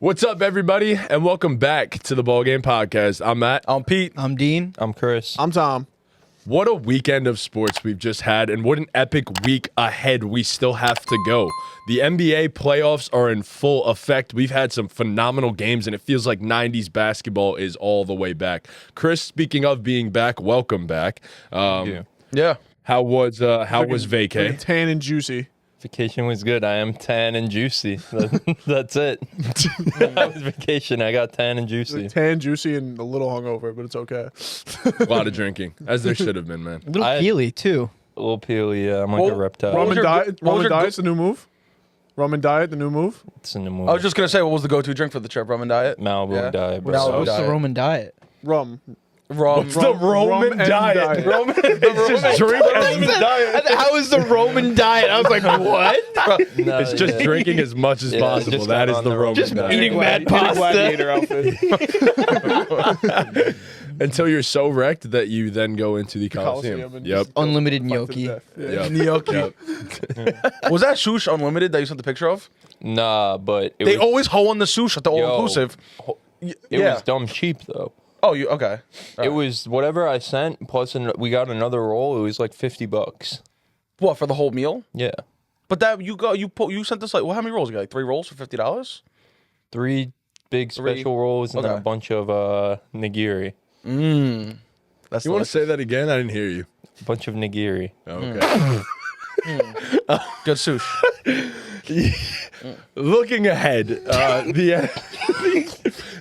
What's up, everybody, and welcome back to the BallGame podcast. I'm Matt. I'm Pete. I'm Dean. I'm Chris. I'm Tom. What a weekend of sports we've just had, and what an epic week ahead we still have to go. The NBA playoffs are in full effect. We've had some phenomenal games, and it feels like 90s basketball is all the way back. Chris, speaking of being back, welcome back. Yeah. How was vacay? Tan and juicy. Vacation was good. I am tan and juicy. That's it. That was vacation. I got tan and juicy. Tan, juicy, and a little hungover, but it's okay. A lot of drinking, as there should have been, man. A little peely, too. A little peely, yeah. I'm like a reptile. Ramen diet's the new move. Ramen diet, the new move. It's in the movie. I was just gonna say, what was the go-to drink for the trip? Rum and diet. Malibu diet, bro. Malibu What's diet. the Roman diet? Rum. Rum. The Roman diet. Roman. It's just drink as diet. How is the Roman diet? I was like, what? No, It's just drinking as much as possible. just That got is on the the Roman Just diet. eating mad pasta. Gladiator outfit. Until you're so wrecked that you then go into the Coliseum. and Yep. just Unlimited fight to gnocchi. death. Yeah. Yep. Gnocchi. Yep. Was that sush unlimited that you sent the picture of? Nah, but it They was, always hoe on the sush at the Yo. all-inclusive. it was dumb cheap, though. Oh, you okay? It was whatever I sent, plus we got another roll. It was like $50. What for the whole meal? Yeah. But that you sent this like how many rolls? You got like 3 rolls for $50? 3 big special rolls and then a Okay. bunch of nigiri. That's You want to say that again? I didn't hear you. A bunch of nigiri. Okay. good sush? Looking ahead, the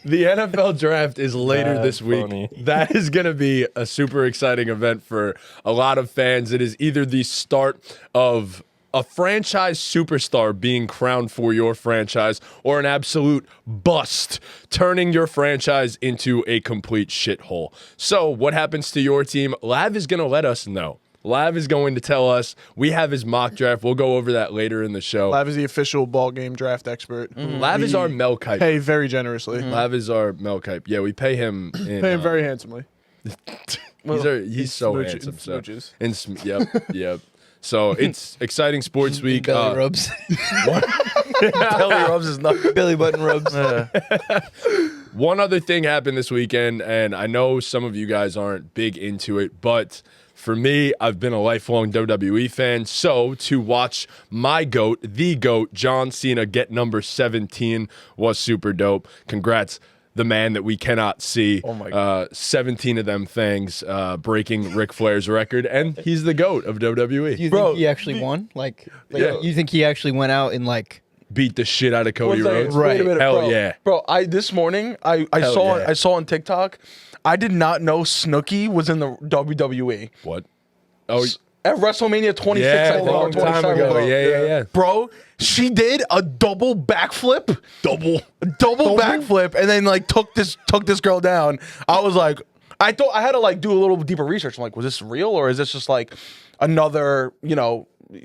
NFL draft is later That's this week. funny. That is going to be a super exciting event for a lot of fans. It is either the start of a franchise superstar being crowned for your franchise or an absolute bust, turning your franchise into a complete shithole. So what happens to your team? Lav is going to let us know. Lav is going to tell us. We have his mock draft. We'll go over that later in the show. Lav is the official ball game draft expert. Lav is our Melkite. Pay very generously. Lav is our Melkite. Yeah, we pay him. In, Pay him very handsomely. he's so smooch- handsome. So. smooches. Yep, yep. So it's exciting sports week. Belly rubs. Belly rubs is nothing. Belly button rubs. One other thing happened this weekend, and I know some of you guys aren't big into it, but for me, I've been a lifelong WWE fan, so to watch my GOAT, the GOAT, John Cena, get number 17 was super dope. Congrats, the man that we cannot see. Oh my God. 17 of them things, breaking Ric Flair's record, and he's the GOAT of WWE. Do you Bro, think he actually won? Like Yeah. you think he actually went out and like... Beat the shit out of Cody One second, Rhodes. Right. wait a minute, Hell bro. yeah. Bro, this morning I Hell saw yeah. I saw on TikTok. I did not know Snooki was in the WWE. What? Oh, At WrestleMania 26, yeah, I a think, or long time 27. ago. Yeah. Bro, she did a double backflip. Double. Double backflip and then like took this girl down. I was like, I thought I had to like do a little deeper research. I'm like, was this real or is this just like another,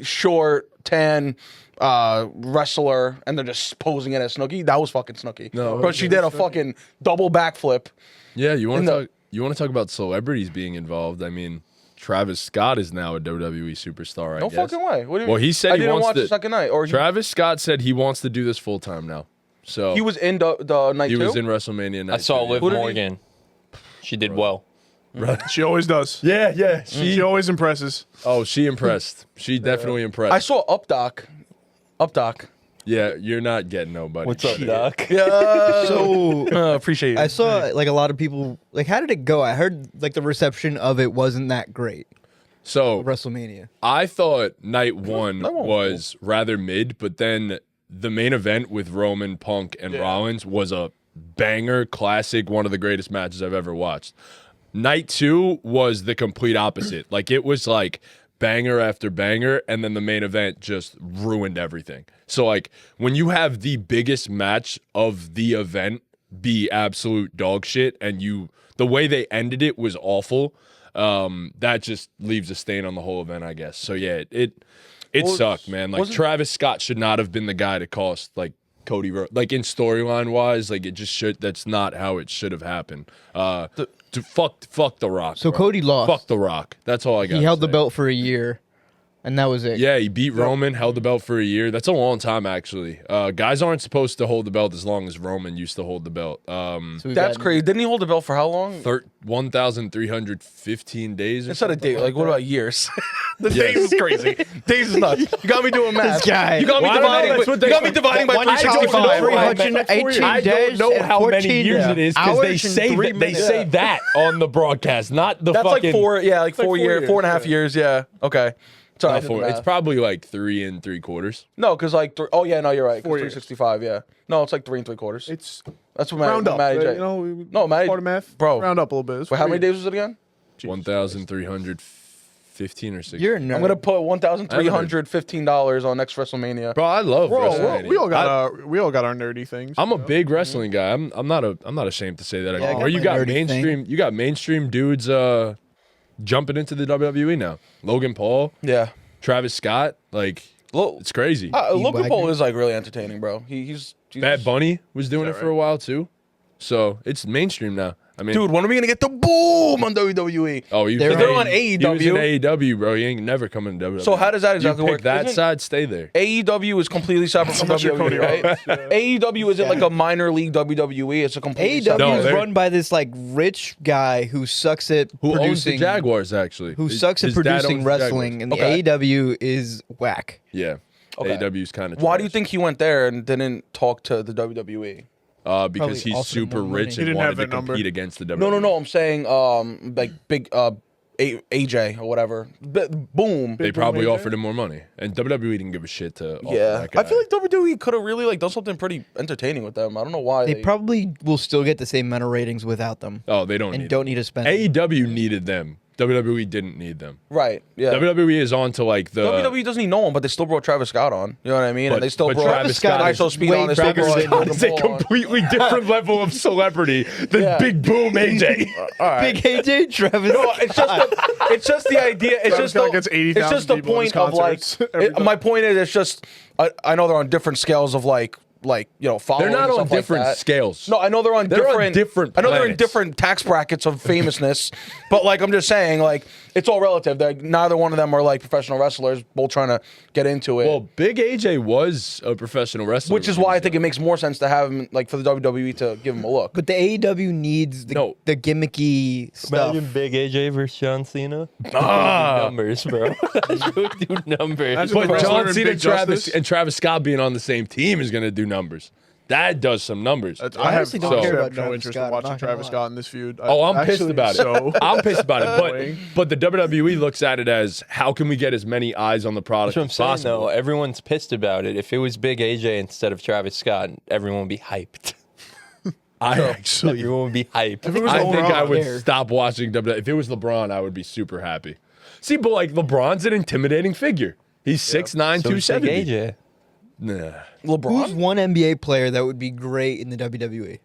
short, tan wrestler and they're just posing it as Snooki? That was fucking Snooki. No, Bro, she did a fucking double backflip. Yeah, you want In to the- talk? You want to talk about celebrities being involved? I mean, Travis Scott is now a WWE superstar. I No guess. fucking way. What do you Well, mean? he said I he didn't wants watch to- the second night. Or Travis Scott said he wants to do this full time now. So he was in the night he too? was in WrestleMania night. I saw too, Liv Who did he- Morgan. She did well. She always does. Yeah. She always impresses. Oh, she impressed. She definitely impressed. I saw Updoc. Yeah, you're not getting nobody. What's up, Doc? Yeah. So Appreciate I it. saw like a lot of people like how did it go? I heard like the reception of it wasn't that great. So WrestleMania. I thought night one That one was rather mid, but then the main event with Roman, Punk, and Rollins was a banger, classic, one of the greatest matches I've ever watched. Night 2 was the complete opposite. Like, it was like banger after banger, and then the main event just ruined everything. So, like, when you have the biggest match of the event be absolute dog shit, and the way they ended it was awful, that just leaves a stain on the whole event, I guess. So, yeah, it sucked, man. Like, Travis Scott should not have been the guy to cost, like, Cody Rhodes. Like, in storyline wise, like, it just should, that's not how it should have happened. Fuck The Rock. So bro. Cody lost. Fuck The Rock. That's all I got. He held the belt for a year. and that was it. Yeah, he beat Roman, held the belt for a year. That's a long time, actually. Guys aren't supposed to hold the belt as long as Roman used to hold the belt. So we That's got- crazy. Didn't he hold the belt for how long? 1,315 days. Instead of days, like what about years? The days is crazy. Days is nuts. You got me doing math. This guy. You got me Well, I don't know, dividing. that's what You they- got me dividing by One hour, 365. 318 I days don't know and how many 14 years it is because they hours and say 3 they minutes. say that on the broadcast, not the That's fucking. like 4. Yeah, like 4 4 years, years, 4.5 years. Yeah. Okay. Sorry, I Not did the 4. math. It's probably like 3 3/4. No, because like oh yeah, no, you're right. 4 years. 365. Yeah. No, it's like 3 3/4. It's That's what round up. Matty J. You know, No, Matty- part of math. bro. Round up a little bit. It's Wait, how 4 many years. days was it again? 1,315 or 16. You're a nerd. I'm gonna put $1,315 on next WrestleMania. Bro, I love Bro, wrestling. we all got our nerdy things. I'm a big wrestling guy. I'm not ashamed to say that I anymore. got You my got nerdy mainstream. You got mainstream dudes jumping into the WWE now. Logan Paul, Yeah. Travis Scott, like Look, it's crazy. Logan Wagner. Paul is like really entertaining, bro. He's Bad Bunny was doing it that for a while too, so it's mainstream now. I mean, dude. When are we gonna get the boom on WWE? oh, he was They're in on He was in AEW. AEW, bro. He ain't never coming to WWE. So how does that exactly you pick work? that Isn't- side, stay there. AEW is completely separate from Unless you're WWE, Cody right? Rhodes, yeah. AEW isn't like a minor league WWE. It's a completely AEW separate. No, is they're- run by this like rich guy who sucks at Who owns the producing, Jaguars? Actually, who sucks at His dad producing owns the wrestling, Jaguars. and the Okay. AEW is whack. Yeah, Okay. AEW's kind of. Why do you think he went there and didn't talk to the WWE? Because Probably he's offered him super more money. rich He and didn't wanted have to that number. compete against the WWE. No. I'm saying like big AJ or whatever. Boom. They probably AJ? offered him more money, and WWE didn't give a shit to. offer Yeah, that guy. I feel like WWE could have really like done something pretty entertaining with them. I don't know why They probably will still get the same amount of ratings without them, Oh, they don't and need don't need to spend. AEW needed them. WWE didn't need them. right. Yeah. WWE is on to like the WWE doesn't need no one, but they still brought Travis Scott on. You know what I mean? But- and they still but brought Travis Scott ISO is Speed way on. They still bigger brought than- Logan It's a Paul on. completely different level of celebrity than Yeah. Big Boom AJ. All right. Big AJ Travis. No, it's just the idea. It's Travis just Scott the, gets 80,000 it's just the people at his point of like. concerts every time. My point is, it's just I know they're on different scales of like following. They're not and on stuff like different that. scales. No, I know they're on They're on different. different I know they're in planets. different tax brackets of famousness, but like I'm just saying, like it's all relative. Neither one of them are like professional wrestlers, both trying to get into it. Well, Big AJ was a professional wrestler, which is why I think it makes more sense to have him like for the WWE to give him a look. But the AEW needs the gimmicky stuff. Imagine Big AJ versus John Cena. Ah. Numbers, bro. That would do numbers. That's But Wrestler John and Cena Big Justice. and Travis Scott being on the same team is going to do numbers. That does some numbers. I honestly don't care I about have no Travis interest Scott, in I'm watching not gonna Travis lie. Scott in this feud. Oh, I'm pissed Actually, about it. So I'm pissed about it. annoying. But the WWE looks at it as how can we get as many eyes on the product That's what I'm as saying, possible. though. Everyone's pissed about it. If it was Big AJ instead of Travis Scott, everyone would be hyped. Everyone would be hyped. If it was I think I LeBron, would Care. stop watching WWE. If it was LeBron, I would be super happy. See, but like LeBron's an intimidating figure. He's 6'9", So is Big 270. AJ. Nah. Who's LeBron, one NBA player that would be great in the WWE?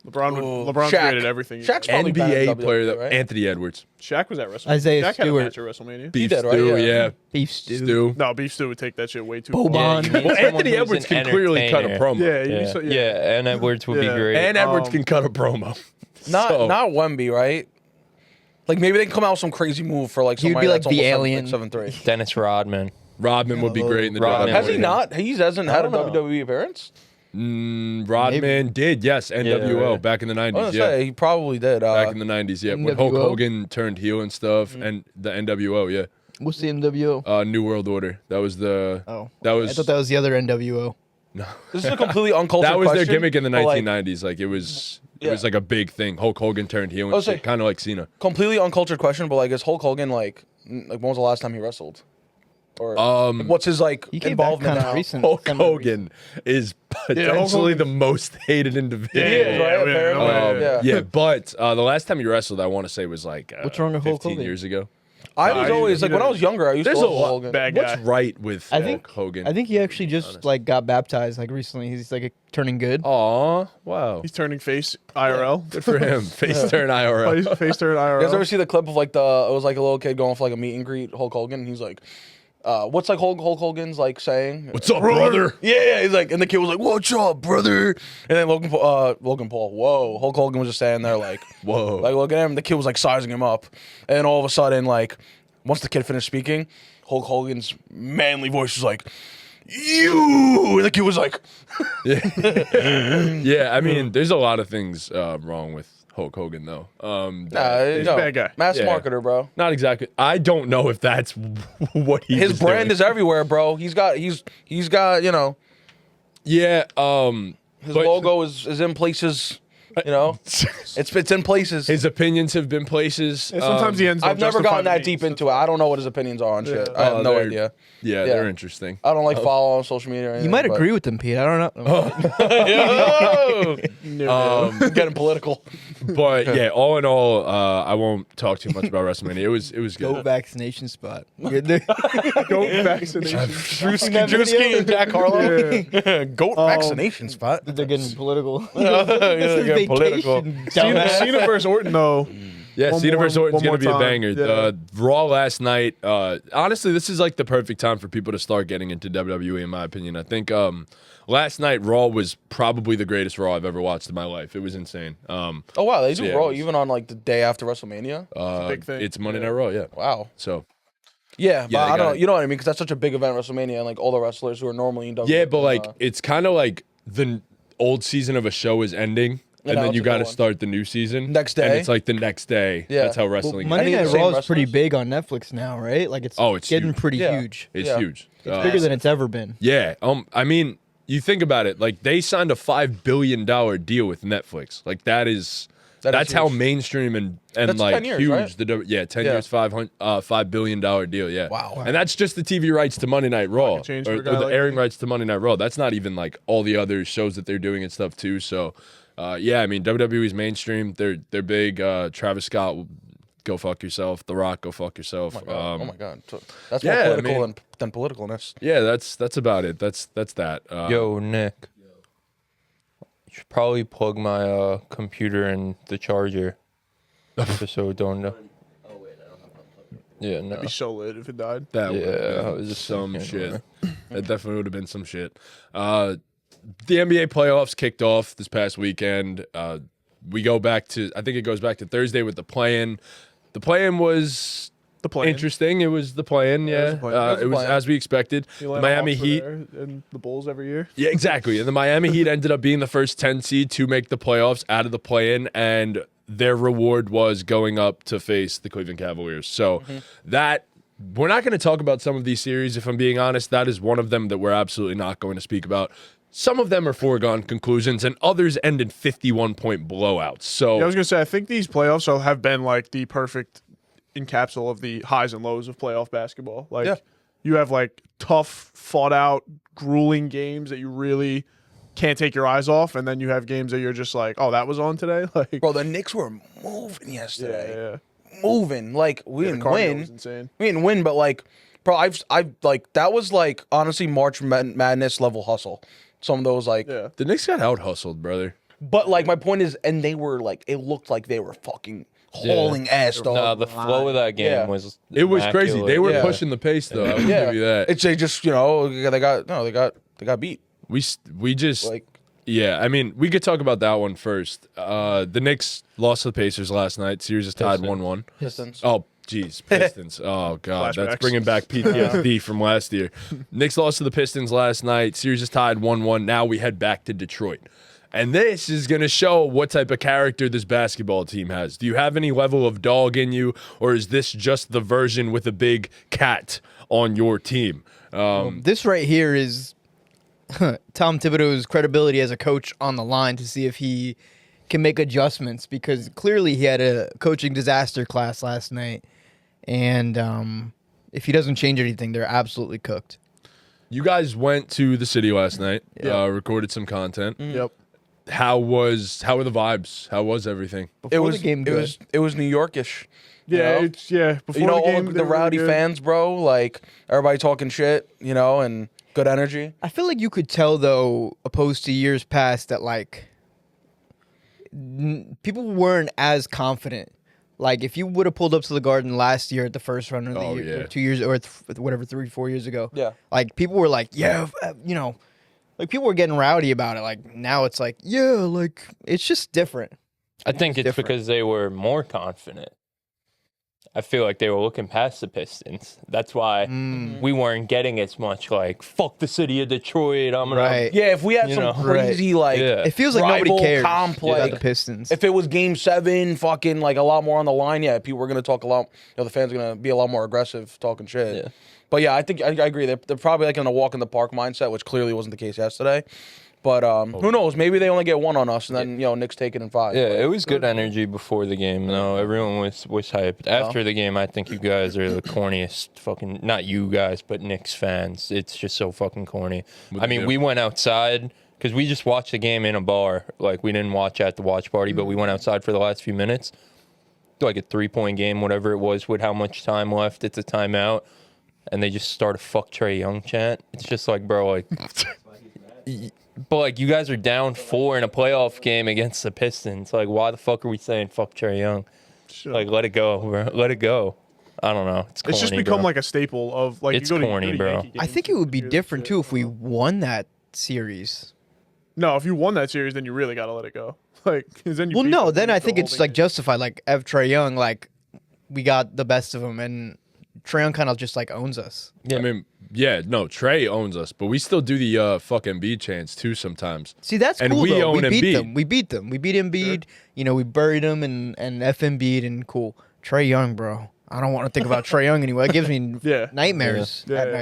LeBron Shaq. created everything. Shaq's probably better NBA than player that right? Anthony Edwards. Shaq was at WrestleMania. Isaiah Shaq had a Stewart. match at WrestleMania. Beef did, right? stew, Yeah. yeah. Beef stew. Stew. No, Beef Stew would take that shit way too Boban. far. Yeah, you need Well, someone Anthony who's Edwards an can clearly cut a entertainer. promo. Yeah, you Yeah. saw- Yeah, and Edwards would be Yeah. great. And Edwards can cut a promo. not So- not Wemby, right? Like maybe they can come out with some crazy move for like He would somebody be like that's the almost alien. 7'3". Dennis Rodman. Rodman would be great in the Rodman. WWE. Has he not? He hasn't had a don't know. WWE appearance. Rodman did, yes. NWO right. back in the I was 90s, gonna yeah. say he probably did. Back in the 90s, yeah. When Hulk NWO? Hogan turned heel and stuff, and the NWO, yeah. What's the NWO? New World Order. That was the. Oh, That I was. thought that was the other NWO. This is a completely uncultured That was their question, gimmick in the but, like, 1990s. Like it was. It Yeah. was like a big thing. Hulk Hogan turned heel I and was shit, like- kind of like Cena. completely uncultured question, but like is Hulk Hogan like when was the last time he wrestled? Or Um, what's his like He came back involvement kind of now? recent. Hulk kinda Hogan is Hulk potentially Hogan- the most hated individual. He is, right? Apparently. yeah. Yeah. Yeah, but the last time he wrestled, I want to say was like What's wrong with Hulk 15 Hogan? years ago. I was he- always he like when I did- was younger, I used There's to a love lot. Hogan. Bad What's guy. right with I Hulk think Hogan? I think he actually just like got baptized like recently. He's like turning good. Aw, wow. He's turning face IRL. Good for him. Face turn IRL. Face turn You guys ever IRL. see the clip of like it was like a little kid going for like a meet and greet Hulk Hogan and he's like what's like Hulk Hogan's like saying? What's up, brother? Yeah, he's like, and the kid was like, "What's up, brother?" And then Logan Paul, whoa, Hulk Hogan was just standing there like, Whoa. like look at him. The kid was like sizing him up, and then all of a sudden, like, once the kid finished speaking, Hulk Hogan's manly voice was like, "You," like it was like, Yeah, I mean, there's a lot of things wrong with Hulk Hogan, though. he's a bad guy. mass Yeah. marketer, bro. Not exactly. I don't know if that's what he. His was brand doing. is everywhere, bro. He's got you know, Yeah. his But- logo is in places. You know, it's in places. His opinions have been places. Yeah, sometimes he ends up I've never justifying gotten that the deep means. into it. I don't know what his opinions are on shit. I have Oh, no they're- idea. Yeah, they're interesting. I don't like follow on social media. Or anything, You might but- agree with them, Pete. I don't know. Getting political. But yeah, all in all, I won't talk too much about WrestleMania. It was Go good. vaccination spot. Go vaccination. Drewski and Jack Harlow. Goat vaccination spot. They're getting political. They're getting political. Cena versus Orton, though. Yeah, One Cena more- versus Orton's one more going to be a time. banger. Yeah. Raw last night, honestly, this is like the perfect time for people to start getting into WWE, in my opinion. I think last night, Raw was probably the greatest Raw I've ever watched in my life. It was insane. Oh wow, they do yeah, Raw it was- even on like the day after WrestleMania. big thing. It's Monday Night Raw, yeah. Wow. So, Yeah, but they I don't got know. it. You know what I mean? Because that's such a big event, WrestleMania, and like all the wrestlers who are normally in WWE. yeah, but like, it's kind of like the old season of a show is ending. And now then it's you a got new to one. start the new season. Next And day? it's like the next day. Yeah. That's how wrestling Monday Any of Night the same Raw is pretty wrestlers? big on Netflix now, right? Like it's Oh, it's getting huge. pretty Yeah. huge. It's Yeah. huge. It's bigger than it's ever been. Yeah. I mean, you think about it. Like they signed a $5 billion deal with Netflix. Like that's how huge. mainstream and That's like 10 years, huge right? the 10 Yeah. years, $5 billion deal. Yeah. Wow. And that's just the TV rights to Monday Night Raw, Pocket change or, for a guy or the like airing me. rights to Monday Night Raw. That's not even like all the other shows that they're doing and stuff too. So, yeah, I mean WWE's mainstream. They're big. Travis Scott, go fuck yourself. The Rock, go fuck yourself. Oh my god, so that's yeah, I more political mean- than politicalness. Yeah, that's about it. That's that. Yo, Nick. You should probably plug my computer in the charger. Just so it don't know. Yeah, no. Be so lit if it died. That Yeah, I would was be just some thinking, shit. That definitely would have been some shit. The NBA playoffs kicked off this past weekend. We go back to, I think it goes back to Thursday with the play-in. The play-in was The play. interesting. It was the play-in, it was yeah. the play-in. It was as we expected. The Miami Heat. And the Bulls every year. Yeah, exactly. And the Miami Heat ended up being the first 10 seed to make the playoffs out of the play-in, and their reward was going up to face the Cleveland Cavaliers. So that we're not going to talk about some of these series, if I'm being honest. That is one of them that we're absolutely not going to speak about. Some of them are foregone conclusions, and others end in 51-point blowouts. So Yeah, I was gonna say I think these playoffs have been like the perfect encapsule of the highs and lows of playoff basketball. Like Yeah. you have like tough, fought out, grueling games that you really can't take your eyes off, and then you have games that you're just like, oh, that was on today. Like, Bro, the Knicks were moving yesterday. yeah. Moving. Like we The didn't cardio win. was insane. We didn't win, but like, bro, I've like that was like honestly March Madness level hustle. Some of those like, Yeah. the Knicks got out-hustled, brother. but like my point is, and they were like, it looked like they were fucking hauling ass, dog. Nah, the flow of that game Yeah. was It was crazy. immaculate. They were Yeah. pushing the pace, though. I will Yeah, give you that. it's they just they got beat. We just Like yeah. I mean, we could talk about that one first. The Knicks lost to the Pacers last night. Series is tied Pistons. 1-1. Pistons. Oh, jeez, Pistons. Oh God, that's Flashbacks. bringing back PTSD from last year. Knicks lost to the Pistons last night. Series is tied 1-1. Now we head back to Detroit. And this is going to show what type of character this basketball team has. Do you have any level of dog in you, or is this just the version with a big cat on your team? This right here is Tom Thibodeau's credibility as a coach on the line to see if he can make adjustments, because clearly he had a coaching disaster class last night, and if he doesn't change anything, they're absolutely cooked. You guys went to the city last night, Yeah. recorded some content. Yep. How were the vibes? How was everything? Before the game, it was New Yorkish. Yeah, know? it's Before You know, the game, all they the were rowdy good. fans, bro. Like everybody talking shit, you know, and good energy. I feel like you could tell, though, opposed to years past, that like people weren't as confident. Like if you would have pulled up to the Garden last year at the first round of the year, yeah. or 2 years, or whatever, 3-4 years ago, Yeah. like people were like, yeah, you know, like people were getting rowdy about it. Like now it's like, yeah, like it's just different. I think it's different. because they were more confident. I feel like they were looking past the Pistons. That's why we weren't getting as much like fuck the city of Detroit. I'm gonna Right. Yeah, if we had You some know. crazy like Yeah. It feels like nobody rival cares comp, about like the Pistons. if it was Game 7, fucking like a lot more on the line, yeah, people were gonna talk a lot. The fans are gonna be a lot more aggressive talking shit. Yeah. But yeah, I think I agree. They're probably like in a walk in the park mindset, which clearly wasn't the case yesterday. But who knows? Maybe they only get one on us, and then Knicks take it in 5. Yeah, it was good energy before the game. No, everyone was hyped. After the game, I think you guys are the corniest fucking, not you guys, but Knicks fans. It's just so fucking corny. I mean, we went outside because we just watched the game in a bar. Like, we didn't watch at the watch party, but we went outside for the last few minutes. Like a 3-point game, whatever it was, with how much time left. It's a timeout. And they just start a fuck Trae Young chant. It's just like, bro, like... But, like, you guys are down 4 in a playoff game against the Pistons. Like, why the fuck are we saying fuck Trae Young? Sure. Like, let it go, bro. Let it go. I don't know. It's corny, It's just become bro. like a staple of like It's you go to, corny, you go to bro. Yankee I games think it and would be hear this different shit. too if we won that series. No, if you won that series, then you really got to let it go. Like, 'cause then you Well, beat no, them, then you I still think it's holding like it. justified. Like, Trae Young, like, we got the best of him, and Trae Young kind of just like owns us. I mean, yeah, no, Trey owns us, but we still do the fucking Embiid chants too sometimes. See, that's And cool. we though. own We beat Embiid. them. We beat them. We beat Embiid. You know, we buried him and F Embiid and cool. Trae Young, bro. I don't want to think about Trae Young anymore. It gives me Yeah. nightmares Yeah. at Yeah.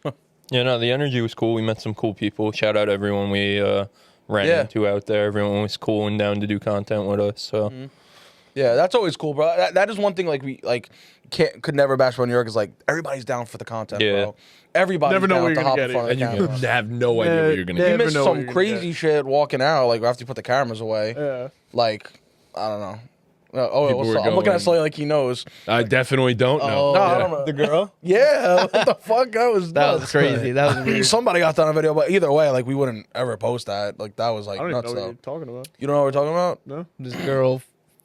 night. Yeah, no, the energy was cool. We met some cool people. Shout out everyone we ran Yeah. into out there. Everyone was cool and down to do content with us. So Yeah, that's always cool, bro. That is one thing like we like could never bash on New York is like everybody's down for the content, Yeah. bro. Everybody's Never know down where to you're hop gonna in get front it. of the And you camera. have no idea what you're gonna You Never get. missed know what some you're gonna crazy get. shit walking out, like after you put the cameras away. Yeah. Like, I don't know. People were I'm looking going- at Sully like he knows. I definitely don't know. No, I don't know. The girl? Yeah, what the fuck? That was That was nuts. crazy. That was weird. Somebody got that on video, but either way, like we wouldn't ever post that. Like that was like I don't even know nuts what though. you're talking about. You don't know what we're talking about? No. This girl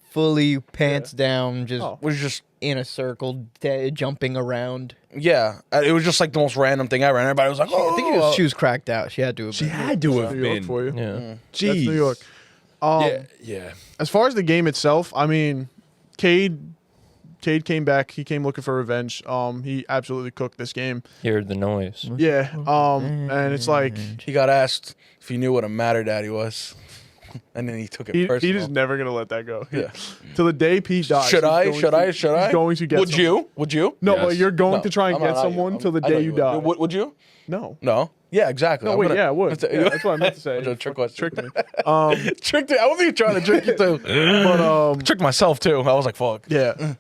fully pants down, just Oh. Was just in a circle, jumping around. yeah. It was just like the most random thing ever, and everybody was like, "Oh, I think she was cracked out. She had to have She been. had to have New York been. for you. yeah. That's New York. Yeah. As far as the game itself, I mean, Cade came back. He came looking for revenge. He absolutely cooked this game. Hear the noise. Yeah. And it's like he got asked if he knew what a matter daddy was, and then he took it he personal. just never gonna let that go. Yeah. Till the day Pete dies. Should he's I? going Should to- I? Should I? He's going to get. Would someone. you? Would you? No, Yes. but you're going No, to try and I'm get not- someone I'm- till the I know day you would. die. Would you? No. No. Yeah, exactly. No, I'm wait, gonna- yeah, I would. That's- Yeah, that's what I meant to say. That's a trick You question. Tricked me. Tricked it. I wasn't even trying to trick you too. But Tricked myself too. I was like, fuck. yeah.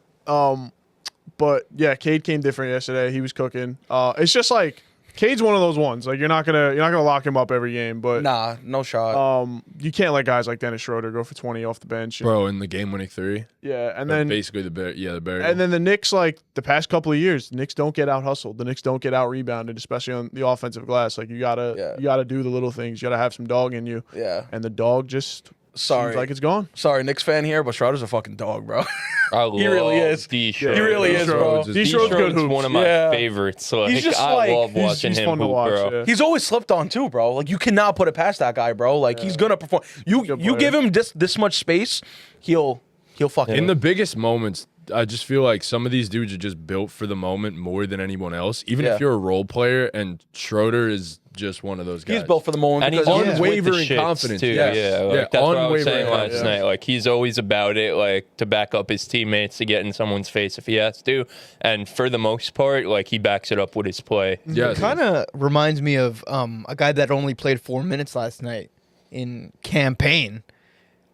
But yeah, Cade came different yesterday. He was cooking. It's just like Cade's one of those ones. Like you're not gonna lock him up every game, but Nah, no shot. you can't let guys like Dennis Schroeder go for 20 off the bench. Bro, in the game-winning 3. Yeah, and Or then basically the burial. and then the Knicks, like the past couple of years, the Knicks don't get out hustled. The Knicks don't get out rebounded, especially on the offensive glass. Like you gotta do the little things. You gotta have some dog in you. Yeah. And the dog just Sorry. seems like it's gone. Sorry, Knicks fan here, but Schroeder's a fucking dog, bro. I love He really is. D. Yeah, he really is, bro. D. D. D. Schroeder's good Schroeder's hoops. one of my Yeah. favorites. Like, He's just I like- love watching he's him fun to hoop, watch. bro. Yeah. He's always slipped on too, bro. Like you cannot put it past that guy, bro. Like he's gonna perform. You Good give player. him this much space, he'll fucking. In the biggest moments, I just feel like some of these dudes are just built for the moment more than anyone else. Even Yeah. if you're a role player, and Schroeder is just one of those guys. he's built for the moment. And he's because always unwavering with the shits, confidence, too. yes. Yeah, like, Yeah, that's what I was saying unwavering last confidence. night. Like he's always about it, like to back up his teammates to get in someone's face if he has to. And for the most part, like he backs it up with his play. Yes. Kind of reminds me of a guy that only played 4 minutes last night in campaign.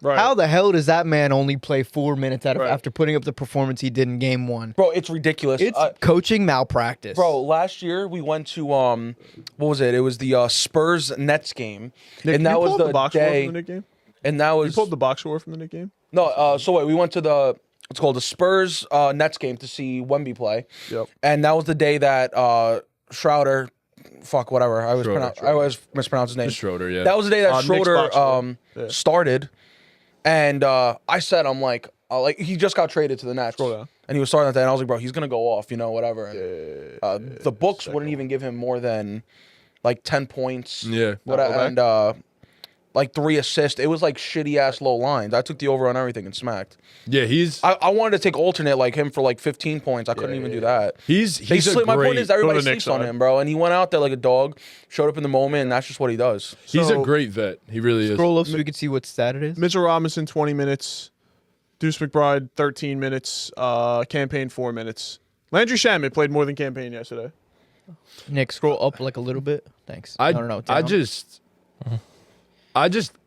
Right. How the hell does that man only play 4 minutes Right. after putting up the performance he did in game 1? bro, it's ridiculous. It's coaching malpractice. Bro, last year we went to what was it? It was the Spurs Nets game, Nick, and you that was pulled the box score day. from the Knick game. And that You was pulled the box score from the Knick game. no. So wait, we went to the it's called the Spurs Nets game to see Wemby play. Yep. And that was the day that Schroeder, fuck whatever, I always mispronounce his name. Just Schroeder, yeah. That was the day that Knicks Schroeder box score. Yeah. started, and I said, I'm like he just got traded to the Nets, Scroll down. and he was starting that day, and I was like, bro, he's gonna go off, whatever. And, the books wouldn't even give him more than like 10 points. Yeah. What Not go and like 3 assists. It was like shitty ass low lines. I took the over on everything and smacked. Yeah, I wanted to take alternate like him for like 15 points. I couldn't even do that. My point is everybody sleeps on him, bro. And he went out there like a dog, showed up in the moment, and that's just what he does. He's a great vet. He really is. Scroll up so we can see what stat it is. Mitchell Robinson 20 minutes, Deuce McBride 13 minutes, Campaign 4 minutes. Landry Shamet played more than Campaign yesterday. Nick, scroll up like a little bit. Thanks. I just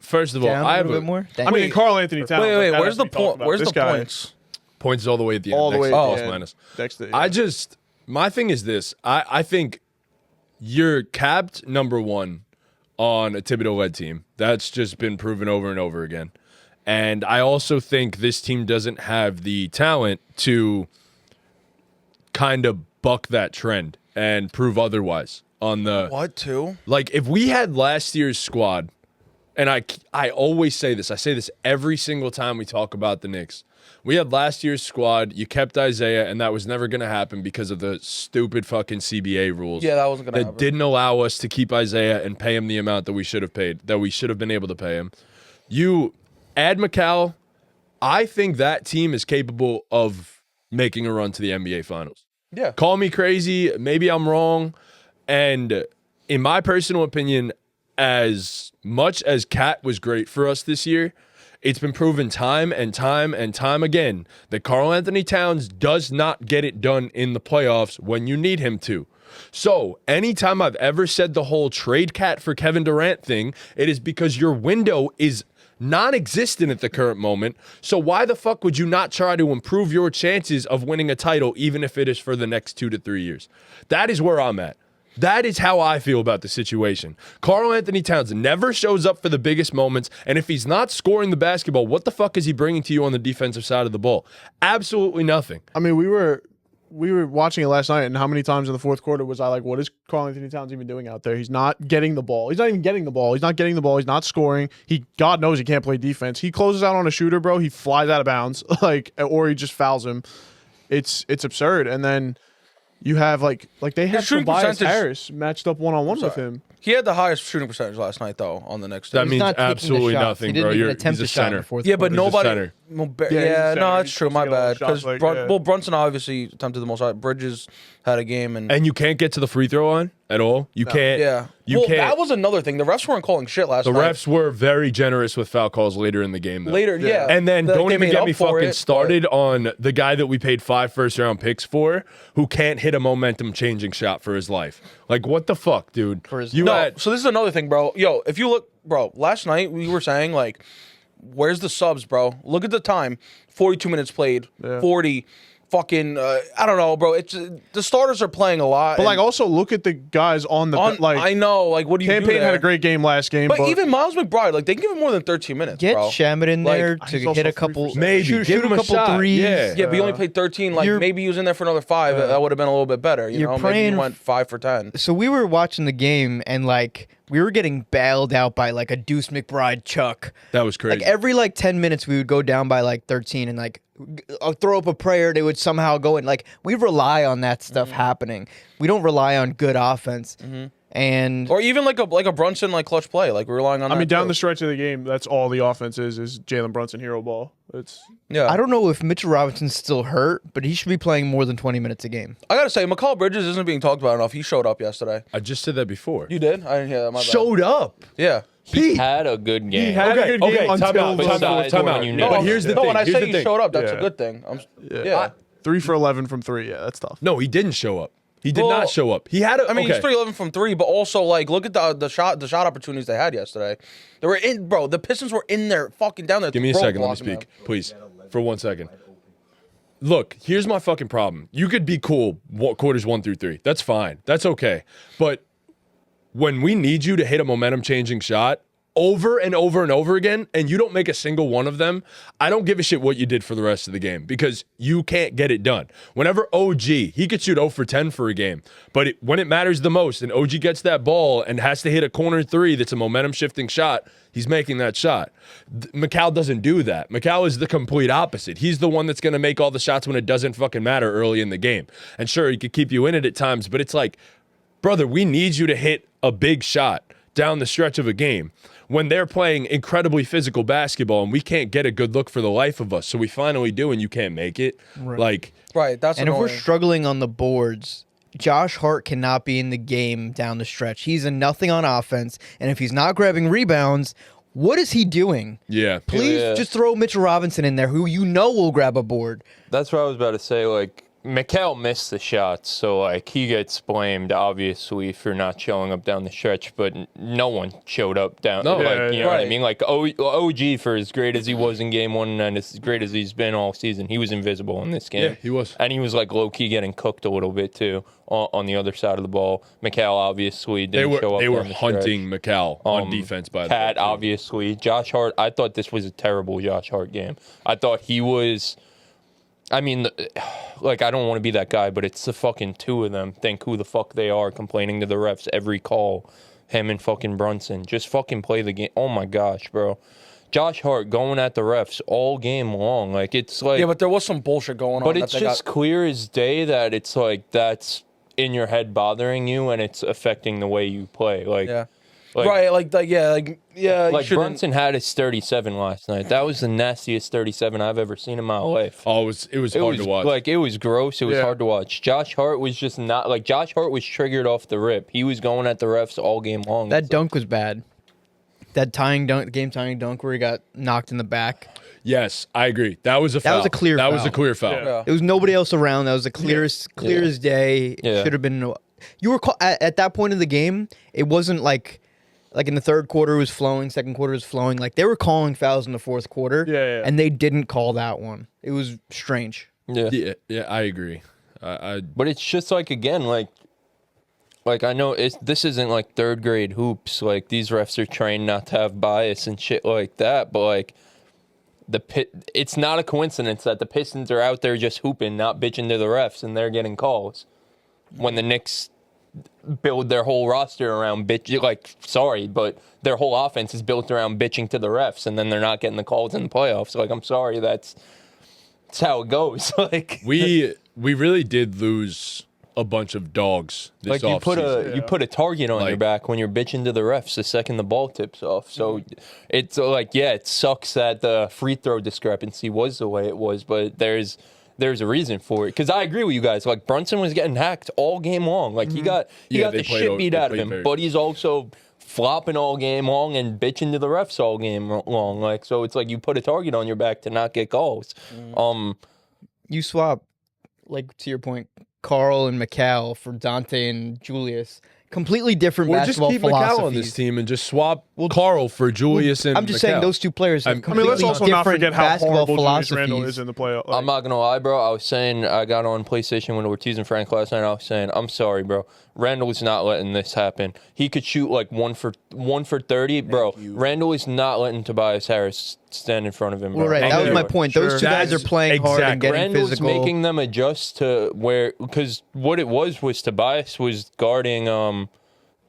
first of all, Down I a have little bit more. I mean, Karl Anthony Towns. Wait, like, where's the point? Where's the points? points all the way at the end. All the way next at to the plus end. minus. Next to, yeah. My thing is this. I think you're capped number one on a Thibodeau-led team. That's just been proven over and over again. And I also think this team doesn't have the talent to kind of buck that trend and prove otherwise on the What, too? like if we had last year's squad, and I always say this, I say this every single time we talk about the Knicks. We had last year's squad, you kept Isaiah, and that was never going to happen because of the stupid fucking CBA rules. Yeah, that wasn't going to That happen. didn't allow us to keep Isaiah and pay him the amount that we should have paid, that we should have been able to pay him. You add McCall, I think that team is capable of making a run to the NBA Finals. Yeah. Call me crazy, maybe I'm wrong. And in my personal opinion, as much as Cat was great for us this year, it's been proven time and time and time again that Karl Anthony Towns does not get it done in the playoffs when you need him to. So anytime I've ever said the whole trade Cat for Kevin Durant thing, it is because your window is non-existent at the current moment. So why the fuck would you not try to improve your chances of winning a title, even if it is for the next 2 to 3 years? That is where I'm at. That is how I feel about the situation. Karl Anthony Towns never shows up for the biggest moments, and if he's not scoring the basketball, what the fuck is he bringing to you on the defensive side of the ball? Absolutely nothing. I mean, we were watching it last night, and how many times in the fourth quarter was I like, what is Karl Anthony Towns even doing out there? He's not getting the ball. He's not even getting the ball. He's not getting the ball. He's not scoring. God knows he can't play defense. He closes out on a shooter, bro. He flies out of bounds, or he just fouls him. It's absurd. And then you have like they had shooting Tobias percentage- Harris matched up one-on-one with him. He had the highest shooting percentage last night, though, on the next That team. means not taking the absolutely shots. nothing, He didn't bro. even He's attempt a a shot in center. the fourth Yeah, but quarter. He's a nobody. center. Well, he's a yeah, center. no, that's He's true. My taking a lot of bad. Because shots, like, well, Brunson obviously attempted the most. Bridges had a game, and And you can't get to the free throw line at all. You can't. yeah, You well, can't. that was another thing. The refs weren't calling shit last The night. refs were very generous with foul calls later in the game, though. Later, yeah. And then They don't even made get up me for fucking it, started on the guy that we paid 5 first-round picks for, who can't hit a momentum-changing shot for his life. Like, what the fuck, dude? For his You No, had so this is another thing, bro. Yo, if you look, bro, last night we were saying, like, where's the subs, bro? Look at the time. 42 minutes played. Yeah. 40. Fucking, I don't know, bro. It's the starters are playing a lot. But and like, also look at the guys on the like. I know, like, what do you do Campaign there? had a great game last game, But even Miles McBride, like, they can give him more than 13 minutes, Get bro. Shamet in Like, there he's to also hit a couple. 3%. Maybe. shoot Give him a a couple shot. threes. Yeah. Yeah, but he only played 13. Like, You're- maybe he was in there for another 5. That would have been a little bit better. You You're know, maybe praying he went 5 for 10. So we were watching the game and like we were getting bailed out by like a Deuce McBride chuck. That was crazy. Like every like 10 minutes we would go down by like 13 and like throw up a prayer, they would somehow go in. Like we rely on that stuff happening. We don't rely on good offense. And Or even like a Brunson, like, clutch play. Like, we're relying on I that mean, down too. the stretch of the game, that's all the offense is Jalen Brunson hero ball. It's Yeah. I don't know if Mitchell Robinson's still hurt, but he should be playing more than 20 minutes a game. I gotta say, McCall Bridges isn't being talked about enough. He showed up yesterday. I just said that before. You did? I didn't hear that. My bad. Showed up. Yeah. Pete. Had a good game. had a good game until time out. the Time out. fourth Time out. quarter. No, but here's the no, thing. when I Here's say the he thing. showed up, that's Yeah. a good thing. Yeah. 3 for 11 from 3. Yeah, that's tough. No, he didn't show up. He did Well, not show up. He had a. I mean, okay. he's 3-11 from 3, but also, like, look at the shot opportunities they had yesterday. They were in, bro. The Pistons were in there, fucking down there. Give me a throat second. Let me blocking them. speak, please, for 1 second. Look, here's my fucking problem. You could be cool quarters 1 through 3. That's fine. That's okay. But when we need you to hit a momentum-changing shot over and over and over again, and you don't make a single one of them, I don't give a shit what you did for the rest of the game because you can't get it done. Whenever OG, he could shoot 0 for 10 for a game, but when it matters the most and OG gets that ball and has to hit a corner 3 that's a momentum-shifting shot, he's making that shot. McCall doesn't do that. McCall is the complete opposite. He's the one that's going to make all the shots when it doesn't fucking matter early in the game. And sure, he could keep you in it at times, but it's like, brother, we need you to hit a big shot down the stretch of a game. when they're playing incredibly physical basketball and we can't get a good look for the life of us. So we finally do, and you can't make it. Like, Right, that's And annoying. if we're struggling on the boards, Josh Hart cannot be in the game down the stretch. He's a nothing on offense, and if he's not grabbing rebounds, what is he doing? yeah. Please just throw Mitchell Robinson in there, who you know will grab a board. That's what I was about to say. Like, Mikal missed the shots, so like he gets blamed obviously for not showing up down the stretch, but no one showed up down. No. Like, you know what I Right. mean? Like OG, for as great as he was in game one and as great as he's been all season, he was invisible in this game. Yeah, he was. And he was like low key getting cooked a little bit too on the other side of the ball. Mikal obviously They didn't show up. were down the stretch. hunting Mikal on defense by the way, Cat, too. obviously. Josh Hart, I thought this was a terrible Josh Hart game. I thought he was. I mean, like, I don't want to be that guy, but it's the fucking two of them. Think who the fuck they are complaining to the refs every call. Him and fucking Brunson. Just fucking play the game. Oh my gosh, bro. Josh Hart going at the refs all game long. Like, it's like. Yeah, but there was some bullshit going on. But that it's they just got- clear as day that it's like that's in your head bothering you and it's affecting the way you play. Like, Yeah. like, Right, you Like shouldn't- Brunson had his 37 last night. That was the nastiest 37 I've ever seen in my life. Oh, it was hard to watch. Like, it was gross. It was Yeah. hard to watch. Josh Hart was just not like Josh Hart was triggered off the rip. He was going at the refs all game long. That dunk was bad. That tying dunk, game tying dunk where he got knocked in the back. Yes, I agree. That was a foul. That was a clear That was foul. a clear foul. Yeah. There was nobody else around. That was the clearest, clear as day. Yeah. Should have been. You were at that point of the game. It wasn't like in the third quarter it was flowing, second quarter was flowing. Like they were calling fouls in the fourth quarter. Yeah. And they didn't call that one. It was strange. yeah. Yeah, I agree. But it's just like again, like I know this isn't like third grade hoops. Like these refs are trained not to have bias and shit like that. But like it's not a coincidence that the Pistons are out there just hooping, not bitching to the refs, and they're getting calls. When the Knicks build their whole roster around bitch, like sorry, but their whole offense is built around bitching to the refs, and then they're not getting the calls in the playoffs. Like I'm sorry, that's how it goes. Like We really did lose a bunch of dogs this like you offseason. put a target on your Like- back when you're bitching to the refs the second the ball tips off. So it's like it sucks that the free throw discrepancy was the way it was, but there's a reason for it. Because I agree with you guys. Like Brunson was getting hacked all game long. Like he got Yeah, the they played shit o- beat they out of played him, very- but he's also flopping all game long and bitching to the refs all game long. Like so, it's like you put a target on your back to not get calls. You swap, like to your point, Carl and Mikal for Dante and Julius. Completely different Or just basketball keep philosophies. Mikal on this team and just swap Carl for Julius and I'm just saying Mikal. those two players have I mean, completely let's also not different forget how basketball horrible Julius Randle philosophies. is in the playoff. I'm not gonna lie, bro. I was saying I got on PlayStation with Ortiz and Frank last night. I was saying I'm sorry, bro. Randall is not letting this happen. He could shoot like one for 30, bro. Randall is not letting Tobias Harris stand in front of him, bro. Well, right, that was my Anywhere. point. Those Sure. two guys are That's playing hard and exactly- getting Randall's physical. making them adjust to where because what it was Tobias was guarding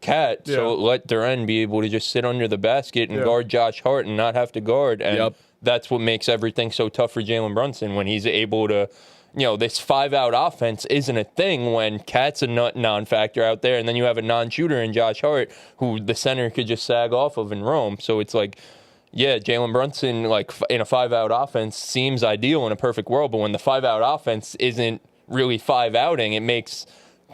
Cat, so Yeah. let Duren be able to just sit under the basket and Yeah. guard Josh Hart and not have to guard. And Yep. that's what makes everything so tough for Jalen Brunson when he's able to, this 5-out offense isn't a thing when Cat's a non-factor out there, and then you have a non-shooter in Josh Hart who the center could just sag off of and roam. So it's like, yeah, Jalen Brunson, like in a 5-out offense, seems ideal in a perfect world, but when the 5-out offense isn't really 5-outing, it makes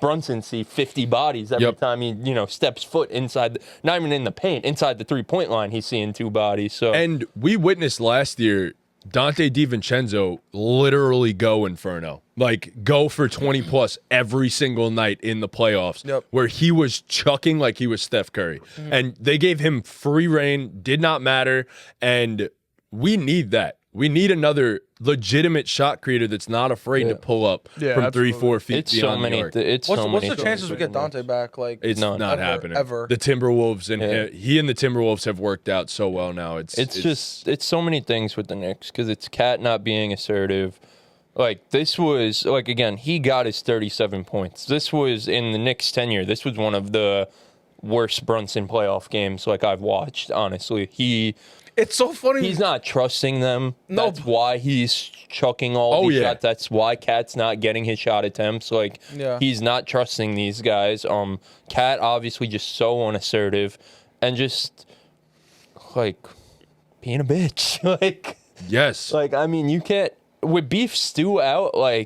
Brunson see 50 bodies every Yep. time he, steps foot inside, not even in the paint, inside the 3-point line, he's seeing 2 bodies. So And we witnessed last year Dante DiVincenzo literally go Inferno. Like go for 20 plus every single night in the playoffs. Yep. Where he was chucking like he was Steph Curry. And they gave him free reign, did not matter. And we need that. We need another legitimate shot creator that's not afraid to pull up Yeah, from absolutely. 3-4 feet it's so beyond many. the arc. What's the chances we get Dante back? Like It's None. not Ever, happening. ever. The Timberwolves and Yeah. he and the Timberwolves have worked out so well now. It's so many things with the Knicks because it's Cat not being assertive. Like this was like again, he got his 37 points. This was in the Knicks tenure. This was one of the worst Brunson playoff games like I've watched. Honestly, it's so funny. he's not trusting them. No. That's why he's chucking all these shots. That's why Cat's not getting his shot attempts. Like Yeah. he's not trusting these guys. Cat obviously just so unassertive and just like being a bitch. Yes. I mean, you can't with beef stew out. I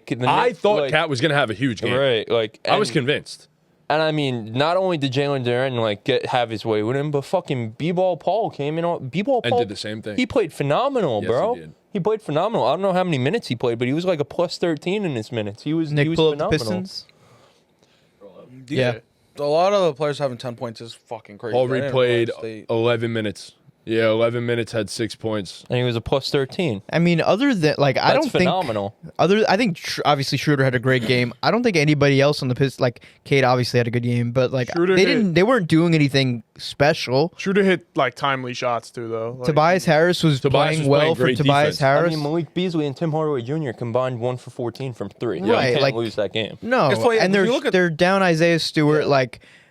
thought Cat was gonna have a huge game. Right. I was convinced. And I mean, not only did Jalen Duren have his way with him, but fucking B-Ball Paul came in. B-Ball Paul did the same thing. He played phenomenal, Yes, bro. he did. He played phenomenal. I don't know how many minutes he played, but he was like a plus 13 in his minutes. He was Nick, he was pull up the phenomenal. Pistons. Yeah. A lot of the players having 10 points is fucking crazy. Paul I didn't replayed realize they- 11 minutes. Yeah, 11 minutes, had 6 points. And he was a plus 13. I mean, other than I That's don't phenomenal. think obviously Schroeder had a great game. I don't think anybody else on the Pistons, like Cade obviously had a good game, but Schroeder they weren't doing anything special. Schroeder hit like timely shots too, though. Like, Tobias Harris was Tobias playing was well playing for great Tobias defense. Harris. I mean, Malik Beasley and Tim Hardaway Jr. combined 1 for 14 from 3. Right, You can't like- lose that game. No, It's like- and if you look at- they're down Isaiah Stewart.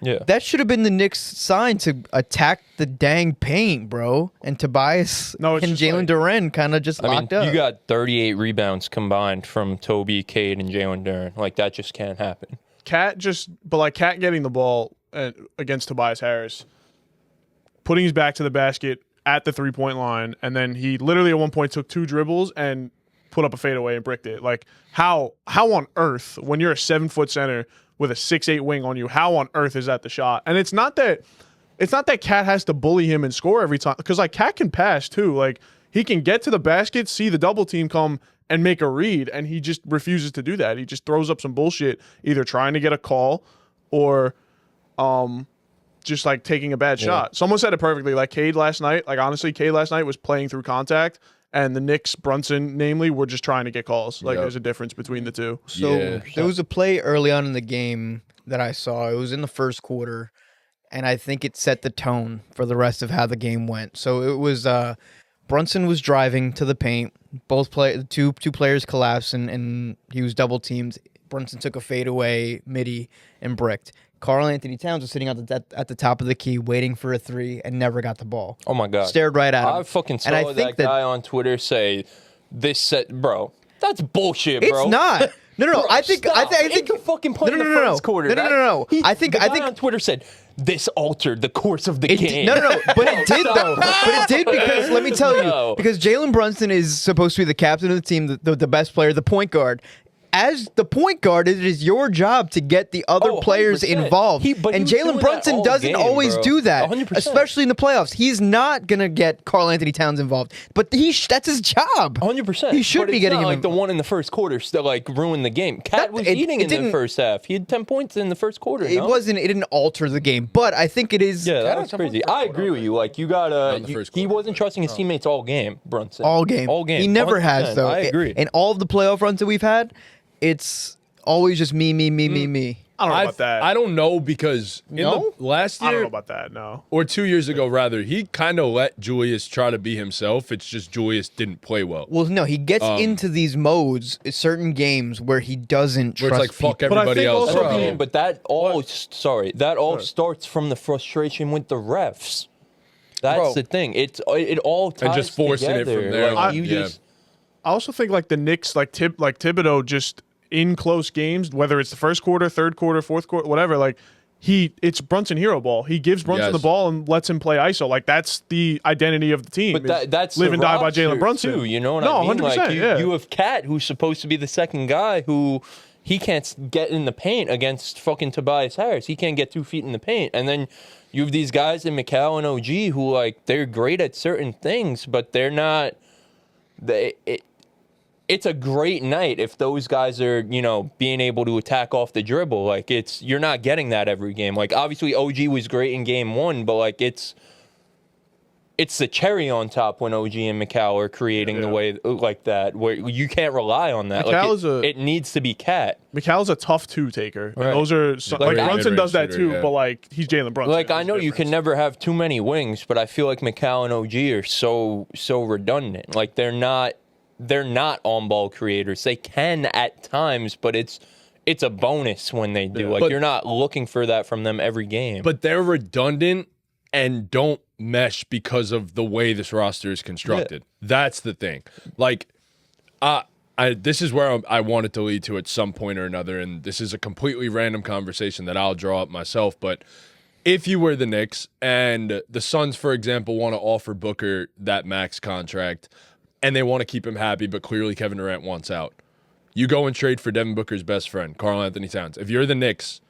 Yeah. That should have been the Knicks' sign to attack the dang paint, bro. And Tobias No, it's and just Jalen like- Duren kind of just I mean, locked up. you got 38 rebounds combined from Toby, Cade, and Jalen Duren. That just can't happen. Cat getting the ball against Tobias Harris, putting his back to the basket at the 3-point line, and then he literally at one point took 2 dribbles and put up a fadeaway and bricked it. Like how on earth, when you're a 7-foot center with a 6'8" wing on you, how on earth is that the shot? And it's not that Cat has to bully him and score every time, because Cat can pass too. Like he can get to the basket, see the double team come, and make a read, and he just refuses to do that. He just throws up some bullshit, either trying to get a call or just taking a bad shot. Someone said it perfectly. Cade last night, honestly, Cade last night was playing through contact, and the Knicks, Brunson namely, were just trying to get calls. There's a difference between the two. So Yeah. there was a play early on in the game that I saw. It was in the first quarter, and I think it set the tone for the rest of how the game went. So it was Brunson was driving to the paint. Two players collapsed, and he was double teamed. Brunson took a fadeaway midi and bricked. Karl Anthony Towns was sitting at the top of the key waiting for a 3 and never got the ball. Oh, my God. Stared right at him. I fucking saw And I think that guy on Twitter say, this set, bro, that's bullshit, bro. It's not. No. Bro, I think It could fucking play in the first quarter. No. The guy on Twitter said, this altered the course of the game. No. But it did though. But it did because let me tell you, No. because Jalen Brunson is supposed to be the captain of the team, the best player, the point guard. As the point guard, it is your job to get the other players 100%. involved. But he And was doing Jalen that Brunson all doesn't game, always bro. do that, 100%. especially in the playoffs. He's not gonna get Karl Anthony Towns involved, but that's his job. 100%. He should But be it's getting not him the one in the first quarter still ruined the game. Cat was it eating in the didn't- first half. He had 10 points in the first quarter. It no? wasn't. It didn't alter the game, but I think it is. Yeah, that Cat was had crazy. 10 I agree with you. You gotta. in the first He quarter. wasn't trusting his teammates all game, Brunson. All game. He never 100%. has though. I agree. In all of the playoff runs that we've had, it's always just me. I don't know about that. I don't know, because in No? the last I don't year, know about that. No. or 2 years ago rather, he kind of let Julius try to be himself. It's just Julius didn't play well. Well, no, he gets into these modes, certain games where he doesn't Where trust it's fuck people. But I everybody think else. also That's what I Bro. mean, but that all starts from the frustration with the refs. That's Bro. the thing. It all ties And just forcing it together. from there. You Yeah. just I also think the Knicks, Thibodeau, just in close games, whether it's the first quarter, third quarter, fourth quarter, whatever, it's Brunson hero ball. He gives Brunson Yes. the ball and lets him play ISO. That's the identity of the team. But is that's live the and die by roster Jalen Brunson. too, you know what No, I mean? 100%, yeah. You have Cat, who's supposed to be the second guy, who he can't get in the paint against fucking Tobias Harris. He can't get 2 feet in the paint, and then you have these guys in McCall and OG who they're great at certain things, but they're not. It's a great night if those guys are, being able to attack off the dribble. You're not getting that every game. Obviously OG was great in game 1, but it's the cherry on top when OG and McCall are creating the way like that, where you can't rely on that. It needs to be Cat. McCall's a tough 2 taker. And Right. those are Like a Brunson does that mid-range too, shooter, but he's Jalen Brunson. I There's know a you can difference. never have too many wings, but I feel like McCall and OG are so redundant. They're not on-ball creators. They can at times, but it's a bonus when they do. But- You're not looking for that from them every game. But they're redundant and don't mesh because of the way this roster is constructed. That's the thing. This is where I wanted to lead to at some point or another, and this is a completely random conversation that I'll draw up myself, but if you were the Knicks and the Suns, for example, want to offer Booker that max contract and they want to keep him happy, but clearly Kevin Durant wants out, you go and trade for Devin Booker's best friend, Karl Anthony Towns. If you're the Knicks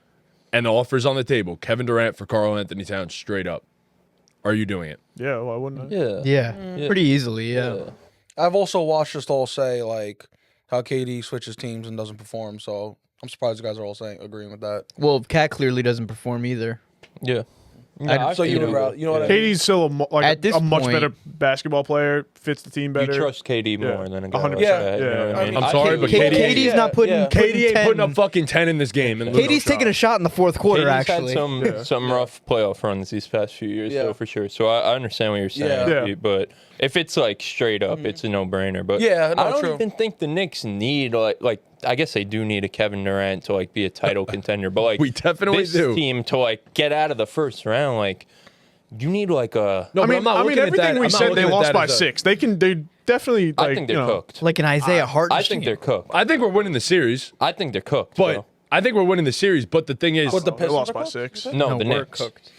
and the offer's on the table, Kevin Durant for Karl Anthony Towns straight up, are you doing it? Yeah, why wouldn't I? Yeah, pretty easily. Yeah. I've also watched us all say like how KD switches teams and doesn't perform. So I'm surprised you guys are all agreeing with that. Well, Cat clearly doesn't perform either. Yeah. So you know what I mean? KD's still At this a much point- better basketball player, fits the team better. You trust KD more than a guy 100%. like Yeah. that. You know what I mean? I'm sorry, but KD's not putting. KD ain't 10. putting up fucking 10 in this game. And KD's taking a shot in the fourth quarter. KD's Actually, had some rough playoff runs these past few years, Yeah. though, for sure. So I understand what you're saying, Yeah. Pete, but if it's like straight up, it's a no-brainer. But Yeah, no, I don't true. even think the Knicks need like I guess they do need a Kevin Durant to like be a title contender, but like We definitely this do. team to like get out of the first round, like you need like a. No, I but mean, I'm not looking at everything that. we I'm not said, they looking at lost that by as a- 6. They definitely. Like, I think they're cooked. like an Isaiah Harden. I think they're cooked. I think we're winning the series, I think they're cooked. but bro. I think we're winning the series. But the thing is, But the They Pistons lost are by cooked? 6. No, the we're Knicks. cooked.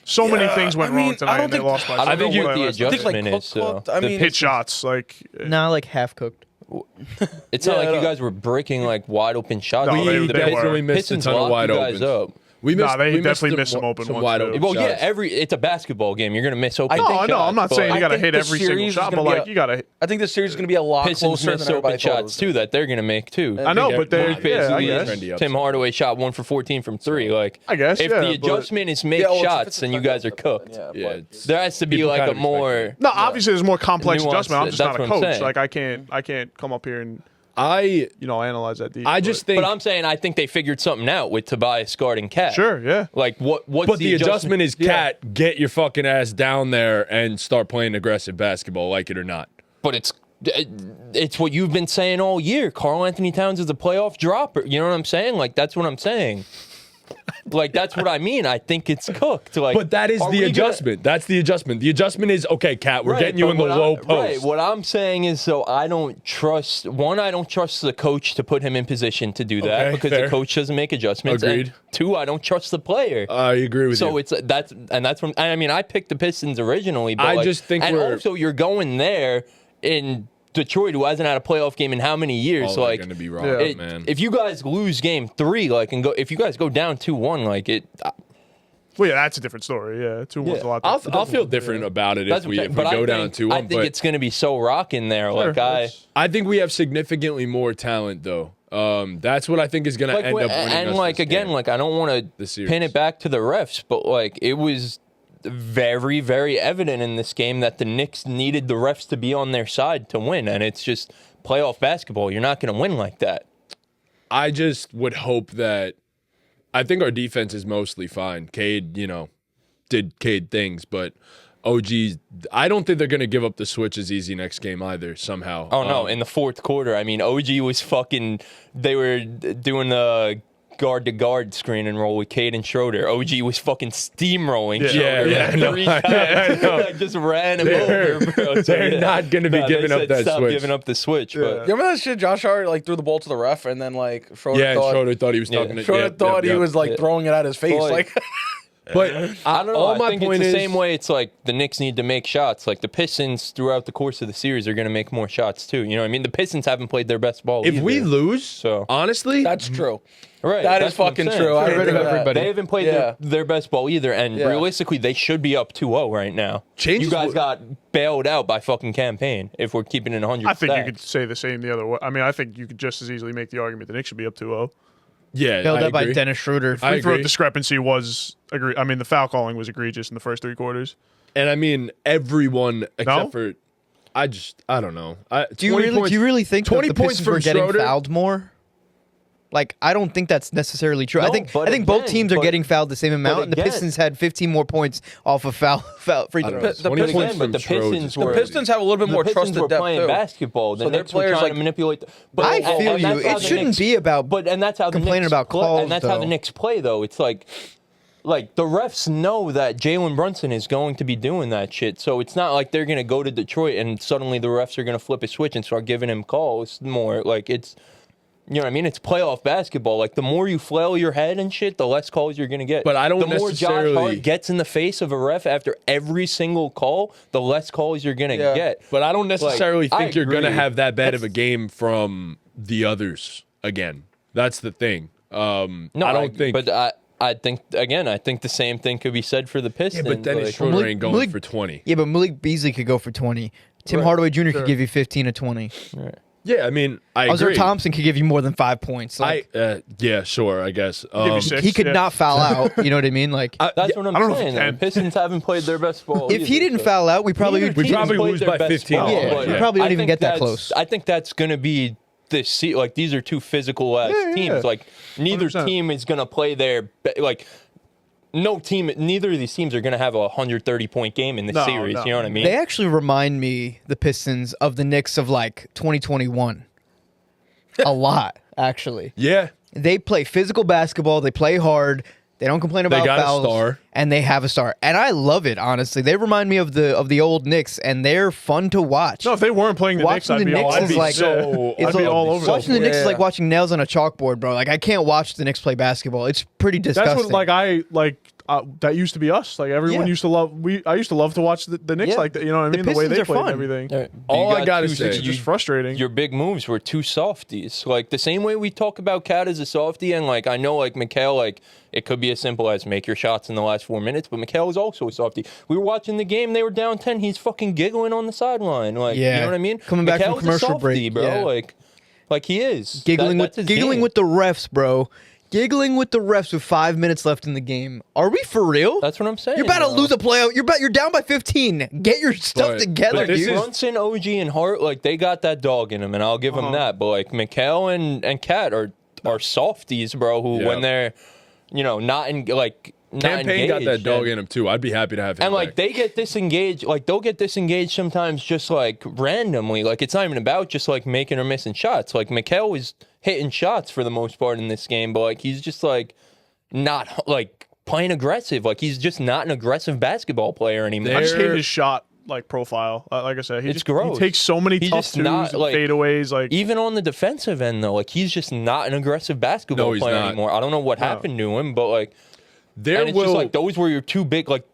So many Yeah, things went I mean, wrong I tonight, don't and they think- lost by 6. I think you- what the I think adjustment like is. So. I The mean, hit shots, like Nah, like half cooked. It's not Yeah, like I you know. guys were breaking like wide open shots. No, they we were. definitely missed a Pistons ton of locked wide you guys opens. up. We missed. they we definitely missed some open ones, wide too. open Well, yeah, shots. it's a basketball game. You're gonna miss open. no, I know. I'm not shots, saying but you got to think hit the every single series is shot, gonna but be like a- you got to. I think this series is going to be a lot Pistons closer miss than everybody open thought it shots was. too that they're gonna make too. I know, but they're Yeah, I guess. trendy Tim Hardaway shot 1 for 14 from 3. Like I guess, if yeah, the but- adjustment is make Yeah, well, shots, then you guys are cooked. Yeah, Yeah, but- it's- There has to be People like kind a of more. expect No, obviously there's more complex Nuance, adjustment. I'm just that's not a what I'm coach. saying. Like I can't come up here and I analyze that deep. just think. But I'm saying I think they figured something out with Tobias guarding Cat. sure, yeah. Like what's But the adjustment is, Yeah. Cat, get your fucking ass down there and start playing aggressive basketball, like it or not. But it's what you've been saying all year. Karl Anthony Towns is a playoff dropper. You know what I'm saying? Like that's what I'm saying. Like that's what I mean. I think it's cooked. Like, But that is are the we gonna- adjustment. That's the adjustment. The adjustment is, okay, Cat, we're Right, getting you but in the what low I'm- post. Right. What I'm saying is, so I don't trust. One, I don't trust the coach to put him in position to do that Okay, because fair. the coach doesn't make adjustments. And Agreed. two, I don't trust the player. I agree with you. So that's from. I mean, I picked the Pistons originally, but I like- just think and we're- also you're going there in Detroit, who hasn't had a playoff game in how many years? All they're like, gonna be wrong, Yeah. man. if you guys lose game 3, like, and go, if you guys go down 2-1, like it. Well, yeah, that's a different story. Yeah, 2-1's a lot. I'll feel different about it That's if what we I'm if saying. we But go I down think, 2-1. I think But it's going to be so rocking there. Sure, Like I think we have significantly more talent, though. That's what I think is going to like, end up winning and us like this again, game. like I don't want The to series. pin it back to the refs, but like it was very, very evident in this game that the Knicks needed the refs to be on their side to win, and it's just playoff basketball. You're not going to win like that. I just would hope that I think our defense is mostly fine. Cade, did Cade things, but OG, I don't think they're going to give up the switch as easy next game either, somehow. Oh no! In the fourth quarter, I mean, OG was fucking. They were doing the guard to guard screen and roll with Cade and Schroeder. OG was fucking steamrolling. Yeah, Schroeder, yeah, like, I know. 3 times. I know. Like, just ran him They're- over, bro. So, they're yeah. not gonna be Nah, giving they up said that stop switch. giving up the switch, but You remember that shit? Josh Hart like threw the ball to the ref, and then like Schroeder Yeah, and thought Schroeder thought he was talking to Schroeder thought he was like Yeah. throwing it at his face. Well, Like But I don't know. All my I think point it's is the same way. It's like the Knicks need to make shots. Like the Pistons, throughout the course of the series, are going to make more shots too. You know what I mean? The Pistons haven't played their best ball. if either. we lose, So- honestly, that's true. right, That that's is what I'm fucking saying. true. I Get didn't rid of think that. everybody. They haven't played Yeah. their best ball either, and Yeah. realistically, they should be up 2-0 right now. Changes You guys would- got bailed out by fucking campaign. If we're keeping it 100, I think you could say the same the other way. I mean, I think you could just as easily make the argument the Knicks should be up 2-0. yeah, Held I up by agree. Dennis Schroeder. I Free throw agree. discrepancy was I mean, the foul calling was egregious in the first 3 quarters. And I mean, everyone except No? for, I don't know. Do you really think that 20 the points Pistons from were getting Schroeder? fouled more? Like, I don't think that's necessarily true. No, I think but both again- teams are but- getting fouled the same amount, and the again- Pistons had 15 more points off of foul free I don't throws. know. 20 Pistons- points Again, but from the Schroeder Pistons is were- The crazy. Pistons have a little bit more the trust Pistons in were depth playing too. basketball. The So their Knicks were players, trying like- to manipulate. But I and feel that's you. how It the shouldn't Knicks- be about and that's how the complaining Knicks about play, calls, and that's how though. the Knicks play, though. It's like the refs know that Jalen Brunson is going to be doing that shit. So it's not like they're gonna go to Detroit and suddenly the refs are gonna flip a switch and start giving him calls more. Like You know what I mean? It's playoff basketball. Like, the more you flail your head and shit, the less calls you're going to get. But I don't The more necessarily- Josh Hart gets in the face of a ref after every single call, the less calls you're going to get. But I don't necessarily I think you're going to agree. have that bad of a game from the others again. That's the thing. No, I don't think. But I think, again, I think the same thing could be said for the Pistons. But Dennis like, Schroeder Malik- ain't going Malik- for 20. Yeah, but Malik Beasley could go for 20. Tim Hardaway Jr. could give you 15 to 20. Yeah, I mean, I agree. Oscar Thompson could give you more than 5 points. Like, Yeah, sure, I guess. Give you six, he could yeah. not foul out. You know what I mean? Like, That's what I'm I don't know if saying. he The can. Pistons haven't played their best ball. if he didn't foul out, we probably Neither would. team probably has played lose their by best 15. ball, Yeah, but we probably I don't even think get that that's- close. I think that's going to be like, these are two physical ass Yeah, teams. Like, neither 100%. team is going to play like, neither of these teams are going to have a 130-point game in this No, series. no. You know what I mean? They actually remind me, the Pistons, of the Knicks of like 2021. A lot, actually. Yeah. They play physical basketball. They play hard. They don't complain about got a fouls. star. And they have a star. And I love it, honestly. They remind me of the old Knicks, and they're fun to watch. No, if they weren't playing the Knicks, Watching I'd the be all. Knicks I'd is be like- so. it's I'd be like- all over. Watching the Knicks is Yeah. like watching nails on a chalkboard, bro. Like, I can't watch the Knicks play basketball. It's pretty disgusting. That's what that used to be us. Like everyone Yeah. used to love. I used to love to watch the Knicks Yeah. like that. You know what I The mean? The way Pistons they are played and fun. everything. All You I got gotta two- say- It's just frustrating. Your big moves were two softies. Like, the same way we talk about Cat as a softie, and like, I know, like, Mikal, like, it could be as simple as make your shots in the last 4 minutes, but Mikal is also a softie. We were watching the game, they were down 10, he's fucking giggling on the sideline. Like, you Yeah. know what I mean? Coming back from Mikal's a commercial softie, break, bro. yeah. Like he is. giggling That's his game. with the refs, bro. Giggling with the refs with 5 minutes left in the game. Are we for real? That's what I'm saying. You're about to bro. lose a playoff. You're down by 15. Get your stuff But- together, but this dude. is- Brunson, OG, and Hart, like, they got that dog in them, and I'll give them that. But like, Mikal and Cat are softies, bro. Who Yeah. when they're, not in like. Not Campaign got that engaged, dog and- in him, too. I'd be happy to have him And like back. they get disengaged, like they'll get disengaged sometimes just like randomly. Like, it's not even about just like making or missing shots. Like, Mikal was hitting shots for the most part in this game, but like he's just like not like playing aggressive. Like, he's just not an aggressive basketball player anymore. I just hate They're- his shot profile. Like I said, It's gross. He takes so many He's tough just twos not, and like- fadeaways. Like Even on the defensive end, though, like he's just not an aggressive basketball No, he's player not. anymore. I don't know what happened to him, but like, and it's just like those were your two big, like,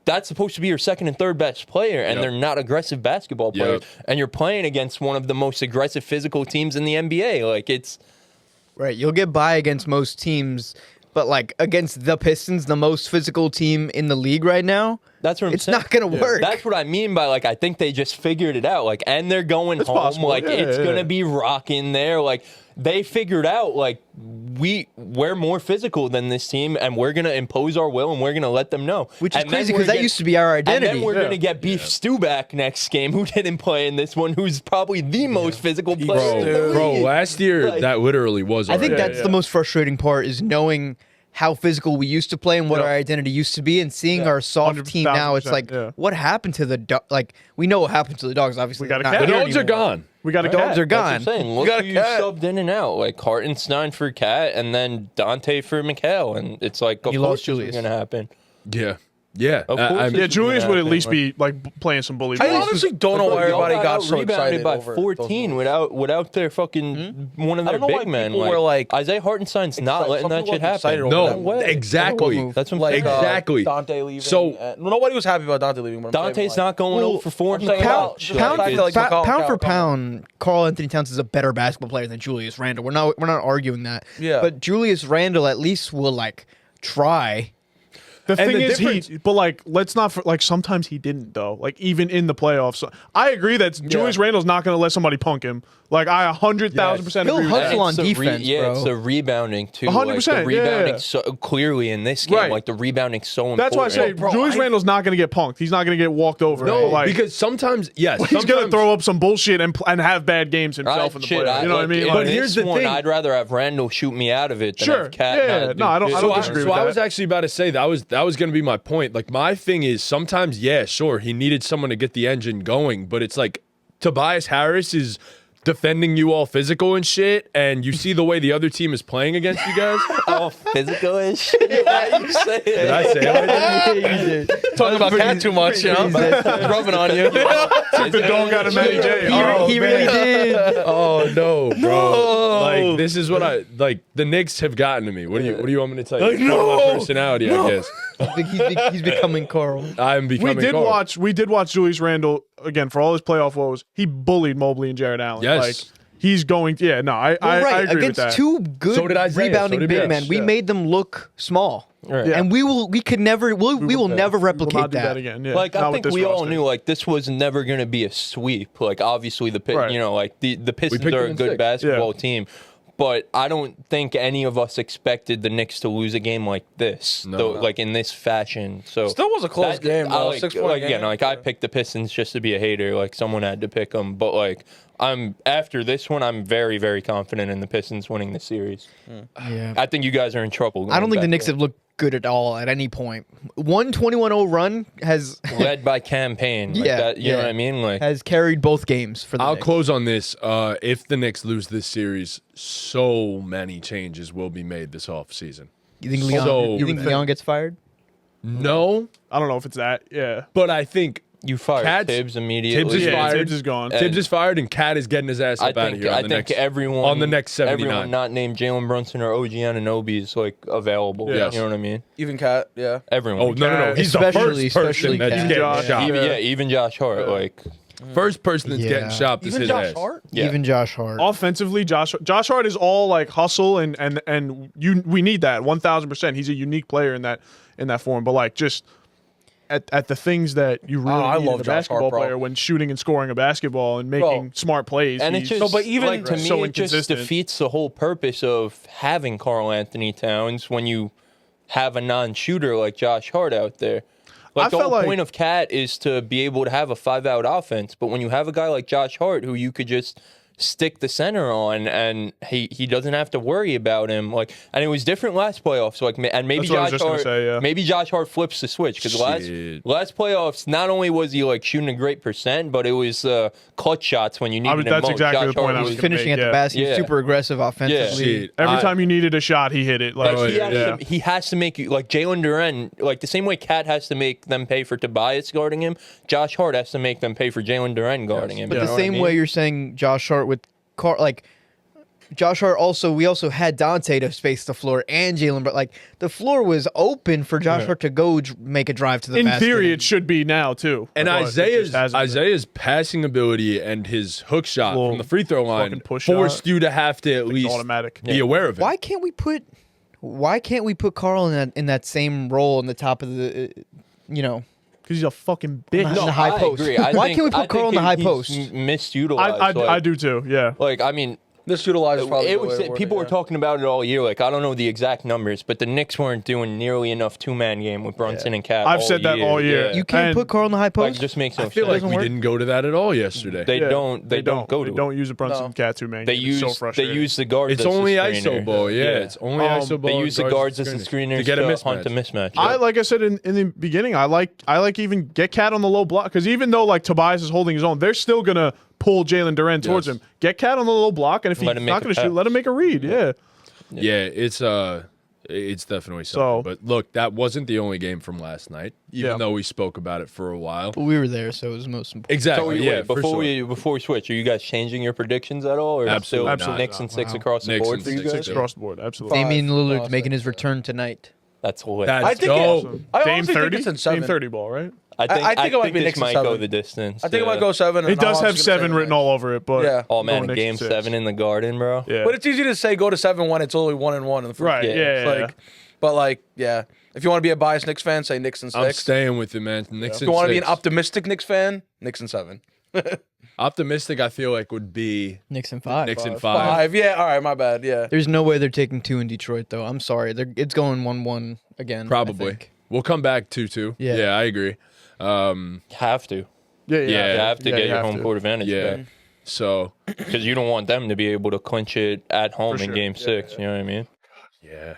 that's supposed to be your second and third best player, and Yep. they're not aggressive basketball players. Yep. And you're playing against one of the most aggressive physical teams in the NBA. Like, it's Right, you'll get by against most teams, but like against the Pistons, the most physical team in the league right now, that's what I'm it's saying. not gonna work. That's what I mean by like I think they just figured it out. Like, and they're going It's home. possible. Like, Yeah, it's yeah. gonna be rocking there. Like, they figured out like we're more physical than this team, and we're gonna impose our will, and we're gonna let them know. Which is And then crazy we're because that gonna- used to be our And identity. then we're Yeah. gonna get Beef Stew back next game, who didn't play in this one, who's probably the most physical player. in the Bro, league. last year, Like- that literally was I think already. that's the most frustrating part is knowing how physical we used to play and what Yeah. our identity used to be, and seeing our soft team now. It's 100%, like, yeah. what happened to the like? We know what happened to the dogs. Obviously, We got a they're not cat. The here dogs are anymore. gone. we got a Dogs cat. are That's what I'm gone. saying. Look got a who you cat. subbed in and out, like Hartenstein for Cat, and then Dante for Mikal, and it's like, of You course lost this is Julius. gonna happen. Yeah. Yeah. Of course Yeah, Julius would at Yeah, least like- be like playing some bully. I ball. honestly don't know why everybody got so rebounded excited by over 14 without their fucking one of I their don't know why big men. people were, like, Isaiah Hartenstein's not letting some that people shit were excited happen. over No, that. way. exactly. What move? That's what I'm Like saying. Exactly. Dante leaving. So- nobody was happy about Dante leaving. But I'm saying, Dante's like, not going 0 for 4 in the saying about- couch. just Pound, the fact that, like, fa- McCall- pound for McCall- pound, Carl Anthony Towns is a better basketball player than Julius Randle. We're not arguing that. Yeah. But Julius Randle at least will like try. The And thing the is, difference- but like, let's not like. Sometimes he didn't though. Like even in the playoffs, so, I agree that Julius Randle's not going to let somebody punk him. Like I 100,000% He'll agree with hustle that. on It's the defense, bro. it's the rebounding too. 100%, Like, the rebounding yeah. so clearly in this game. Right. Like the rebounding so important. That's why I say Julius Randle's not going to get punked. He's not going to get walked over. No, like, because sometimes, yes. he's going to sometimes- throw up some bullshit and have bad games himself in the playoffs. You know what I mean? But Like, here's the thing. I'd rather have Randall shoot me out of it than Sure. have Cat. Yeah, not no, I don't- do I So, don't I, disagree so with I that. was actually about to say that was going to be my point. Like my thing is sometimes, yeah, sure, he needed someone to get the engine going, but it's like Tobias Harris is defending you all physical and shit, and you see the way the other team is playing against you guys. All physical and shit. Yeah, you say it. Did I say it like that? Yeah, you did. Talking about cat too much, you know? Rubbing on you. Took the dog out of Matty J. He really did. Oh no, bro! Like this is what I like. The Knicks have gotten to me. What do you want me to tell you? No. My personality, I guess. He's becoming Carl. I'm becoming. We did watch Julius Randle again for all his playoff woes. He bullied Mobley and Jared Allen. Yes. Like he's going. I Right. agree with Against that. two good So did Isaiah. rebounding So did big Bibbs. men, we Yeah. made them look small. Right. Yeah. And we will never will replicate not do that again. Yeah. Like Not I with think this we all roster. knew like this was never going to be a sweep. Like obviously Right. you know, like the Pistons picked are them a in good 6. basketball team, but I don't think any of us expected the Knicks to lose a game like this, No. though, like in this fashion. So Still was a close game, I though. like, 6-point like game. yeah, no, like I picked the Pistons just to be a hater. Like someone had to pick them, but like I'm after this one, I'm very very confident in the Pistons winning the series. Yeah. I think you guys are in trouble. I don't think the going Knicks have looked good at all at any point. 1-21-0 run has led by campaign. Like Yeah, that, you know yeah. what I mean? Like has carried both games for the I'll Knicks. close on this. If the Knicks lose this series, so many changes will be made this offseason. You think So- Leon gets fired? No, I don't know if it's that. Yeah. but I think you fired Cats- Tibbs immediately. Tibbs is Yeah, fired. Tibbs is gone. Tibbs is fired, and Cat is getting his ass I up out of think here. I think everyone on the next 79. everyone not named Jalen Brunson or OG Anunoby is like available. Yes. You know what I mean? Even cat, yeah. Everyone. Oh no! He's the Especially- first person especially that's Cat. getting Josh. shot. Even Josh Hart. Like First person that's Yeah. getting shot is Even his Josh ass. Hart? yeah. Even Josh Hart. Offensively, Josh Hart is all like hustle and we need that 1,000%. He's a unique player in that form, but like just at the things that you really I need love in a Josh Hart, basketball bro. player when shooting and scoring a basketball and making smart plays. And it he's- just, So, but even- like, to me, so it just inconsistent. defeats the whole purpose of having Karl Anthony Towns when you have a non-shooter like Josh Hart out there. I Like the felt whole like- point of Cat is to be able to have a 5-out offense, but when you have a guy like Josh Hart who you could just stick the center on and he doesn't have to worry about him, like, and it was different last playoffs, like, and maybe That's what I was Josh just gonna Hart say, yeah. maybe Josh Hart flips the switch because Shit. last playoffs not only was he like shooting a great percent, but it was clutch shots when you needed him that's most. exactly Josh the point Hart I was was gonna finishing make, at the yeah. basket, Yeah. super aggressive offensively. Shit. Every time you needed a shot, he hit it. Like, Like, yeah. he has to make you like Jalen Duren, like the same way Cat has to make them pay for Tobias guarding him. Josh Hart has to make them pay for Jalen Duren guarding him. But you the know what I same mean? way you're saying Josh Hart with like Josh Hart we also had Dante to space the floor and Jalen, but like the floor was open for Josh Hart to go make a drive to the in basket. theory, it should be now too. And But it just hasn't been. Isaiah's passing ability and his hook shot Little from the free throw line fucking push forced shot. you to have to at least automatic. be aware of it. Why can't we put Carl in that same role in the top of the because he's a fucking bitch. in the high I post? agree. I Why think- can't we I put Carl in think the high he's post? Misutilized. I do too. Yeah. Like I mean, Misutilized is probably it the way was to word people it, were yeah. talking about it all year. Like I don't know the exact numbers, but the Knicks weren't doing nearly enough 2-man game with Brunson and Cat. I've said that all year. Yeah. You can't And- put Carl in the high like post. it just makes no I feel sense. like we work. didn't go to that at all yesterday. They don't go to They don't use a Brunson Cat 2-man. They It's use so they frustrating. use the guards. It's as the only screener. ISO ball, yeah. It's only ISO ball. They use the guards as the screeners screeners to get a hunt a mismatch. mismatch. Like I said in the beginning, I like even get Cat on the low block because even though like Tobias is holding his own, they're still gonna pull Jalen Duren towards Yes. him. Get Cat on the low block, and if he's Let him make not a gonna shoot, pass. let him make a read. Yeah. Yeah, it's definitely something. So- But look, that wasn't the only game from last night, even Yeah. though we spoke about it for a while. But we were there, so it was most important. Exactly. So wait, yeah. for before sure. before we switch, are you guys changing your predictions at all, or Absolutely still not. Knicks and 6 Wow. across the Knicks board and for you six. guys? Six across the board, absolutely. Damian Lillard's Five, making six, his return tonight. That's hilarious. That's I think dope. I Dame honestly 30. think it's in Dame 7. 30 ball, right? I think I think it might be this Knicks in might go 7. the distance. I think it might go 7. It does have 7 written all over it, but Yeah. Oh man, going game Knicks in 7 six. in the Garden, bro. Yeah. But it's easy to say go to 7 when it's only 1-1 in the first. right. Yeah. Yeah. It's yeah, like, but like, yeah. If you want to be a biased Knicks fan, say Knicks and 6. I'm staying with it, man. Knicks If and you want to be an 6. optimistic Knicks fan, Knicks and 7. Optimistic, I feel like would be Knicks and 5. Knicks and 5. 5. Yeah. All right. My bad. Yeah. There's no way they're taking 2 in Detroit, though. I'm sorry. It's going 1-1 again. I Probably. think. We'll come back 2-2. Yeah. Yeah, I agree. Have to. Yeah. Yeah. You have to Yeah, get you your have home to. court advantage Yeah. back. So, Because you don't want them to be able to clinch it at home in sure. game 6. You know what I mean? yeah.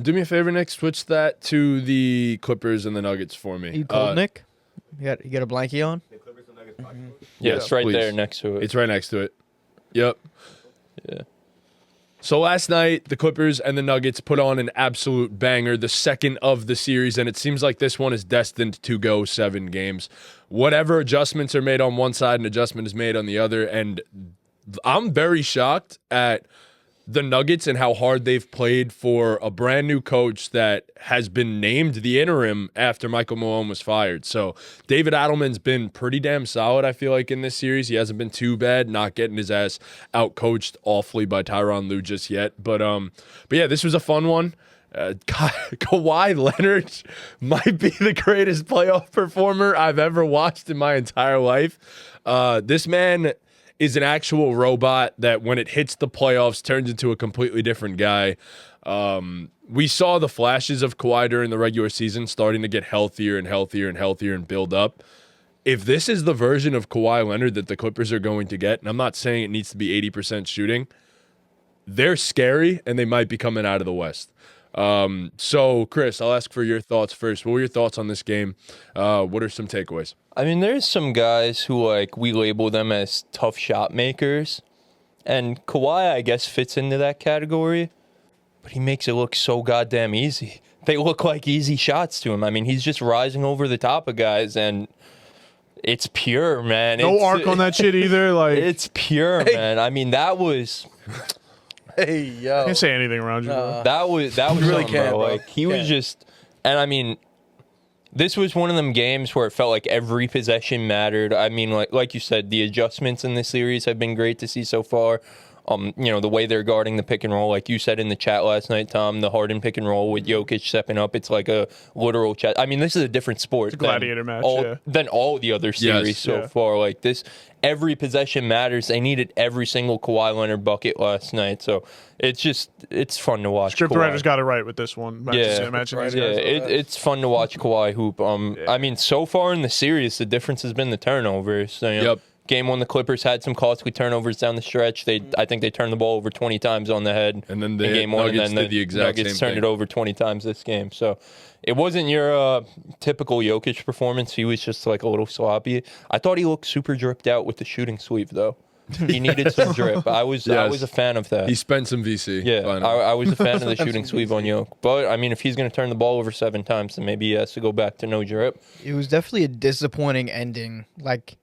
Do me a favor, Nick. Switch that to the Clippers and the Nuggets for me. You cold, Nick? You got a blankie on? Yeah, it's right please. there next to it. It's right next to it. Yep. Yeah. So last night, the Clippers and the Nuggets put on an absolute banger, the second of the series, and it seems like this one is destined to go 7 games. Whatever adjustments are made on one side, an adjustment is made on the other, and I'm very shocked at the Nuggets and how hard they've played for a brand new coach that has been named the interim after Michael Malone was fired. So David Adelman's been pretty damn solid, I feel like, in this series. He hasn't been too bad, not getting his ass out-coached awfully by Tyronn Lue just yet. But yeah, this was a fun one. Kawhi Leonard might be the greatest playoff performer I've ever watched in my entire life. This man is an actual robot that when it hits the playoffs turns into a completely different guy. We saw the flashes of Kawhi during the regular season starting to get healthier and healthier and healthier and build up. If this is the version of Kawhi Leonard that the Clippers are going to get, and I'm not saying it needs to be 80% shooting, they're scary and they might be coming out of the West. So, Chris, I'll ask for your thoughts first. What were your thoughts on this game? What are some takeaways? I mean, there's some guys who, like, we label them as tough shot makers. And Kawhi, I guess, fits into that category. But he makes it look so goddamn easy. They look like easy shots to him. I mean, he's just rising over the top of guys, and it's pure, man. No arc on that shit either. Like, It's pure, man. I mean, that was... Hey, yo. I can't say anything around you. Bro. That was really something, can't, bro. bro. Like, he was just... And, I mean... This was one of them games where it felt like every possession mattered. I mean, like you said, the adjustments in this series have been great to see so far. You know, the way they're guarding the pick and roll, like you said in the chat last night, Tom, the Harden pick and roll with Jokic stepping up, it's like a literal chat. I mean, this is a different sport. It's a gladiator match, than all the other series so far. Like this, every possession matters. They needed every single Kawhi Leonard bucket last night. So it's fun to watch. Script Kawhi. writers got it right with this one. It's fun to watch Kawhi hoop. I mean, so far in the series, the difference has been the turnovers. So, you know, Game 1, the Clippers had some costly turnovers down the stretch. I think they turned the ball over 20 times on the head. And then the Game 1, Nuggets and then did the exact Nuggets same turned thing. it over 20 times this game. So it wasn't your typical Jokic performance. He was just like a little sloppy. I thought he looked super dripped out with the shooting sweep, though. He needed some drip. I was a fan of that. He spent some VC. Yeah, I was a fan of the shooting sweep on Jokic. But, I mean, if he's going to turn the ball over 7 times, then maybe he has to go back to no drip. It was definitely a disappointing ending. Like,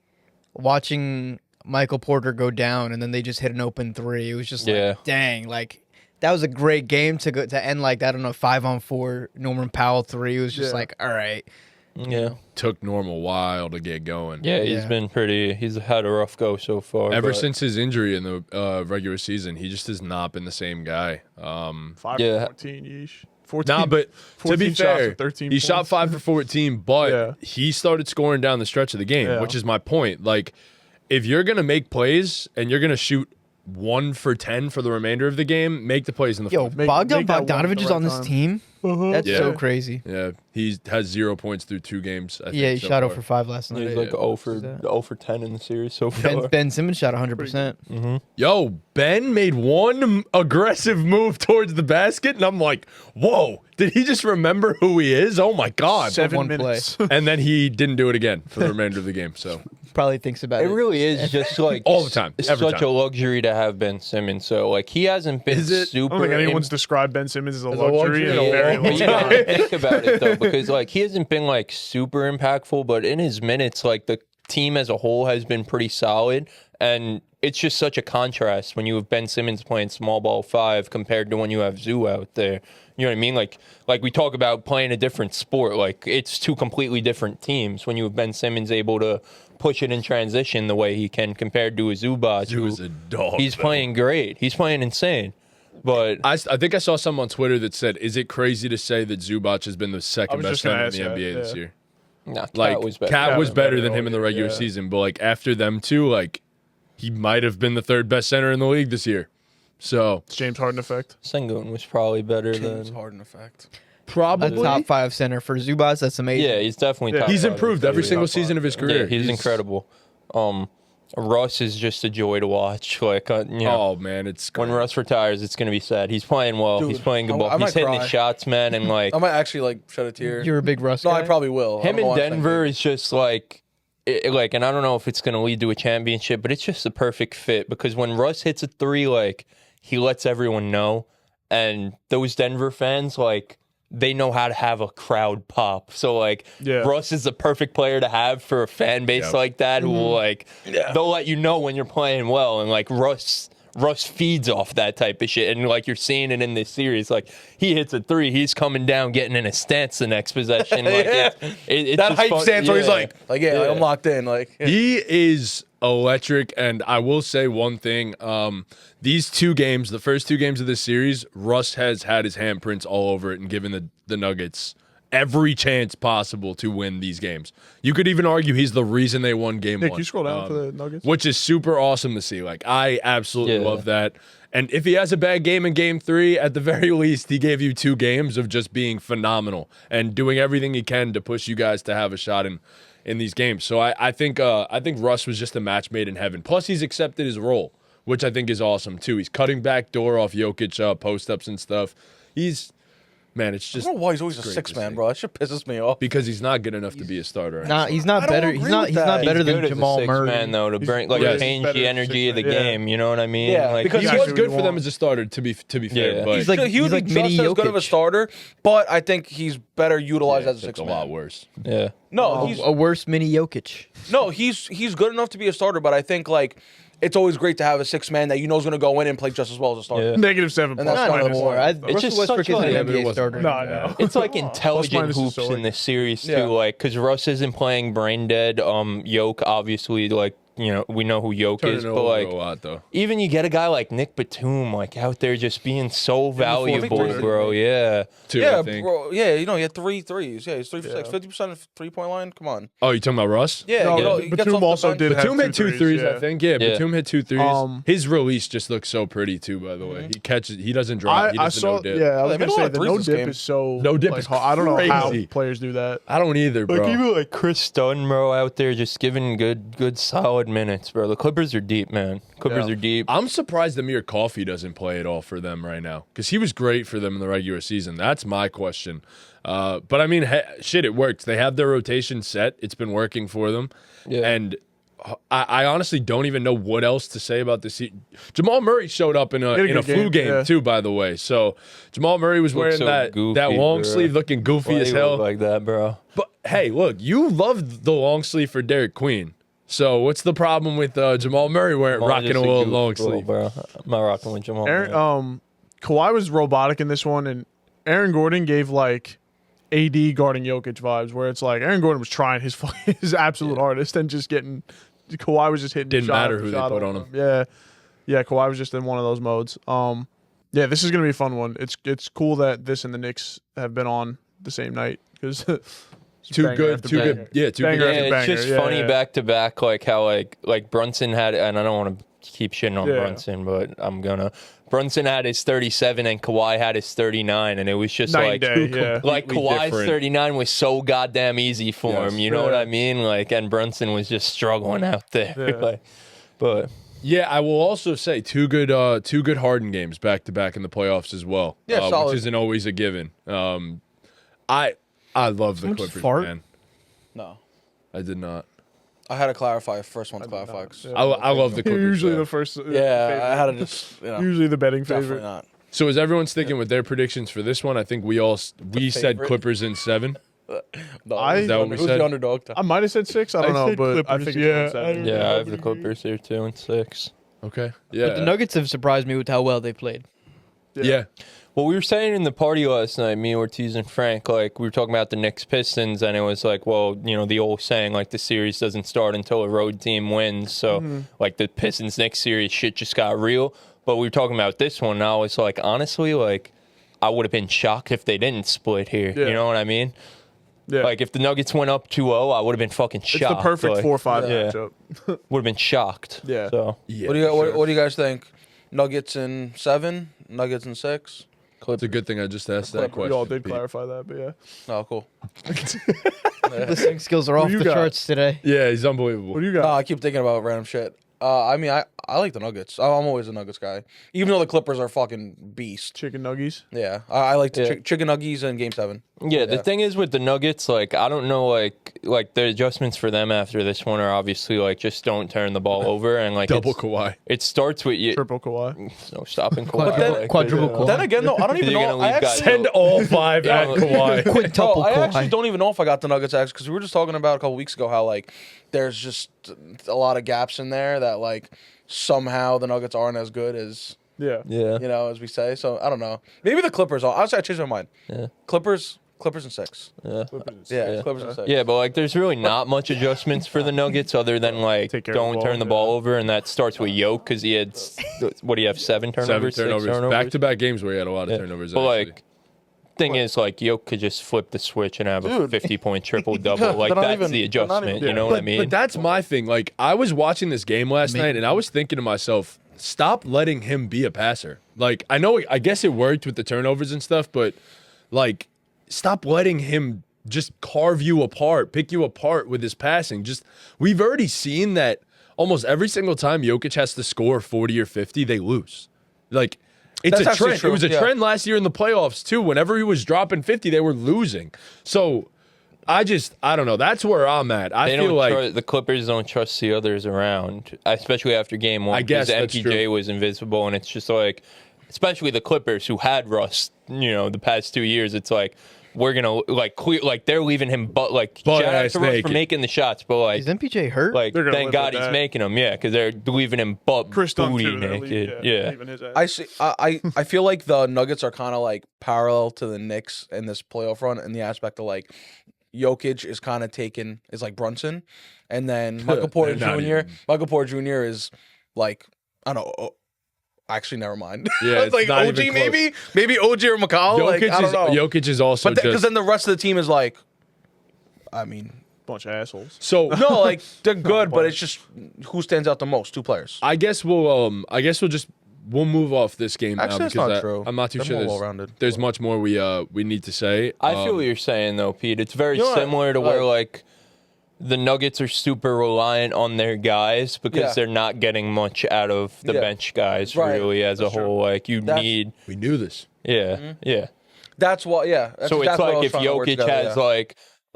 watching Michael Porter go down and then they just hit an open 3. It was just like, dang, like that was a great game to end like that. I don't know, 5-on-4 Norman Powell 3. It was just like, all right. Yeah. Took Normal a while to get going. Yeah, he's had a rough go so far. Ever since his injury in the regular season, he just has not been the same guy. 5 for 14, yeesh. 14. Nah, but to be shots fair, with 13 he shot points. 5 for 14, but he started scoring down the stretch of the game, which is my point. Like, if you're going to make plays and you're going to shoot 1 for 10 for the remainder of the game, make the plays in the fourth. Bogdan that one at the Bogdanovich is right on this time. team. That's so crazy. Yeah, he has 0 points through 2 games. I think, Yeah, he so shot far. 0 for 5 last night. He's like 0 for 10 in the series so far. Ben Simmons shot 100%. Yo, Ben made one aggressive move towards the basket, and I'm like, whoa, did he just remember who he is? Oh, my God. 7 one minutes. And then he didn't do it again for the remainder of the game. So Probably thinks about it. It really is just like all the time. It's Every such time. a luxury to have Ben Simmons. So like he hasn't been I super. don't think anyone's described Ben Simmons as a luxury, luxury in a very But long you time. gotta think about it though, because like he hasn't been like super impactful, but in his minutes, like the team as a whole has been pretty solid, and it's just such a contrast when you have Ben Simmons playing small ball 5 compared to when you have Zoo out there. You know what I mean? Like we talk about playing a different sport. Like it's 2 completely different teams when you have Ben Simmons able to push it in transition the way he can compared to a Zubac. Zoo is a dog. He's though. playing great. He's playing insane. But I think I saw something on Twitter that said, "Is it crazy to say that Zubac has been the second was best just gonna center in the ask NBA that, this yeah. year?" nah, Like Cat was better than all him in the year, regular yeah. season, but like after them two, like he might have been the 3rd best center in the league this year. So It's James Harden effect. Sengun was probably better James than. Harden effect. A probably top 5 center for Zubac. That's amazing. Yeah, he's definitely. Yeah. Top he's 5. improved every Top single 5, season of his yeah. career. Yeah, he's incredible. Russ is just a joy to watch. Like, you know, Oh man, it's when great. Russ retires, it's gonna be sad. He's playing well. Dude, he's playing good I ball. might He's hitting cry. his shots, man, and like I might actually like shed a tear. You're a big Russ No, guy. I probably will. I him don't know in why I'm Denver thinking. is just like like, and I don't know if it's going to lead to a championship, but it's just the perfect fit because when Russ hits a three, like, he lets everyone know. And those Denver fans, like, they know how to have a crowd pop. So, like, Russ is the perfect player to have for a fan base like that who will, like, they'll let you know when you're playing well. And, like, Russ feeds off that type of shit. And, like, you're seeing it in this series. Like, he hits a three, he's coming down, getting in a stance the next possession. Like, it's that hype stance where he's like, I'm locked in. Like, he is electric. And I will say one thing. These 2 games, the first 2 games of this series, Russ has had his handprints all over it and given the Nuggets every chance possible to win these games. You could even argue he's the reason they won game Nick, 1. you scroll down for the Nuggets? Which is super awesome to see. Like, I absolutely love that. And if he has a bad game in game 3, at the very least, he gave you 2 games of just being phenomenal and doing everything he can to push you guys to have a shot in these games. So I think Russ was just a match made in heaven. Plus, he's accepted his role, which I think is awesome, too. He's cutting back door off Jokic post-ups and stuff. Man, it's just. I don't know why he's always a 6-man, bro. That shit pisses me off. Because he's not good enough to be a starter. He's not better. He's not better He's than good Jamal as a Murray. man, though, to bring change the energy of the game. You know what I mean? Yeah, like, because He He was actually good for them as a starter, to be fair. But He's like he would be just mini as good of a Jokic. starter, but I think he's better utilized as a it's 6-man. a lot worse. yeah. No, he's A worse mini Jokic. he's good enough to be a starter, but I think like it's always great to have a 6-man that you know is going to go in and play just as well as a starter. Yeah. -7 And plus that's Not minus anymore. one. Russell just Westbrook such is an like- NBA starter. No, I know. It's like intelligent minus is hoops so in this series too, Yeah. like because Russ isn't playing brain dead. Yoke obviously, like we know who Yoke Turning is, it but over like a lot, though. even you get a guy like Nick Batum, like out there just being so valuable, victories. bro. Yeah, Too, I Yeah, think. bro. Yeah, he had 3 threes. Yeah, he's 3 for 6, 50% of 3-point line. Come on. Oh, you talking about Russ? Yeah, No, he gets off Batum the also bench. did have Batum had 2 threes, yeah. I think. Yeah, Yeah. Batum had 2 threes. His release just looks so pretty too. By the way, he catches. He doesn't drop. He I doesn't saw. no dip. Yeah, I was they made a gonna lot say of the threes no this dip game. is so. No dip like, is I don't know how crazy. players do that. I don't either, bro. like even like Chris Dunn, bro, out there just giving good solid minutes, bro. The Clippers are deep, man. Clippers are deep. I'm surprised Amir Coffey doesn't play at all for them right now because he was great for them in the regular season. That's my question. But I mean, shit, it worked. They have their rotation set. It's been working for them. Yeah. And I honestly don't even know what else to say about this. Jamal Murray showed up in a good flu game too, by the way. So Jamal Murray was wearing so that goofy, long bro. sleeve, looking goofy Why as you look hell. like that, bro. But hey, look, you loved the long sleeve for Derek Queen. So what's the problem with Jamal Murray rocking a little long sleeve? bro. I'm not rocking with Jamal. Aaron, Murray. Kawhi was robotic in this one, and Aaron Gordon gave like AD guarding Jokic vibes, where it's like Aaron Gordon was trying his absolute hardest and just getting. Kawhi was just hitting. Didn't shot matter after who they shot put over on him. Yeah. Kawhi was just in one of those modes. Yeah, this is gonna be a fun one. It's cool that this and the Knicks have been on the same night because Two good, banger. yeah, two Banger good. after Yeah, banger. it's just Yeah, funny yeah. back to back, like how like Brunson had, and I don't want to keep shitting on Yeah. Brunson, but I'm gonna. Brunson had his 37 and Kawhi had his 39, and it was just Night like and day, yeah. like Completely Kawhi's different. 39 was so goddamn easy for Yes. him. You know what Yeah. I mean? Like, and Brunson was just struggling out there. Yeah. like, but Yeah, I will also say two good Harden games back to back in the playoffs as well. Yeah, solid. Which isn't always a given. I love the Someone just Clippers, fart? man. No. I did not. I had to clarify. First one to clarify. 'Cause- I love the Clippers. Usually though. the first. Yeah, I had to just, Usually the betting definitely favorite. not. So is everyone sticking with their predictions for this one? I think we said favorite. Clippers in 7. No, Is that what we it was said? the underdog time. I might have said 6. I don't know, said but I Clippers, think it's 7. yeah, I have the Clippers here too in 6. Okay. Yeah. But the Nuggets have surprised me with how well they played. yeah. Well, we were saying in the party last night, me, Ortiz, and Frank, like, we were talking about the Knicks Pistons, and it was like, well, you know, the old saying, like, the series doesn't start until a road team wins. So, like, the Pistons Knicks series shit just got real. But we were talking about this one, and I was like, honestly, like, I would have been shocked if they didn't split here. Yeah. You know what I mean? Yeah. Like, if the Nuggets went up 2-0, I would have been fucking It's shocked. the perfect like, 4-5 yeah. matchup. Would have been shocked. Yeah. So, Yeah. What do you sure. what do you guys think? Nuggets in 7, Nuggets in 6. It's a good thing I just asked that question. We all did Pete. clarify that, but yeah. Oh, cool. Listening skills are off you the got? charts today. Yeah, he's unbelievable. What do you No, got? I keep thinking about random shit. I mean, I like the Nuggets. I'm always a Nuggets guy, even though the Clippers are fucking beast. Chicken nuggies. Yeah, I like the chicken nuggies in Game 7. Yeah, the thing is with the Nuggets, like I don't know, like the adjustments for them after this one are obviously like just don't turn the ball over and like Double Kawhi. It starts with you. Triple Kawhi. No stopping Kawhi. then- Quadruple Kawhi. Then again, though, I don't even You're know. gonna I leave actually, guys Send all 5 at Kawhi. Quintuple I actually Kawhi. don't even know if I got the Nuggets actually because we were just talking about a couple weeks ago how like there's just a lot of gaps in there that like somehow the Nuggets aren't as good as Yeah. Yeah. you know as we say. So I don't know. Maybe the Clippers. Honestly, I changed my mind. Yeah. Clippers in 6. Yeah. Yeah, Clippers in 6. Yeah, but like there's really not much adjustments for the Nuggets other than like Take care of the don't ball, turn the ball over, and that starts with Yoke because he had what do you have 7 turnovers, 7 6 turnovers. Back-to-back games where he had a lot of turnovers. But actually. like, thing is, like Yoke could just flip the switch and have a Dude. 50-point triple double. Like they're not that's even- the they're not adjustment. even- You know what I mean? But that's my thing. Like, I was watching this game last night, and I was thinking to myself, stop letting him be a passer. Like, I guess it worked with the turnovers and stuff, but like, stop letting him just carve you apart, pick you apart with his passing. We've already seen that almost every single time Jokic has to score 40 or 50, they lose. Like, it's That's a actually trend. true, It was a yeah. trend last year in the playoffs too. Whenever he was dropping 50, they were losing. So I don't know. That's where I'm at. I They feel don't like the Clippers don't trust the others around, especially after game 1. I guess because that's MPJ true. was invisible, and it's just like, especially the Clippers who had Russ, the past 2 years. It's like we're gonna like clear, like they're leaving him, but like shout out ass to Russ for naked. making the shots, but like. Is MPJ hurt? Like, They're gonna thank live God with he's that. making them, yeah, because they're leaving him butt Chris Dunn booty too. They're naked. Yeah. leaving his ass. I see. I feel like the Nuggets are kind of like parallel to the Knicks in this playoff run in the aspect of like Jokic is kind of taken is like Brunson, and then Michael Porter They're not Jr. even- Michael Porter Jr. is like I don't know. Actually, never mind. Yeah, It's it's like not OG even close. maybe OG or McCall. Like, I don't know. Jokic is also But because just then the rest of the team is like, I mean, Bunch of assholes. so. no, like they're good, but it's just who stands out the most? 2 players. I guess we'll move off this game Actually, now that's because not true. I'm not too They're sure more there's, well-rounded. there's much more we need to say. I feel what you're saying, though, Pete. It's very You know what? similar to where, like, the Nuggets are super reliant on their guys because Yeah. they're not getting much out of the Yeah. bench guys, Right. really, as a whole. Like, you That's- need, we knew this. yeah, yeah. That's what. Yeah. That's So it's exactly what I like was if trying to work Jokic together, has, yeah.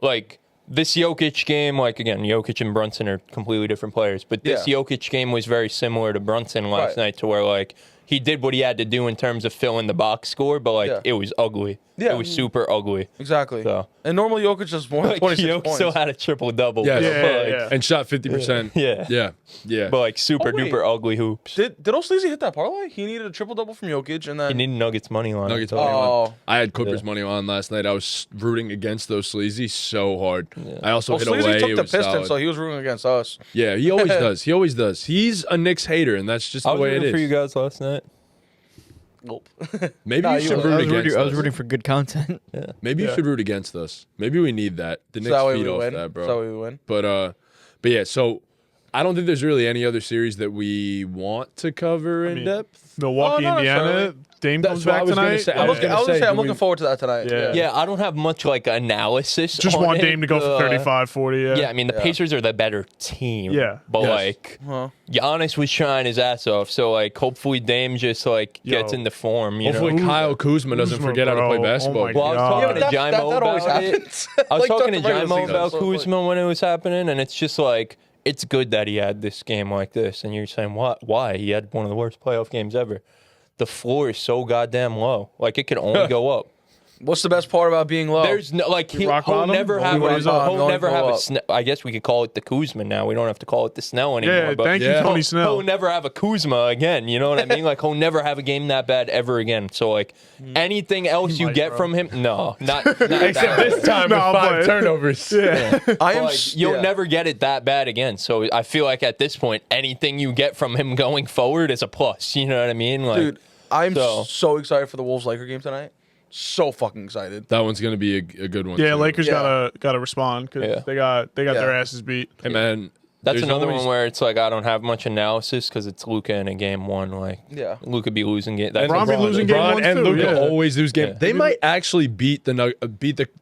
like, this Jokic game, like, again, Jokic and Brunson are completely different players, but this Yeah. Jokic game was very similar to Brunson last Right. night to where, like, he did what he had to do in terms of filling the box score, but, like, Yeah. it was ugly. Yeah. It was super ugly. Exactly. So. And normally Jokic does more than Like, 26 Jokic points. still had a triple-double. Yes. but, Yeah, like, yeah. And shot 50%. Yeah. Yeah. But like super Oh, wait. duper ugly hoops. Did O'Sleazy hit that parlay? He needed a triple double from Jokic, and then He needed Nuggets money line. Nuggets so- money Oh. on. I had Clippers money on last night. I was rooting against those sleazy so hard. I also well, hit away. Sleazy took It the was Pistons, solid. so he was rooting against us. Yeah, he always does. He always does. He's a Knicks hater, and that's just I the was way it rooting for you is. guys last night. Nope. Maybe Nah, you you should were- root I was, against rooting, I was us. rooting for good content. Maybe you should root against us. Maybe we need that. The So Knicks that way feed we off win. that, bro. So that way we win. But yeah, so I don't think there's really any other series that we want to cover in mean, depth. Milwaukee, Oh, no, Indiana. necessarily. Dame That's comes what I back was gonna tonight. say. I I was was gonna gonna say, say, I'm do looking we- forward to that tonight. Yeah. Yeah, I don't have much like analysis. Just on want it. Dame to go for 35, 40. Yeah, I mean the Pacers are the better team. Yeah. But Yes. like Huh. Giannis was trying his ass off, so like hopefully Dame just like gets Yo. into form. You Hopefully know. Kyle Kuzma doesn't Kuzma, forget how to play bro. basketball. Oh my Well, I was God. talking to That Jimo always about it. happens. I was Like, talking to during the regular Jimo season. about So, Kuzma when it was happening, and it's just like it's good that he had this game like this. And you're saying what? Why? He had one of the worst playoff games ever. The floor is so goddamn low. Like it can only go up. What's the best part about being low? There's no like he'll rock bottom? never have Rock bottom. he'll never have a Up. I guess we could call it the Kuzma now. We don't have to call it the Snell anymore. Yeah, but thank you, Yeah. Tony he'll Snell. never have a Kuzma again. You know what I mean? Like he'll never have a game that bad ever again. So like anything else you might, get bro. from him, no, not Except that. this time No, with 5 but- turnovers. Yeah. I am. Like, you'll never get it that bad again. So I feel like at this point, anything you get from him going forward is a plus. You know what I mean? Like, Dude, I'm So- so excited for the Wolves Laker game tonight. So fucking excited. That one's gonna be a good one. Yeah, too. Lakers Yeah. gotta respond because Yeah. they got Yeah. their asses beat. Hey man, That's There's another always- one where it's like I don't have much analysis because it's Luka in a game one. Like, Yeah. Luka be losing game. And LeBron be losing game LeBron ones and too, Luka yeah. always lose game. Yeah. They might actually beat the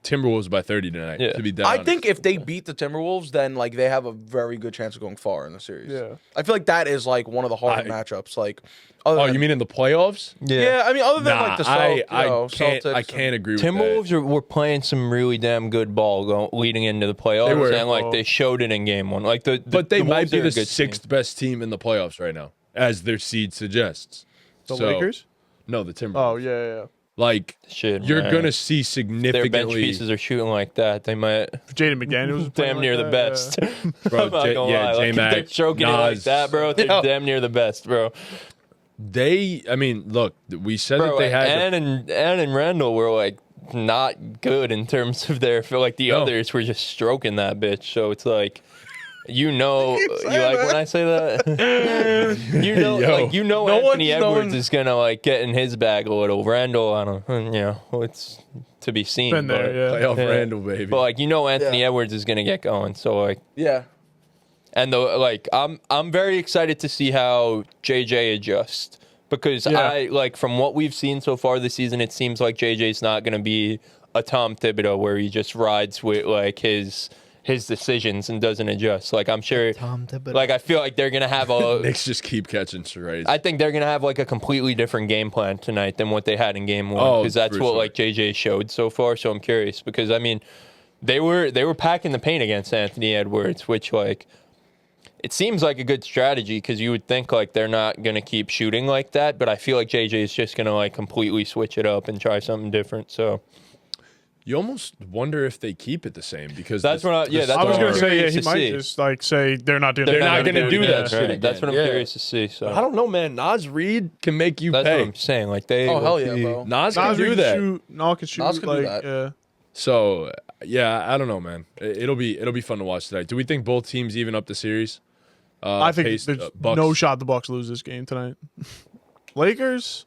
Timberwolves by 30 tonight. Yeah. To be dead I honest. think if they beat the Timberwolves, then like they have a very good chance of going far in the series. Yeah. I feel like that is like one of the harder matchups. Like, other Oh, than, you mean in the playoffs? Yeah, I mean, other than Nah, like the I can't agree with that. Timberwolves were playing some really damn good ball leading into the playoffs, They were. and like they showed it in game one. Like But they might Wolves be are a the good sixth team. best team in the playoffs right now, as their seed suggests. The So- Lakers? No, the Timberwolves. Oh, yeah. Like, Shit, you're man. gonna see If their bench significantly. pieces are shooting like that, they might Jaden McDaniels was playing damn like near the that, best. Bro, I'm not gonna lie. Like, if J-Mac, they're stroking it like Nas. that, bro. They're Yeah. damn near the best, bro. I mean, look, we said Bro, that they had. Ann and Randall were like not good in terms of their. I feel like the No. others were just stroking that bitch. So it's like, you like when I say that, Yo. No Anthony one's Edwards knowing- is gonna like get in his bag a little. Randall, I don't, it's to be seen. Been there, but, yeah. Playoff Yeah. Randall, baby. But like Anthony Edwards is gonna get going. So like. Yeah. And I'm very excited to see how JJ adjusts because Yeah. I like from what we've seen so far this season, it seems like JJ's not going to be a Tom Thibodeau where he just rides with like his decisions and doesn't adjust. Like I'm sure, Tom Thibodeau. like I feel like they're going to have a. Knicks just keep catching strays. I think they're going to have like a completely different game plan tonight than what they had in game one Oh, because that's for what sure. like JJ showed so far. So I'm curious because I mean, they were packing the paint against Anthony Edwards, which like. It seems like a good strategy because you would think like they're not gonna keep shooting like that, but I feel like JJ is just gonna like completely switch it up and try something different. So you almost wonder if they keep it the same because That's what I- yeah, that's I was what going I'm to say, yeah, curious he to might see. just like say they're not doing They're that. not gonna do Yeah. that shit right. again. That's what I'm Yeah. curious to see. So I don't know, man. Nas Reed can make you that's pay. what I'm saying. Like they. Oh hell yeah, bro. Nas can Nas do can that. shoot. Nas can shoot. Nas can do like, that. Yeah. So yeah, I don't know, man. It'll be fun to watch tonight. Do we think both teams even up the series? I think Pace, there's Bucks. no shot the Bucks lose this game tonight. Lakers,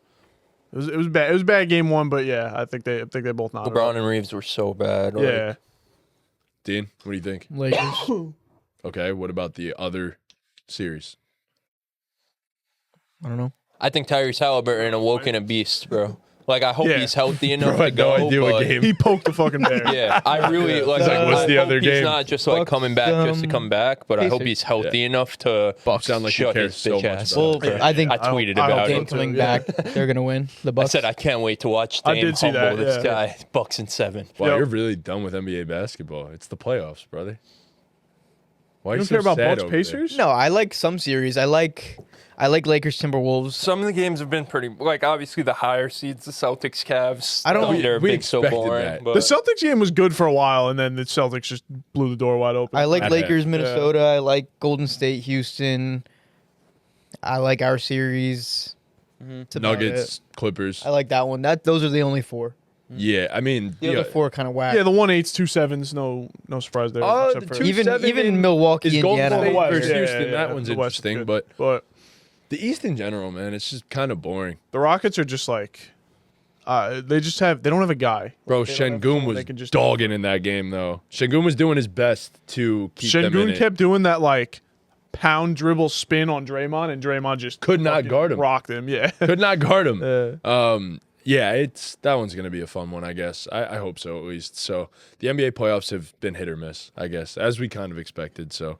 it was bad. It was bad game one, but yeah, I think they both not. LeBron and Reeves were so bad. Like, Yeah, Dean, what do you think? Lakers. Okay, what about the other series? I don't know. I think Tyrese Halliburton awoken a beast, bro. Like I hope Yeah. he's healthy enough Bro, I to had no go. idea what but- game. he poked the fucking bear. Yeah, I really like. He's like, what's I the hope other he's game? not just like Bucks, coming back just to come back, but I hope Pacers. he's healthy Yeah. enough to Sound like you shut care his so bitch much ass about up. Well, I think I tweeted I hope about so. Dame it. coming yeah. back, they're gonna win. The I Bucks. said I can't wait to watch I Dame did see humble that, this yeah. guy. Bucks in 7. Wow, Yep. you're really done with NBA basketball. It's the playoffs, brother. Why You are don't so care about sad Bucks over there? Pacers? No, I like some series. I like Lakers Timberwolves. Some of the games have been pretty like obviously the higher seeds, the Celtics, Cavs. I don't- They're we big so expected boring. that. But The Celtics game was good for a while, and then the Celtics just blew the door wide open. I like Not Lakers, bad. Minnesota. I like Golden State, Houston. I like our series. That's about Nuggets, it. Clippers. I like that one. Those are the only four. Yeah, I mean, The yeah, other four kind of whack. Yeah, the 1-8s, 2-7s, no surprise there. Oh, except the for- 2-7 even Milwaukee, is Golden Indiana. State West, versus yeah, Houston. yeah, That yeah. one's The West is interesting, good. but the East in general, man, it's just kind of boring. the Rockets are just like they don't have a guy. Bro, They don't have Şengün someone was they can just- dogging in that game, though. Şengün was doing his best to keep them in Şengün it. kept doing that like pound dribble spin on Draymond, and Draymond just Could not fucking guard him. rocked him. Yeah. Could not guard him. Uh, Yeah, that one's gonna be a fun one, I guess. I hope so, at least. So the NBA playoffs have been hit or miss, I guess, as we kind of expected. So,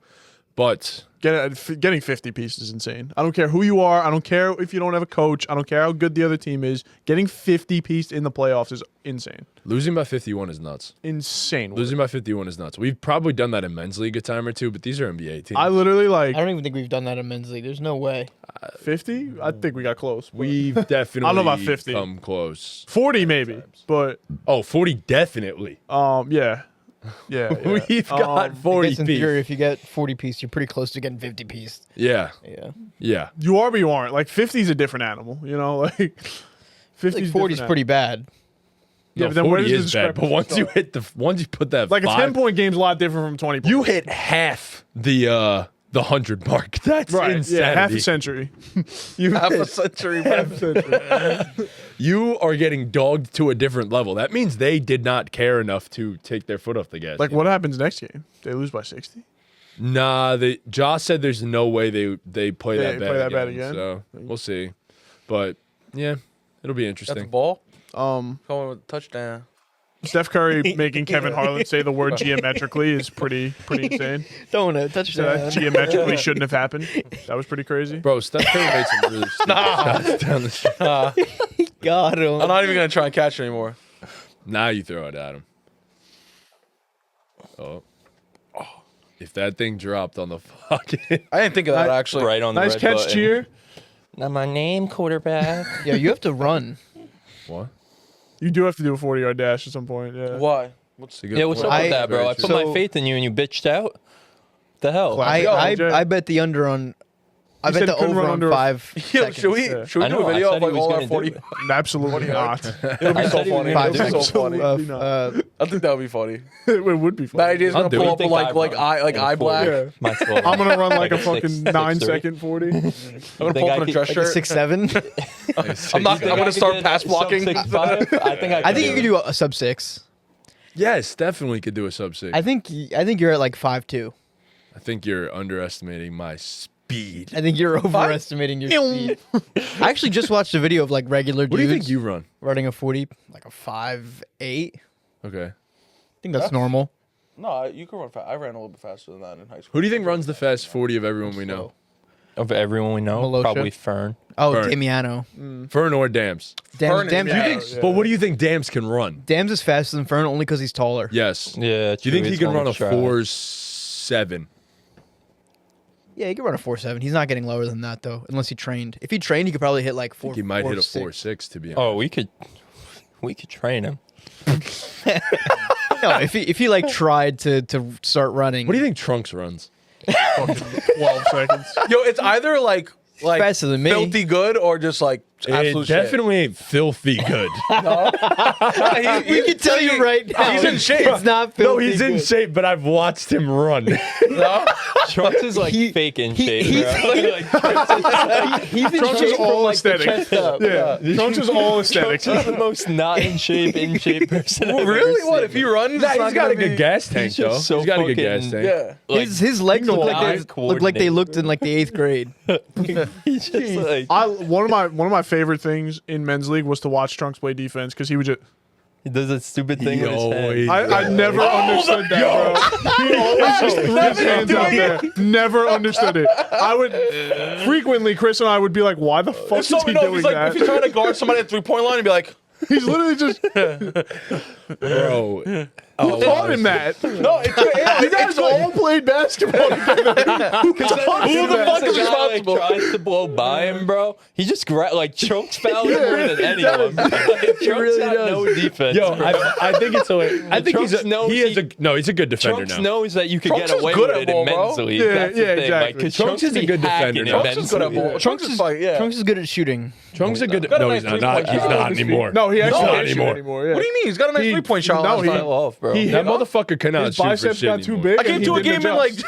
but Getting 50 pieces is insane. I don't care who you are. I don't care if you don't have a coach. I don't care how good the other team is. Getting 50 piece in the playoffs is insane. losing by 51 is nuts. Insane. Losing by 51 is nuts. We've probably done that in men's league a time or two, but these are NBA teams. I literally like I don't even think we've done that in men's league. There's no way. 50. I think we got close. but- We've definitely I don't know about 50. come close. 40 maybe, but Oh, 40 definitely. yeah. Yeah. We've got I 40 guess in piece. theory, if you get 40 piece, you're pretty close to getting 50 piece. Yeah, Yeah. yeah. You are, but you aren't. Like 50 is a different animal. You know, like 50 Like 40 is pretty bad. Yeah, No, but then where 40 does the is bad. But discrepancy once you put that Like a 5, 10-point game's a lot different from 20 points. you hit half the 100 mark. That's right. insanity. Yeah, half a century. You Half a hit century, bro. You are getting dogged to a different level. That means they did not care enough to take their foot off the gas. Like what happens next game? They lose by 60? Nah, Josh said there's no way they play that bad again. So we'll see. But yeah, it'll be Got the interesting. ball. Going with a touchdown. Steph Curry making Kevin Harlan say the word geometrically is pretty insane. Don't touch So that geometrically shouldn't have happened. That was pretty crazy. Bro, Steph Curry made some really stupid shots down the street. Got him. I'm not even gonna try and catch it anymore. Now you throw it at him. Oh. If that thing dropped on the fucking I didn't think of that actually. Right on the Nice red catch, button. cheer. Not my name, quarterback. Yeah, you have to run. What? You do have to do a 40-yard dash at some point. Yeah. Why? What's Yeah, what's up I- with that, bro? I put So- my faith in you and you bitched out. The hell? Classic. I bet the under on. I bet said the couldn't over run on under 5 Yo, seconds. should we Yeah. should we I do know, a I video said of he like was all our gonna 40? do it. Absolutely not. It'll be I so said he was funny. gonna It'll be do so it. funny. Absolutely I think that would be funny. it would be Bad fun. idea's I'll gonna do pull it. up with like eye 40. black. Yeah. My fault. I'm gonna run like a Like a fucking 6'3". 9-second 40. I'm gonna Think pull up I in a could- dress Like shirt. a 6'7". I'm gonna start pass blocking. I I think you could do a sub 6. Yes, definitely could do a sub 6. I think you're at like 5'2". I think you're underestimating my speed. I think you're overestimating your speed. I actually just watched a video of like regular dudes What do you think you run? running a 40, like a 5'8". I Okay. think that's normal. No, you can run fast. I ran a little bit faster than that in high school. Who do you think runs the fast 40 of everyone we know? Of everyone we know, Malosha. probably Fern. Oh, Burn. Damiano. Fern or Dams? Dams, Fern is- Dams, yeah. But what do you think Dams can run? Dams is faster than Fern only because he's taller. Yes. Yeah. Do you think true, he he's can on run the a track. 4.7? Yeah, he could run a 4.7. He's not getting lower than that though, unless he trained. If he trained, he could probably hit like 4. He might hit a 4.6. 4.6 to be honest. Oh, we could train him. No, if he like tried to start running. What do you think Trunks runs? Fucking 12 seconds. Yo, it's either like Faster than me. filthy good or just like absolute It definitely ain't filthy good. shit. We can tell you right now. He's in shape. It's not filthy No, he's in good. shape, but I've watched him run. No? Trunks is like He- fake in he- shape, he's bro. He's in Trunks is shape all from like the aesthetic. chest up. Yeah. Trunks is all aesthetic. Trunks is the most not in shape person. I've Really? ever What seen. if he runs? Nah, it's not he's got gonna a good be- gas tank, He's just though. so He's got a good gas fucking- tank. Yeah. Like, His legs You can look go like, out. look like they looked in like the 8th grade. he's just like One of my favorite things in men's league was to watch Trunks play defense because he would just. he does that stupid thing with his always- hand. I never understood that, bro. He always just threw his hands out there. Never understood it. I would frequently, Chris and I would be like, "Why the fuck If is he somebody knows, doing he's like, that?" if he's trying to guard somebody at 3-point line, he'd be like, He's literally just Bro. who taught him that. no, it's You guys all played basketball together. Who Who the fuck is The guy, responsible? tries to blow by him, bro. He just like Trunks fouls more than anyone. Like, Trunks really got does. no defense. Yo, bro. I think it's hilarious. I think Trunks knows he's he- a good defender Trunks now. knows that you could Trunks get is away good with at it ball, bro. immensely. Yeah, That's the yeah, thing. exactly. Like, 'cause Trunks is a be good hacking defender now. Trunks is good at immensely. ball. Trunks is like, yeah. Trunks is good at shooting. Trunks is a good. Got a No, nice he's not. three-point He's shot. not anymore. No, he actually not can't shoot anymore. anymore. Yeah. What do you mean? He's got a nice He- 3-point shot. no, last he- night. Fell off, bro. He- That motherfucker cannot His shoot for biceps shit got too anymore. big. I came and to he a game didn't in like adjust.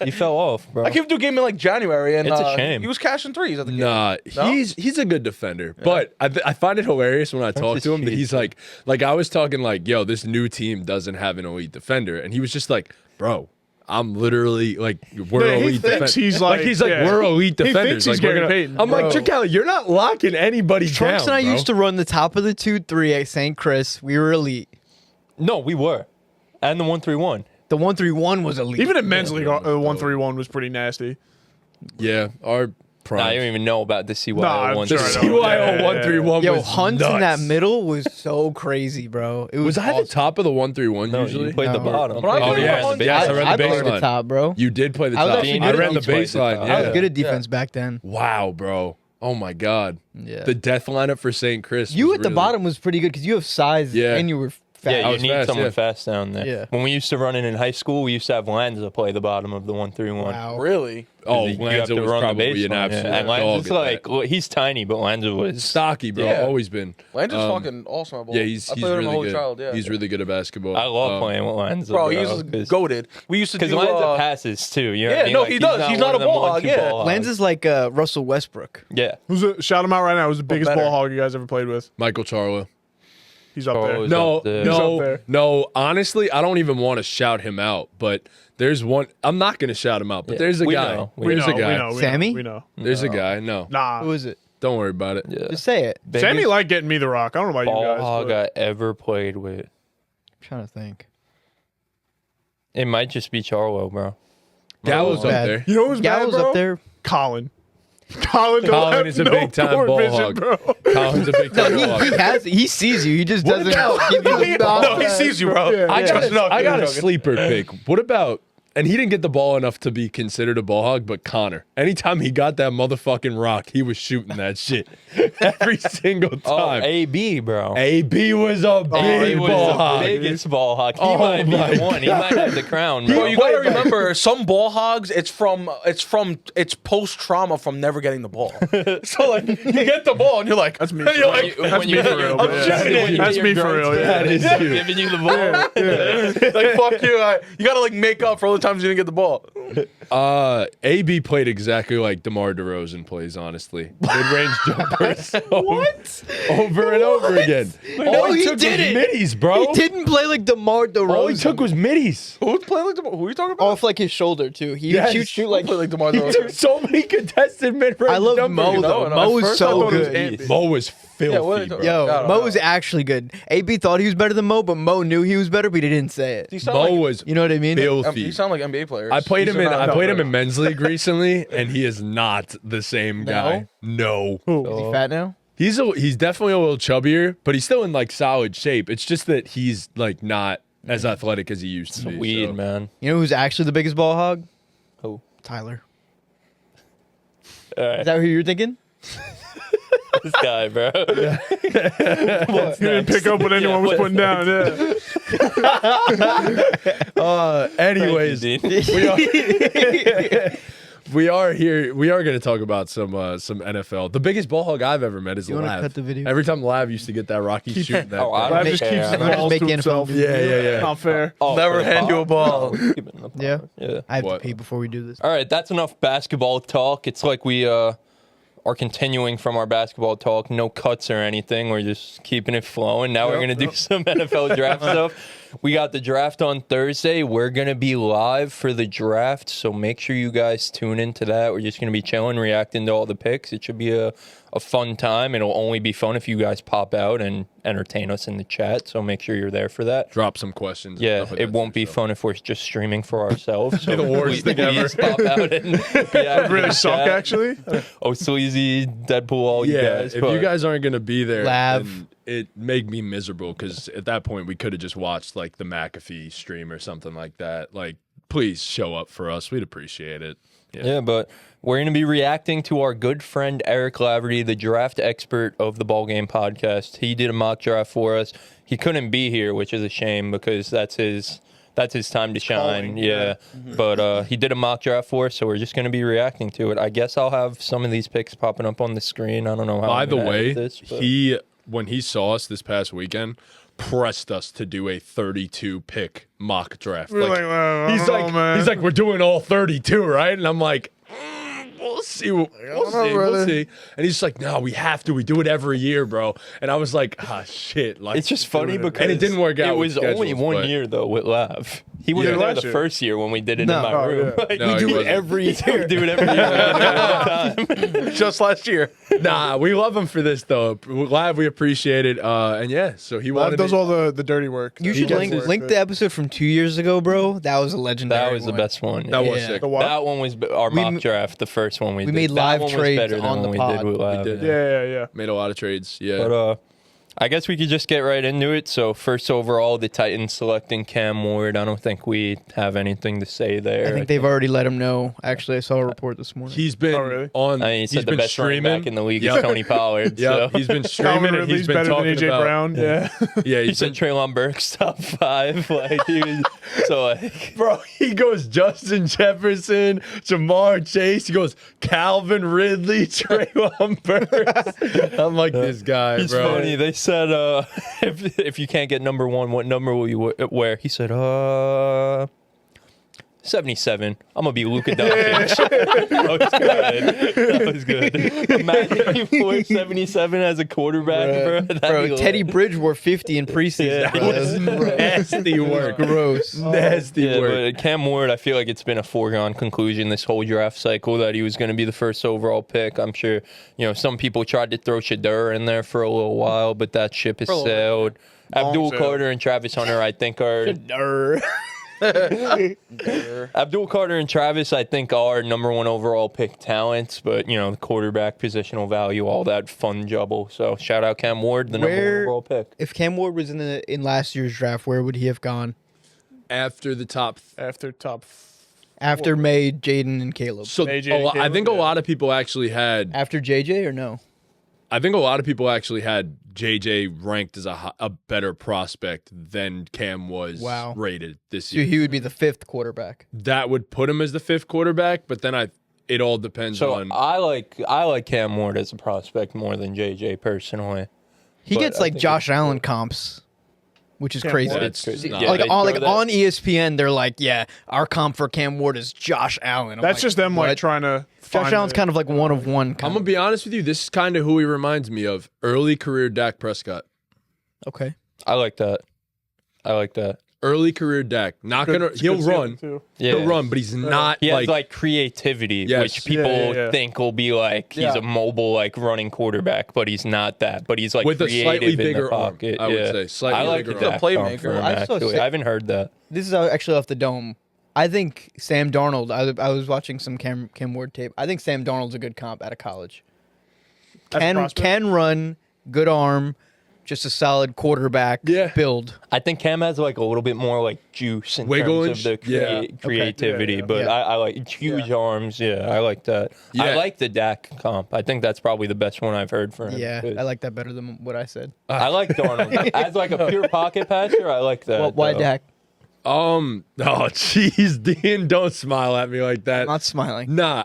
He fell off, bro. I came to a game in like January, and It's a shame. he was cashing threes at the game. Nah, No? he's a good defender, but I find it hilarious when I talk is to him that cheap. he's like I was talking like, yo, this new team doesn't have an elite defender, and he was just like, bro, I'm literally like, we're Yeah, he elite thinks defenders. he's like- yeah. we're elite He defenders. thinks he's Like, we're Gary gonna- Payton. I'm like, Bro. Trickelli, you're not locking anybody Trunks down. and I bro. used to run the top of the 2-3 at St. Chris. We were elite. No, we were. And the 1-3-1. The 1-3-1 was elite. Even in men's league, 1-3-1 was pretty nasty. Yeah, our prime. Nah, I don't even know about the CYO Nah, one. sure I know. CYO 131 Yo, was Hunt nuts. in that middle was so crazy, bro. It Was was I at the top of the 131 No, usually? you played the No. bottom. But I Oh played yeah, the the yes, I ran I the played the baseline. top, bro. You did play the I was top. actually I good ran at the defense. baseline. I I was Yeah. good at defense back then. Wow, bro. Oh my god. Yeah. The death lineup for St. Chris. You was at the really- bottom was pretty good because you have size Yeah. and you were fast. I Yeah, you was need fast, someone yeah. fast down there. Yeah. When we used to run it in high school, we used to have Lanza play the bottom of the 1-3-1. Wow. Really? Oh, You have Lanza to was run the probably an baseline, absolute yeah. And dog Lanza's at like, that. well, he's tiny, but Lanza was Stocky, bro. Yeah. Always been. Lanza's Um, fucking awesome at ball. Yeah, he's I played with him really my whole good. child, yeah. He's really good at basketball. I love playing with Lanza, Bro, bro. he's goated. We used to do. Because Lanza passes too. You know what yeah, I mean? no, Like, he does. He's not one a of them ball hog, one-two yeah. ball Lens hogs. is like Russell Westbrook. Yeah. Shout him out right now. Who's the biggest better. ball hog you guys ever played with? Michael Charlo. He's up Oh, there. he's No, up there. He's up no, there. no. Honestly, I don't even want to shout him out, but there's one. I'm not going to shout him out, but there's a we guy. know. There's a guy. Sammy? We know. There's a guy. No, Nah. Who is it? don't worry about it. Yeah. Just say it. Sammy Biggest liked getting me the rock. I don't know about you ball guys. hog but- I ever played with. I'm trying to think. It might just be Charlo, bro. Gallo's up bad. there. You know who's bad, Gallo's bro? up there. Colin. Colin Colin is a big time ball hog. bro. Colin's a big No, time ball hog. he has. He sees you. He just What doesn't about- give you the No, he sees you, bro. Yeah. I got a sleeper pick. What about? And he didn't get the ball enough to be considered a ball hog, but Connor. Anytime he got that motherfucking rock, he was shooting that shit every single Oh, time. AB, bro. AB was a big He was ball the hog. biggest ball hog. He Oh might be my the one. He might have the crown, Bro, bro. you gotta remember, some ball hogs. It's post trauma from never getting the ball. So like, you get the ball and you're like, That's me. and you're like, That's me for real. I'm yeah. shooting it. That's me for real. Yeah. That is you. Giving you the ball. like fuck you. You gotta like make up for all the times you didn't get the ball. AB played exactly like DeMar DeRozan plays, honestly. Mid-range jumpers. Over and over again. No, All he took was didn't. middies, bro. He didn't play like DeMar DeRozan. All he took was middies. Who's playing like who are you talking about? off like his shoulder too. He Yes. would shoot like. Play like DeMar He took DeRozan. so many contested mid-range I love jumpers. Mo though. no, Mo at is first I so thought it was good. Anthony. Mo was filthy, what are you bro. talking Yo, I don't Mo know. is actually good. AB thought he was better than Mo, but Mo knew he was better, but he didn't say it. You sound Mo like, was You know what I mean? filthy. you sound like NBA players. I played These him are in not- I played him in men's league recently, and he is not the same guy. No. Is he fat now? He's definitely a little chubbier, but he's still in like solid shape. It's just that he's like not as athletic as he used to be. Weed, so. man. You know who's actually the biggest ball hog? Who? Tyler. All right. Is that who you're thinking? This guy, bro. You didn't pick up what anyone was putting down. Yeah. Anyways, Thank you, Dean. we are here. We are going to talk about some NFL. The biggest ball hog I've ever met is You wanna Lav. cut the video? Every time Lav used to get that rock, he's shooting that. Oh, I thing. don't Lav just care. keeps his I'm just balls to making himself. NFL. Yeah. Not fair. Oh, Never for the hand you a ball. Keep it in the Yeah. pod. Yeah. I have What? to pee before we do this. All right, that's enough basketball talk. It's like we are continuing from our basketball talk. No cuts or anything. We're just keeping it flowing. Now we're going to do some NFL draft stuff. We got the draft on Thursday. We're going to be live for the draft, so make sure you guys tune into that. We're just going to be chilling, reacting to all the picks. It should be a fun time. It'll only be fun if you guys pop out and entertain us in the chat, so make sure you're there for that. Drop some questions. and Yeah, stuff like it that won't be too, so. fun if we're just streaming for ourselves. So the worst thing ever. please pop out and be active Really in the suck, chat. actually. Oh, Sleazy, Deadpool, all you Yeah, guys. if but you guys aren't going to be there, Lav. then it made me miserable because at that point we could have just watched like the McAfee stream or something like that. Like, please show up for us. We'd appreciate it. Yeah, but we're going to be reacting to our good friend Eric Laverty, the draft expert of the BallGame podcast. He did a mock draft for us. He couldn't be here, which is a shame because that's his time to shine. Yeah. But he did a mock draft for us, so we're just going to be reacting to it. I guess I'll have some of these picks popping up on the screen. I don't know how. By I'm the gonna way, edit this, but- when he saw us this past weekend, pressed us to do a 32 pick mock draft. We're like, well, I he's don't like, know, man. he's like, we're doing all 32, right? And I'm like, we'll see, we'll know, see, we'll brother. see. And he's just like, no, we have to. We do it every year, bro. And I was like, shit. Like, It's just funny because and it didn't work out. It with was only schedules, one but- year though with Lav. He was Yeah. there Last the year. first year when we did it No. in my Oh, room. yeah. Like, No, we he do it wasn't. every year. We do it every year. All the time. Just last year. Nah, we love him for this though. Lav, we appreciate it. And yeah, so he Lav wanted does to- all the dirty work. You He should does link work. the episode from 2 years ago, bro. That was a legendary. That was the one. best one. That was Yeah. sick. The what? That one was our We mock m- draft. The first one we did. made That live one was trades better than on when the we pod. did with Lav. did. Yeah. Made a lot of trades. Yeah. But I guess we could just get right into it. So first overall, the Titans selecting Cam Ward. I don't think we have anything to say there. I think they've already let him know. Actually, I saw a report this morning. He's been Oh, really? on. I mean, he he's said the been best running streaming back in the league Yep. is Tony Pollard. Yeah, So. he's been streaming Calvin and he's Ridley's been better than talking AJ about. Brown. Yeah. Yeah, He he's said been, Treylon Burks top 5. Like he was, so like bro. He goes Justin Jefferson, Jamar Chase. He goes Calvin Ridley, Treylon Burks. I'm like this guy, he's bro. funny. They said if you can't get number 1, what number will you wear? He said 77. I'm gonna be Luka Doncic. That was good. Imagine if he put 77 as a quarterback, bro. That'd be Teddy lit. Bridge wore 50 in preseason. Yeah. bro. That's Nasty work. gross. Nasty Yeah, work. but Cam Ward, I feel like it's been a foregone conclusion this whole draft cycle that he was going to be the first overall pick. I'm sure, some people tried to throw Shedeur in there for a little while, but that ship has sailed. Abdul sailed. Carter and Travis Hunter, I think, are Abdul Carter and Travis, I think, are number 1 overall pick talents, but the quarterback, positional value, all that fun jubble. So shout out Cam Ward, the number 1 overall pick. If Cam Ward was in last year's draft, where would he have gone? After the top. After top. After May, Jaden, and Caleb. So AJ I Caleb, think a yeah. lot of people actually had. After JJ or no? I think a lot of people actually had JJ ranked as a better prospect than Cam was Wow. rated this So year. he would be the 5th quarterback. That would put him as the 5th quarterback, but then it all depends So on. I like Cam Ward as a prospect more than JJ personally. He But gets I like think Josh it's- Allen comps, which is Cam crazy. Ward. That's crazy. not- Yeah, like they on throw that- on ESPN, they're like, yeah, our comp for Cam Ward is Josh Allen. I'm That's like, just them what? like trying to. Josh Allen's kind of like one of one. I'm Kind gonna be honest with you. This is kind of who he reminds me of. Early career Dak Prescott. okay. I like that. Early career Dak. Not gonna. He'll run. Yeah. He'll run, but he's not He has like. like creativity, Yes. which people Yeah. think will be like he's Yeah. a mobile like running quarterback, but he's not that. But he's like With a creative slightly in bigger the arm, pocket. I would Yeah. say. Slightly I like bigger the arm. Dak He's a comp playmaker. for him, I saw actually. Sa- I haven't heard that. This is actually off the dome. I think Sam Darnold. I was watching some Cam Ward tape. I think Sam Darnold's a good comp out of college. Can run, good arm, just a solid quarterback Yeah. build. I think Cam has like a little bit more like juice in Wiggle terms of the and yeah. creativity, Yeah, yeah. but Yeah. I like huge arms. Yeah, I like that. I Yeah. like the Dak comp. I think that's probably the best one I've heard for him. Yeah, 'cause I like that better than what I said. I like Darnold as like a pure pocket passer. I like that. Well, why though. Dak? Oh, jeez, Dean, don't smile at me like that. I'm not smiling. Nah,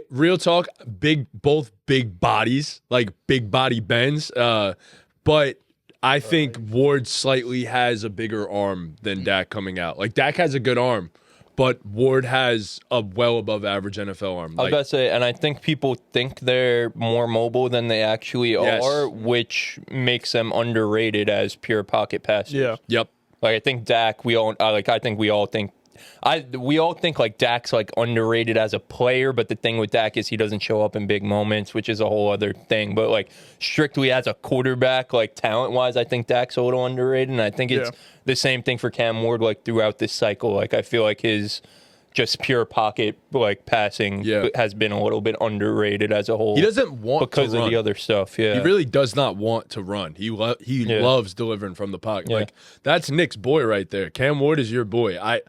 real talk, both big bodies, like big body bends. But I think Ward slightly has a bigger arm than Dak coming out. Like Dak has a good arm, but Ward has a well above average NFL arm. I was Like, about to say, and I think people think they're more mobile than they actually Yes. are, which makes them underrated as pure pocket passers. Yeah. yep. Like I think Dak, we all like. I think we all think like Dak's like underrated as a player, but the thing with Dak is he doesn't show up in big moments, which is a whole other thing. But like strictly as a quarterback, like talent wise, I think Dak's a little underrated, and I think it's the same thing for Cam Ward. Like throughout this cycle, like I feel like his just pure pocket like passing has been a little bit underrated as a whole. He doesn't want because to of run. the other stuff. Yeah, He really does not want to run. He loves delivering from the pocket. Yeah. Like that's Nick's boy right there. Cam Ward is your boy. I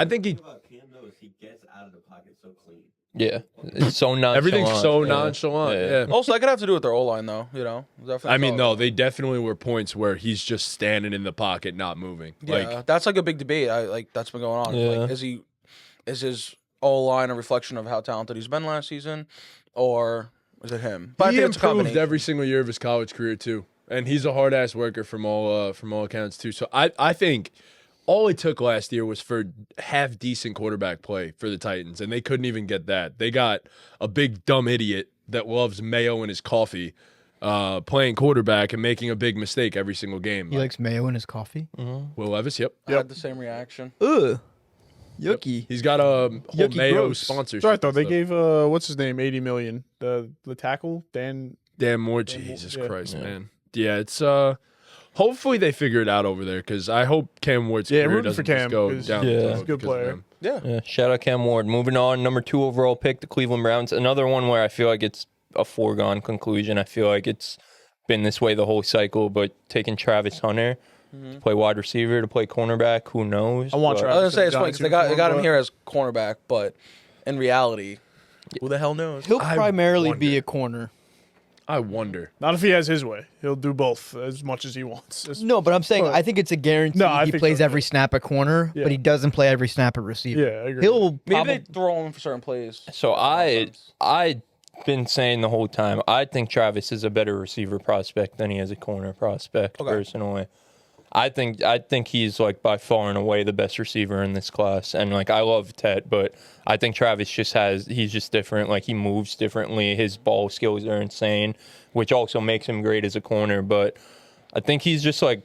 think he about Cam though is he gets out of the pocket so clean. Yeah, it's so nonchalant. everything's so yeah. nonchalant. Yeah. Also, that could have to do with their O line, though. Definitely. I mean, no, they definitely were points where he's just standing in the pocket, not moving. Yeah, Like, that's like a big debate. That's been going on. Yeah. Like, is his O line a reflection of how talented he's been last season, or is it him? But I he think it's a improved combination. every single year of his college career too, and he's a hard ass worker from all accounts too. So I think all it took last year was for half decent quarterback play for the Titans, and they couldn't even get that. They got a big dumb idiot that loves mayo in his coffee, playing quarterback and making a big mistake every single game. He likes mayo in his coffee. Will Levis, yep. I had the same reaction. Ugh, yucky. He's got a whole Yucky mayo gross. sponsorship. It's all right though. They stuff. gave what's his name, $80 million. The tackle, Dan. Dan Moore. Dan Moore, Jesus yeah. Christ, man. Yeah, it's hopefully they figure it out over there because I hope Cam Ward's Yeah, career rooting for doesn't just Cam, go 'cause down. Yeah. the He's a toilet good because of player. him. Yeah. Yeah, shout out Cam Ward. Moving on, number 2 overall pick, the Cleveland Browns. Another one where I feel like it's a foregone conclusion. I feel like it's been this way the whole cycle, but taking Travis Hunter to play wide receiver, to play cornerback, who knows? I want But- I was gonna say it's funny Giants because they got him uniform, here as cornerback, but in reality, who the hell knows? He'll I primarily wonder. be a corner. I wonder. Not if he has his way. He'll do both as much as he wants. No, but I'm saying But- I think it's a guarantee No, I he think plays so, every snap at corner, Yeah. but he doesn't play every snap at receiver. Yeah, I agree. He'll Maybe probably they throw him for certain plays. So I been saying the whole time, I think Travis is a better receiver prospect than he is a corner prospect, Okay. personally. I think he's like by far and away the best receiver in this class. And like I love Tet, but I think Travis he's just different. Like he moves differently. His ball skills are insane, which also makes him great as a corner. But I think he's just like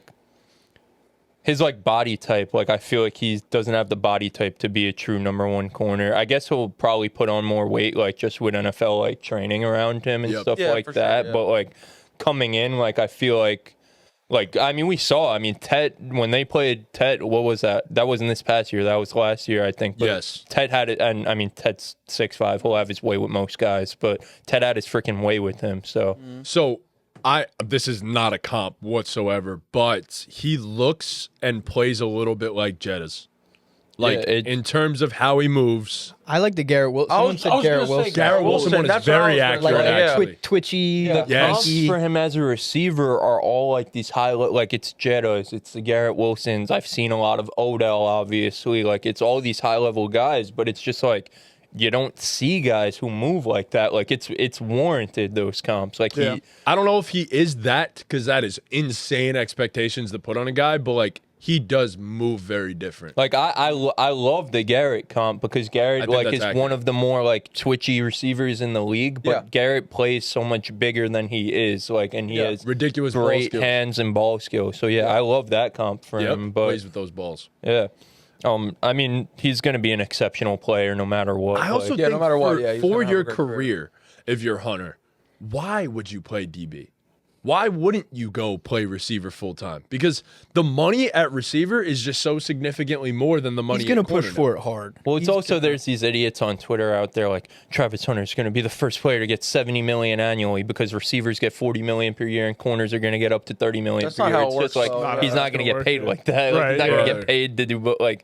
his like body type. Like I feel like he doesn't have the body type to be a true number one corner. I guess he'll probably put on more weight, like just with NFL like training around him and stuff like that. Sure, But like coming in, like I feel like I mean Tet, when they played Tet, what was that? That wasn't this past year. That was last year, I think. But yes. Tet had it, and I mean Tet's 6'5". He'll have his way with most guys, but Tet had his freaking way with him. So this is not a comp whatsoever, but he looks and plays a little bit like Jettas. Like in terms of how he moves. I like the Garrett Wilson. Someone said Garrett Wilson. Garrett Wilson one is very accurate, actually. Twitchy. The comps for him as a receiver are all like these like it's Jettas, it's the Garrett Wilsons. I've seen a lot of Odell, obviously. Like it's all these high level guys, but it's just like you don't see guys who move like that. Like it's warranted, those comps. Like I don't know if he is that, because that is insane expectations to put on a guy, but like he does move very different. Like I love the Garrett comp, because Garrett like is one of the more like twitchy receivers in the league, but Garrett plays so much bigger than he is, like, and he has ridiculous great ball hands and ball skills. So I love that comp for him. But plays with those balls. Yeah. I mean, he's going to be an exceptional player no matter what. I also think no matter what, for your career, if you're Hunter, why would you play DB? Why wouldn't you go play receiver full time? Because the money at receiver is just so significantly more than the money. He's going to push for it hard. Well, it's also there's these idiots on Twitter out there like Travis Hunter is going to be the first player to get $70 million annually because receivers get $40 million per year and corners are going to get up to $30 million per year. It's just like he's not going to get paid like that. Like, he's not going to get paid to do, but like.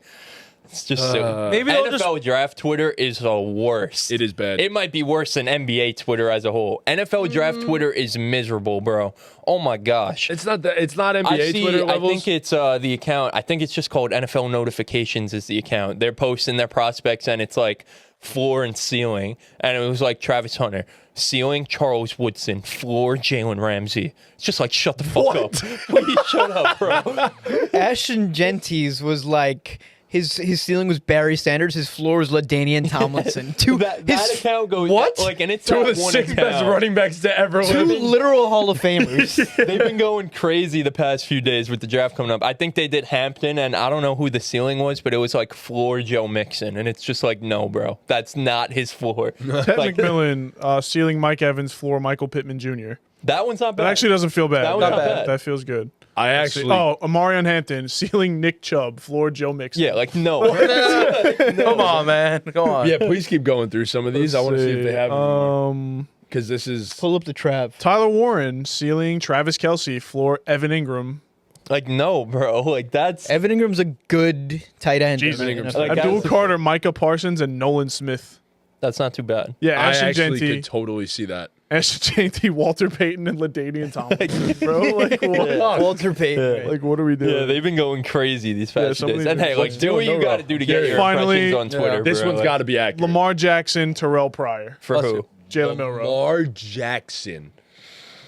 It's just maybe NFL draft Twitter is the worst. It is bad. It might be worse than NBA Twitter as a whole. NFL draft Twitter is miserable, bro. Oh my gosh. It's not NBA Twitter levels. I think it's the account. I think it's just called NFL Notifications is the account. They're posting their prospects and it's like floor and ceiling. And it was like Travis Hunter. Ceiling, Charles Woodson. Floor, Jalen Ramsey. It's just like, shut the fuck up. Please shut up, bro. Ashton Genties was like... His ceiling was Barry Sanders. His floor was LaDainian Tomlinson. That account goes like, and it's two of the six best running backs to ever live. Two literal Hall of Famers. They've been going crazy the past few days with the draft coming up. I think they did Hampton, and I don't know who the ceiling was, but it was like floor Joe Mixon, and it's just like, no, bro, that's not his floor. Ted McMillan, ceiling Mike Evans, floor Michael Pittman Jr. That one's not bad. That actually doesn't feel bad. That one's not bad. That feels good. Amarion Hampton, ceiling Nick Chubb, floor Joe Mixon. Yeah, like no. Come on, man. Come on. Yeah, please keep going through some of these. I want to see if they have because this is pull up the Trav. Tyler Warren, ceiling Travis Kelce, floor Evan Ingram. Like no, bro. Like that's Evan Ingram's a good tight end. Abdul Carter, Micah Parsons, and Nolan Smith. That's not too bad. Yeah, I Ashton actually Genty. could totally see that. Ashton Genty, Walter Payton, and LaDainian Tomlinson, bro. Like, what? Walter Payton. Like, what are we doing? Yeah, they've been going crazy these past days. And hey, like, Let's do what you got to do to get your Finally, impressions on Twitter. This one's got to be accurate. Lamar Jackson, Terrell Pryor. For who? Jalen Milroe. Lamar Jackson.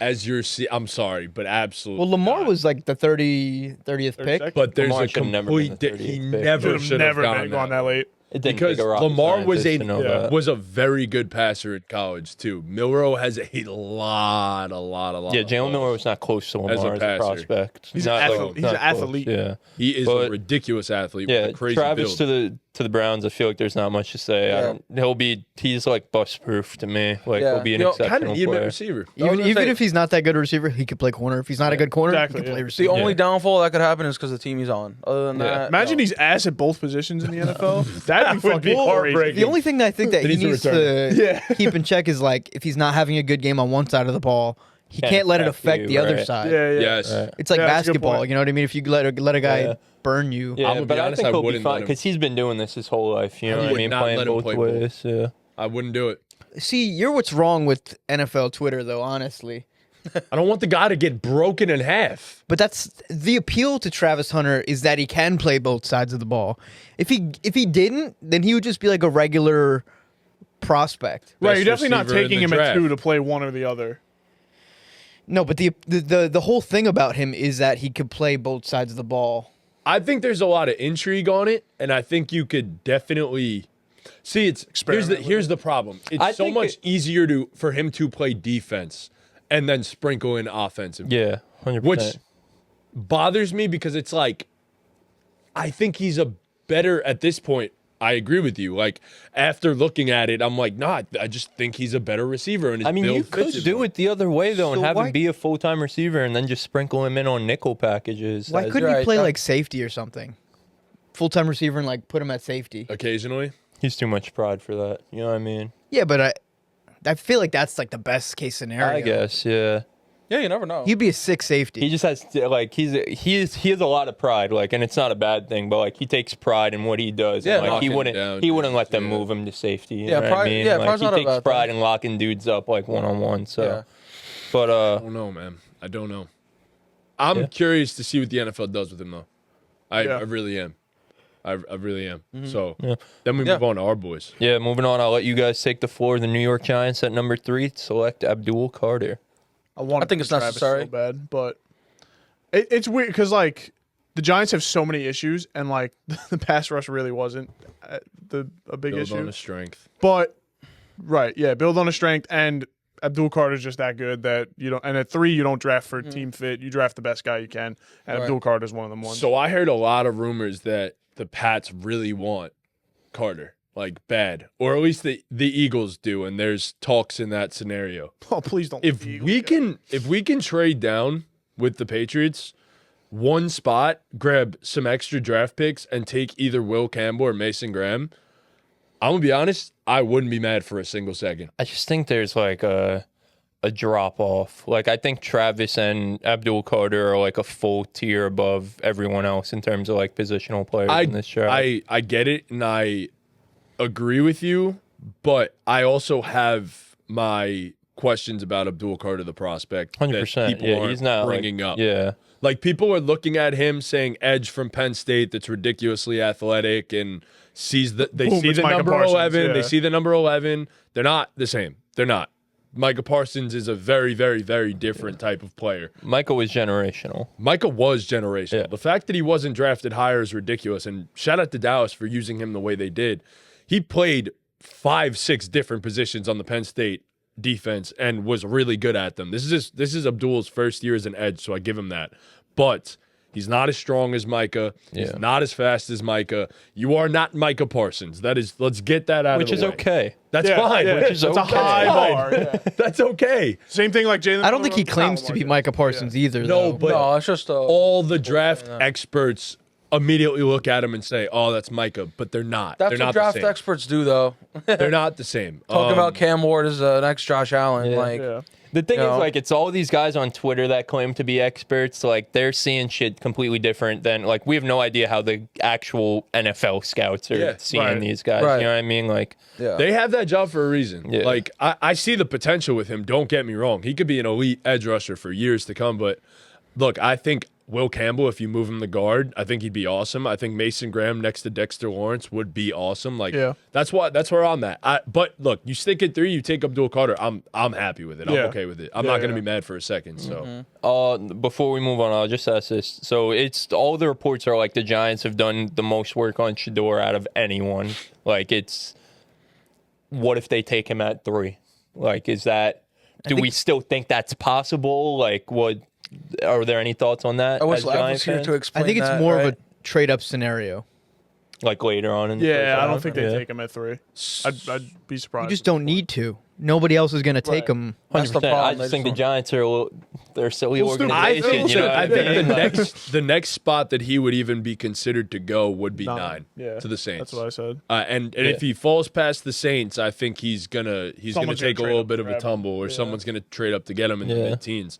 As your I'm sorry, but absolutely. Well, Lamar was like the 30th pick. But there's Lamar a complete. He never should have gone that late. Because Lamar was a very good passer in college too. Milroe has a lot. Yeah, Jalen Milroe was not close to Lamar as a prospect. He's an athlete. Yeah, he is a ridiculous athlete. Yeah, with a crazy Travis build. to the Browns. I feel like there's not much to say. Yeah. He's like bust proof to me. Like he'll be an exceptional player. Receiver. Even if he's not that good a receiver, he could play corner. If he's not a good corner, he could play receiver. The only downfall that could happen is because the team he's on. Other than that, imagine he's ass at both positions in the NFL. That'd be fucking heartbreaking. The only thing that I think that he needs to keep in check is like if he's not having a good game on one side of the ball, he can't let it affect the other side. Yes. It's like basketball. You know what I mean? If you let a guy burn you. Yeah, I'm but I honest, think I he'll be wouldn't fine let him. because he's been doing this his whole life. You know what I mean? Playing both ways. Yeah. I wouldn't do it. See, you're what's wrong with NFL Twitter, though. Honestly. I don't want the guy to get broken in half. But that's the appeal to Travis Hunter is that he can play both sides of the ball. If he didn't, then he would just be like a regular prospect. Right, you're definitely not receiver in taking the him at draft. 2 to play one or the other. No, but the whole thing about him is that he could play both sides of the ball. I think there's a lot of intrigue on it, and I think you could definitely see. Here's the problem. It's so much easier for him to play defense and then sprinkle in offensive. Yeah, 100%. Which bothers me because it's like I think he's a better at this point. I agree with you. Like, after looking at it, I'm like, nah, I just think he's a better receiver. And you could do it the other way, though, and have him be a full-time receiver and then just sprinkle him in on nickel packages. Why couldn't he play, like, safety or something? Full-time receiver and, like, put him at safety. Occasionally. He's too much pride for that. You know what I mean? Yeah, but I feel like that's, like, the best-case scenario. I guess, yeah. Yeah, you never know. He'd be a sick safety. He just has like he has a lot of pride, like, and it's not a bad thing, but like he takes pride in what he does. Yeah, and, like, he wouldn't let them yeah. move him to safety. You Yeah, know what I pride- mean? yeah, like, pride's he not takes about pride that. in locking dudes up like one-on-one. So, Yeah. but I don't know, man. I don't know. I'm curious to see what the NFL does with him, though. I really am. I really am. So then we move on to our boys. yeah, moving on. I'll let you guys take the floor. The New York Giants at number 3 select Abdul Carter. I think it's necessary. so bad, but it's weird because like the Giants have so many issues, and like the pass rush really wasn't a big Build issue. on his strength. But build on a strength, and Abdul Carter's just that good that you don't. And at 3, you don't draft for team fit; you draft the best guy you can, and Abdul Carter's one of them ones. So I heard a lot of rumors that the Pats really want Carter. Like, bad, or at least the Eagles do, and there's talks in that scenario. Oh, please don't. If we can trade down with the Patriots, one spot, grab some extra draft picks, and take either Will Campbell or Mason Graham, I'm gonna be honest, I wouldn't be mad for a single second. I just think there's like a drop off. Like, I think Travis and Abdul Carter are like a full tier above everyone else in terms of like positional players in this draft. I get it, and I agree with you, but I also have my questions about Abdul Carter, the prospect. 100%. That people Yeah, aren't he's not bringing like, up. Yeah. Like, people are looking at him saying edge from Penn State that's ridiculously athletic and they see the Micah number Parsons, 11. yeah. They see the number 11. They're not the same. They're not. Micah Parsons is a very, very, very different type of player. Micah was generational. Micah was generational. Yeah. The fact that he wasn't drafted higher is ridiculous. And shout out to Dallas for using him the way they did. He played 5-6 different positions on the Penn State defense and was really good at them. This is Abdul's first year as an edge, so I give him that. But he's not as strong as Micah. He's not as fast as Micah. You are not Micah Parsons. Let's get that out of the way. Which is okay. That's fine. Yeah. Which is That's okay. a high bar. Yeah. That's okay. Same thing like Jalen. I don't think he claims to be Micah Parsons either, No, though. but No, it's just all the draft experts immediately look at him and say, "Oh, that's Micah," but they're not. that's They're what not draft the same. experts do, though. They're not the same. Talking about Cam Ward as the next Josh Allen, Yeah. like. Yeah. The thing You is, know? like, it's all these guys on Twitter that claim to be experts. Like, they're seeing shit completely different than, like, we have no idea how the actual NFL scouts are seeing these guys. Right. You know what I mean? Like, Yeah. They have that job for a reason. Yeah. Like, I see the potential with him. Don't get me wrong. He could be an elite edge rusher for years to come. But look, I think Will Campbell, if you move him to guard, I think he'd be awesome. I think Mason Graham next to Dexter Lawrence would be awesome. Like, that's where I'm at. But look, you stick at 3, you take Abdul Carter. I'm happy with it. I'm okay with it. I'm not going to be mad for a second. So, before we move on, I'll just ask this. So, it's all the reports are like the Giants have done the most work on Shador out of anyone. Like, it's what if they take him at 3? Like, is that, do we still think that's possible? Like, what? Are there any thoughts on that? I wish as Lav Giant was here fans? to explain I think it's that, more right? of a trade-up scenario. Like later on in the Yeah, first I don't round? think they take him at 3. I'd be surprised. You just don't need to. Nobody else is going to take Right. him. That's the 100%. I problem. just think the Giants are a little, they're a silly Well, stupid. organization. You know what I think mean? Like, the next spot that he would even be considered to go would be 9 Yeah. to the Saints. That's what I said. And if he falls past the Saints, I think he's gonna Someone's take a gonna trade little up bit to of a grab him. tumble, or someone's gonna trade up to get him in the Yeah. mid-teens.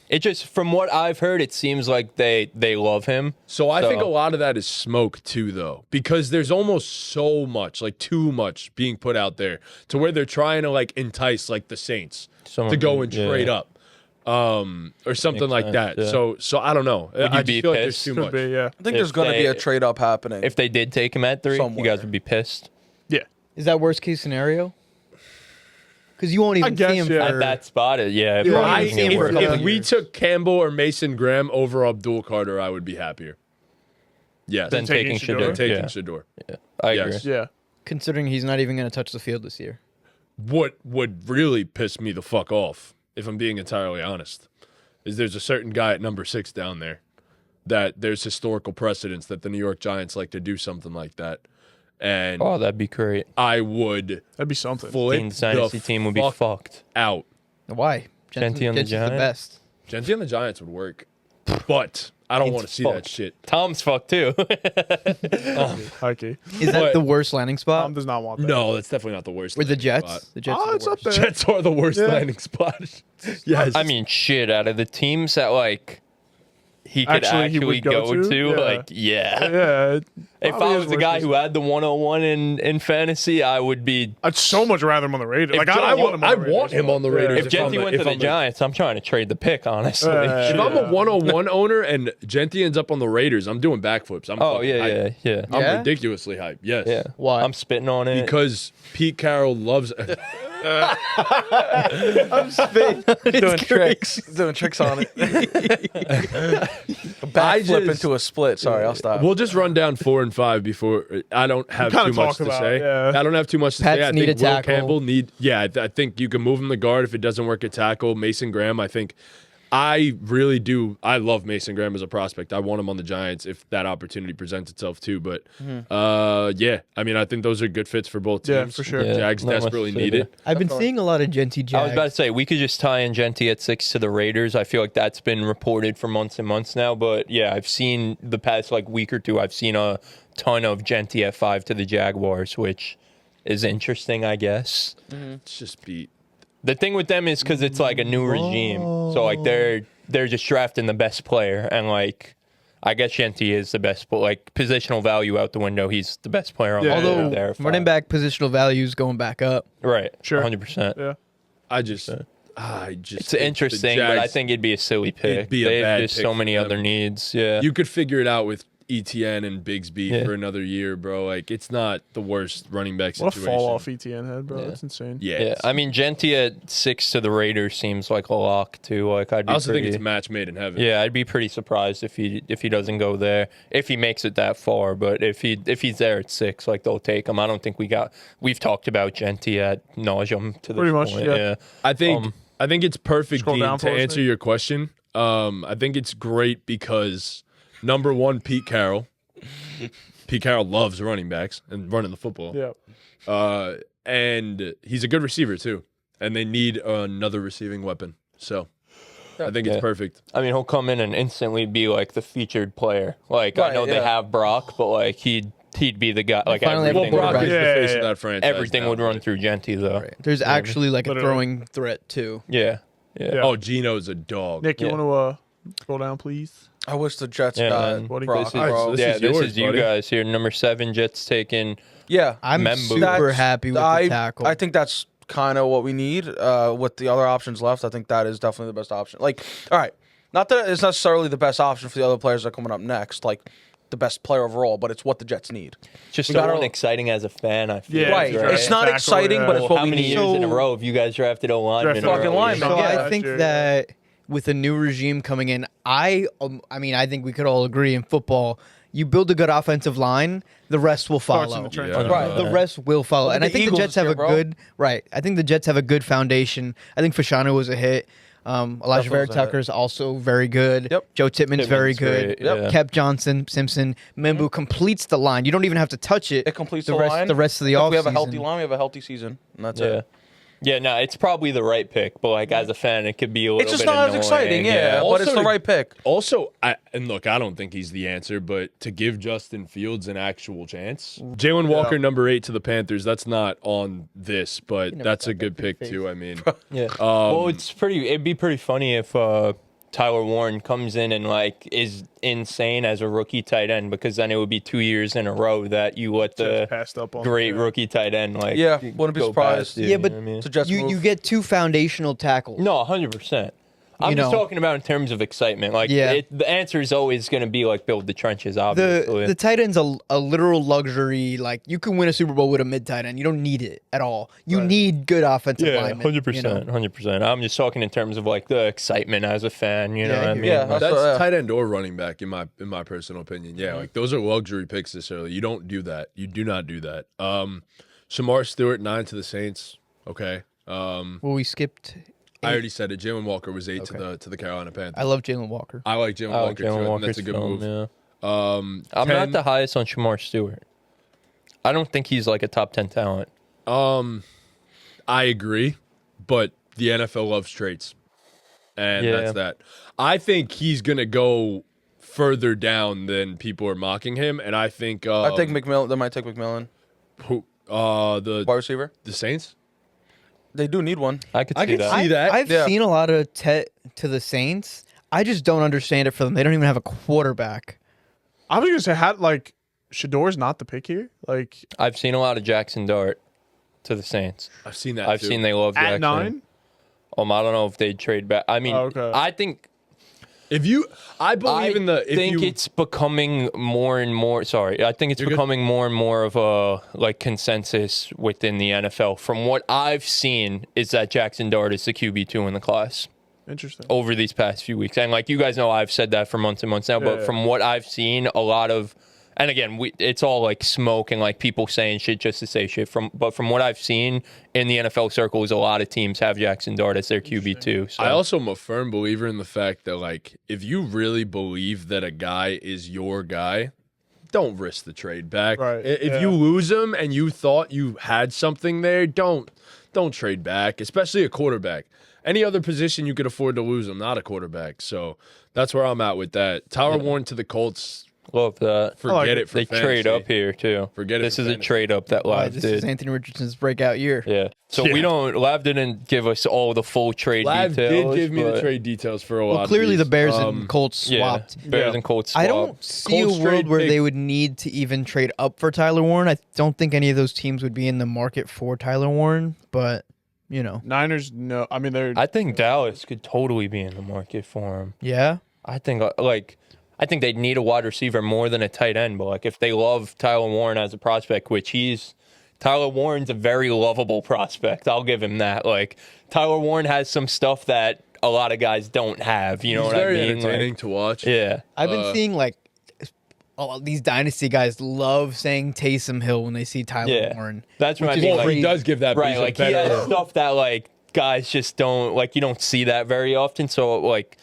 it just, from what I've heard, it seems like they love him. So I think a lot of that is smoke too, though, because there's almost so much, like too much, being put out there to where they're trying to like entice like the Saints to go and trade up, or something like that. yeah. So I don't know. I you just be feel like there's pissed? too Could much. be, yeah. I think there's going to be a trade up happening. If they did take him at 3, you Somewhere. guys would be pissed. Yeah. Is that worst case scenario? Because you won't even guess, see him yeah. for At that spot, yeah. You won't probably even see him for a isn't couple If of we years. took Campbell or Mason Graham over Abdul Carter, I would be happier. Yes. Then taking taking Shedeur? Shedeur. Taking Yeah. Shedeur. I Yes. agree. Yeah. considering he's not even going to touch the field this year. What would really piss me the fuck off, if I'm being entirely honest, is there's a certain guy at number 6 down there that there's historical precedence that the New York Giants like to do something like that. And Oh, that'd be great. I would That'd be something. flip Team's dynasty the team would be fuck fucked. out. Why? Genti on the Genti's the Giants? best. Genty on the Giants would work, but I don't It's want to see that fucked. shit. Tom's fucked too. Hikey. Is that But- the worst landing spot? Tom does not want that. No, that's definitely not the worst. With the landing Jets? spot. The Jets Oh, are it's the up worst. there. Jets are the worst Yeah. landing spot. Yes. I mean, shit, out of the teams that, like, he could Actually, actually, he would go to? Yeah. like, yeah. Yeah. If I was the guy who had the 101 in fantasy, I would be. I'd so much rather him on the Raiders. Like, If I want him on I the Raiders. want him on the Raiders. If I'm Genti a- went to if the I'm a- Giants, I'm trying to trade the pick, honestly. If I'm Yeah. a 101 owner and Genti ends up on the Raiders, I'm doing backflips. I'm Oh, fucking yeah, hyped. yeah. I'm Yeah? ridiculously hyped. Yes. Yeah. Why? I'm spitting on it. Because Pete Carroll loves. doing tricks. Doing tricks on it. Backflip into a split. Sorry, I'll stop. We'll just run down 4 and 5 before I don't have kinda too much talk to about say. it, yeah. I don't have too much to Pats say. I need think a Will tackle. Campbell need. Yeah, I think you can move him the guard if it doesn't work at tackle. Mason Graham, I think. I really do. I love Mason Graham as a prospect. I want him on the Giants if that opportunity presents itself too. But yeah, I mean, I think those are good fits for both teams. Yeah, for sure. Yeah, Jags not much desperately to say need there. it. I've been seeing a lot of Genti Jags. I was about to say, we could just tie in Genti at 6 to the Raiders. I feel like that's been reported for months and months now. But yeah, I've seen the past like week or two, I've seen a ton of Genti at 5 to the Jaguars, which is interesting, I guess. It's just beat. The thing with them is because it's like a new regime. So like they're just drafting the best player. And like, I guess Genti is the best, but like positional value out the window, he's the best player on Yeah, the yeah. board Although there. running back positional value is going back up. Right. Sure. 100%. Yeah. I just It's think the interesting, but I Jags- think it'd be a silly pick. It'd be a they bad have just pick so for many them. other needs. Yeah. you could figure it out with ETN and Bigsby Yeah. for another year, bro. Like it's not the worst running back What a situation. fall off ETN head, bro. Yeah. That's insane. Yeah. Yeah, I mean Genti at 6 to the Raiders seems like a lock too. Like I'd be I also pretty, think it's a match made in heaven. yeah, I'd be pretty surprised if he doesn't go there, if he makes it that far. But if he's there at 6, like they'll take him. I don't think we've talked about Genti at nauseum to this Pretty much, point. yeah. I think it's perfect, Scroll Dean, down to for us, answer Nick. your question. I think it's great because number one, Pete Carroll. Pete Carroll loves running backs and running the football. Yeah. And he's a good receiver too. And they need another receiving weapon. So I think it's Yeah. perfect. I mean, he'll come in and instantly be like the featured player. Like I Right, know they yeah. have Brock, but like he'd be the guy. Like finally have a Well, everything, Brock quarterback. is Yeah, the face yeah, of yeah. that franchise. everything now, would run but- through Genti though. There's actually like a Literally. throwing threat too. Yeah. Yeah. Yeah. Oh, Gino's a dog. Nick, you Yeah. want to scroll down, please? I wish the Jets Yeah, got man. What do you Brock, guys- Alright, so bro. this Yeah, is this yours, is you buddy. guys here. Number 7, Jets taking. Yeah, I'm Membu. super That's- happy with the tackle. I think that's kind of what we need. With the other options left, I think that is definitely the best option. Like, all right, not that it's necessarily the best option for the other players that are coming up next, like the best player overall, but it's what the Jets need. Just We so gotta- unexciting as a fan, I feel. Yeah, Right. right. It's not Tackle, exciting, yeah. but it's what How we many need. years in a So- row have you guys drafted a lineman? Drafted in a fucking row? lineman, So yeah. I last think year, that with a new regime coming in, I mean, I think we could all agree in football, you build a good offensive line, the rest will Starts in follow. the trenches. Yeah. Right. The rest will follow. Look And at I the think Eagles the Jets this have year, a bro. good right. I think the Jets have a good foundation. I think Fashanu was a hit. Elijah Definitely Vera was a hit. Tucker's also very good. Yep. Joe Tippmann's very Tippmann's good. great, yeah. Kep Johnson, Simpson, Membu completes the line. You don't even have to touch it. It completes the the rest. line. The rest of the If offseason. we have a healthy line, we have a healthy season, and that's Yeah. it. Yeah, no, it's probably the right pick, but like as a fan, it could be a little It's just bit not as annoying, exciting, yeah, but it's Also- the right pick. Also, and look, I don't think he's the answer, but to give Justin Fields an actual chance, Jalen Walker, number 8 to the Panthers. That's not on this, but never that's a got good that big pick face. too. I mean, Yeah. Well, it'd be pretty funny if Tyler Warren comes in and like is insane as a rookie tight end, because then it would be 2 years in a row that you let the Jets passed up on great yeah. rookie tight end like Yeah, wouldn't be go surprised. past you, Yeah, you but know what I mean? It's a Jets you move. get two foundational tackles. No, 100%. I'm just talking about in terms of excitement. Like, the answer is always going to be like build the trenches. Obviously, the tight end's a literal luxury. Like, you can win a Super Bowl with a mid tight end. You don't need it at all. You need good offensive linemen. 100%, 100%. I'm just talking in terms of like the excitement as a fan. You know what I mean? Yeah, that's tight end or running back in my personal opinion. Yeah, like those are luxury picks this early. You don't do that. You do not do that. Shamar Stewart 9 to the Saints. Okay. Well, we skipped. I already said it. Jalen Walker was 8 to the Carolina Panthers. I love Jalen Walker. I like Jalen Walker too. And that's a good move. Yeah. I'm 10, not the highest on Shamar Stewart. I don't think he's like a top 10 talent. I agree, but the NFL loves traits, and that's that. I think he's gonna go further down than people are mocking him, and I think McMillan. They might take McMillan. Who? The Wide receiver. The Saints. They do need one. I could see that. I've seen a lot of Tet to the Saints. I just don't understand it for them. They don't even have a quarterback. I was gonna say, like, Shador's not the pick here. Like, I've seen a lot of Jackson Dart to the Saints. I've seen that. I've seen they love Jackson. At 9. I don't know if they'd trade back. I mean, I think. I believe it's becoming more and more. Sorry, I think it's becoming more and more of a like consensus within the NFL. From what I've seen, is that Jackson Dart is the QB2 in the class. Interesting. Over these past few weeks, and like you guys know, I've said that for months and months now. But from what I've seen, a lot of, and again, it's all like smoke and like people saying shit just to say shit. But from what I've seen in the NFL circles, a lot of teams have Jackson Dart as their QB2. So. I also am a firm believer in the fact that, like, if you really believe that a guy is your guy, don't risk the trade back. Right. If you lose him and you thought you had something there, don't trade back, especially a quarterback. Any other position you could afford to lose him, not a quarterback. So that's where I'm at with that. Tyler Warren to the Colts. Love that. Forget it for They fantasy. trade up here, too. Forget it This for is a fantasy. trade up that Lav This did. is Anthony Richardson's breakout year. Yeah. So Lav didn't give us all the full trade Lav details. did give me the but- trade details for a lot. Well, clearly the of these. Bears and Colts swapped. Yeah, Bears and Colts swapped. I don't see Colts a world trade where pick. they would need to even trade up for Tyler Warren. I don't think any of those teams would be in the market for Tyler Warren, but, you know. Niners, no. I mean, they're. I think Dallas could totally be in the market for him. Yeah? I think they'd need a wide receiver more than a tight end. But like if they love Tyler Warren as a prospect, Tyler Warren's a very lovable prospect. I'll give him that. Like Tyler Warren has some stuff that a lot of guys don't have. You know what I very mean? entertaining to watch. Yeah. I've been seeing, like, these dynasty guys love saying Taysom Hill when they see Tyler Warren. That's what I which mean. is Well, Like, he does give that. right. Like he has stuff that like guys just don't like. You don't see that very often. So like.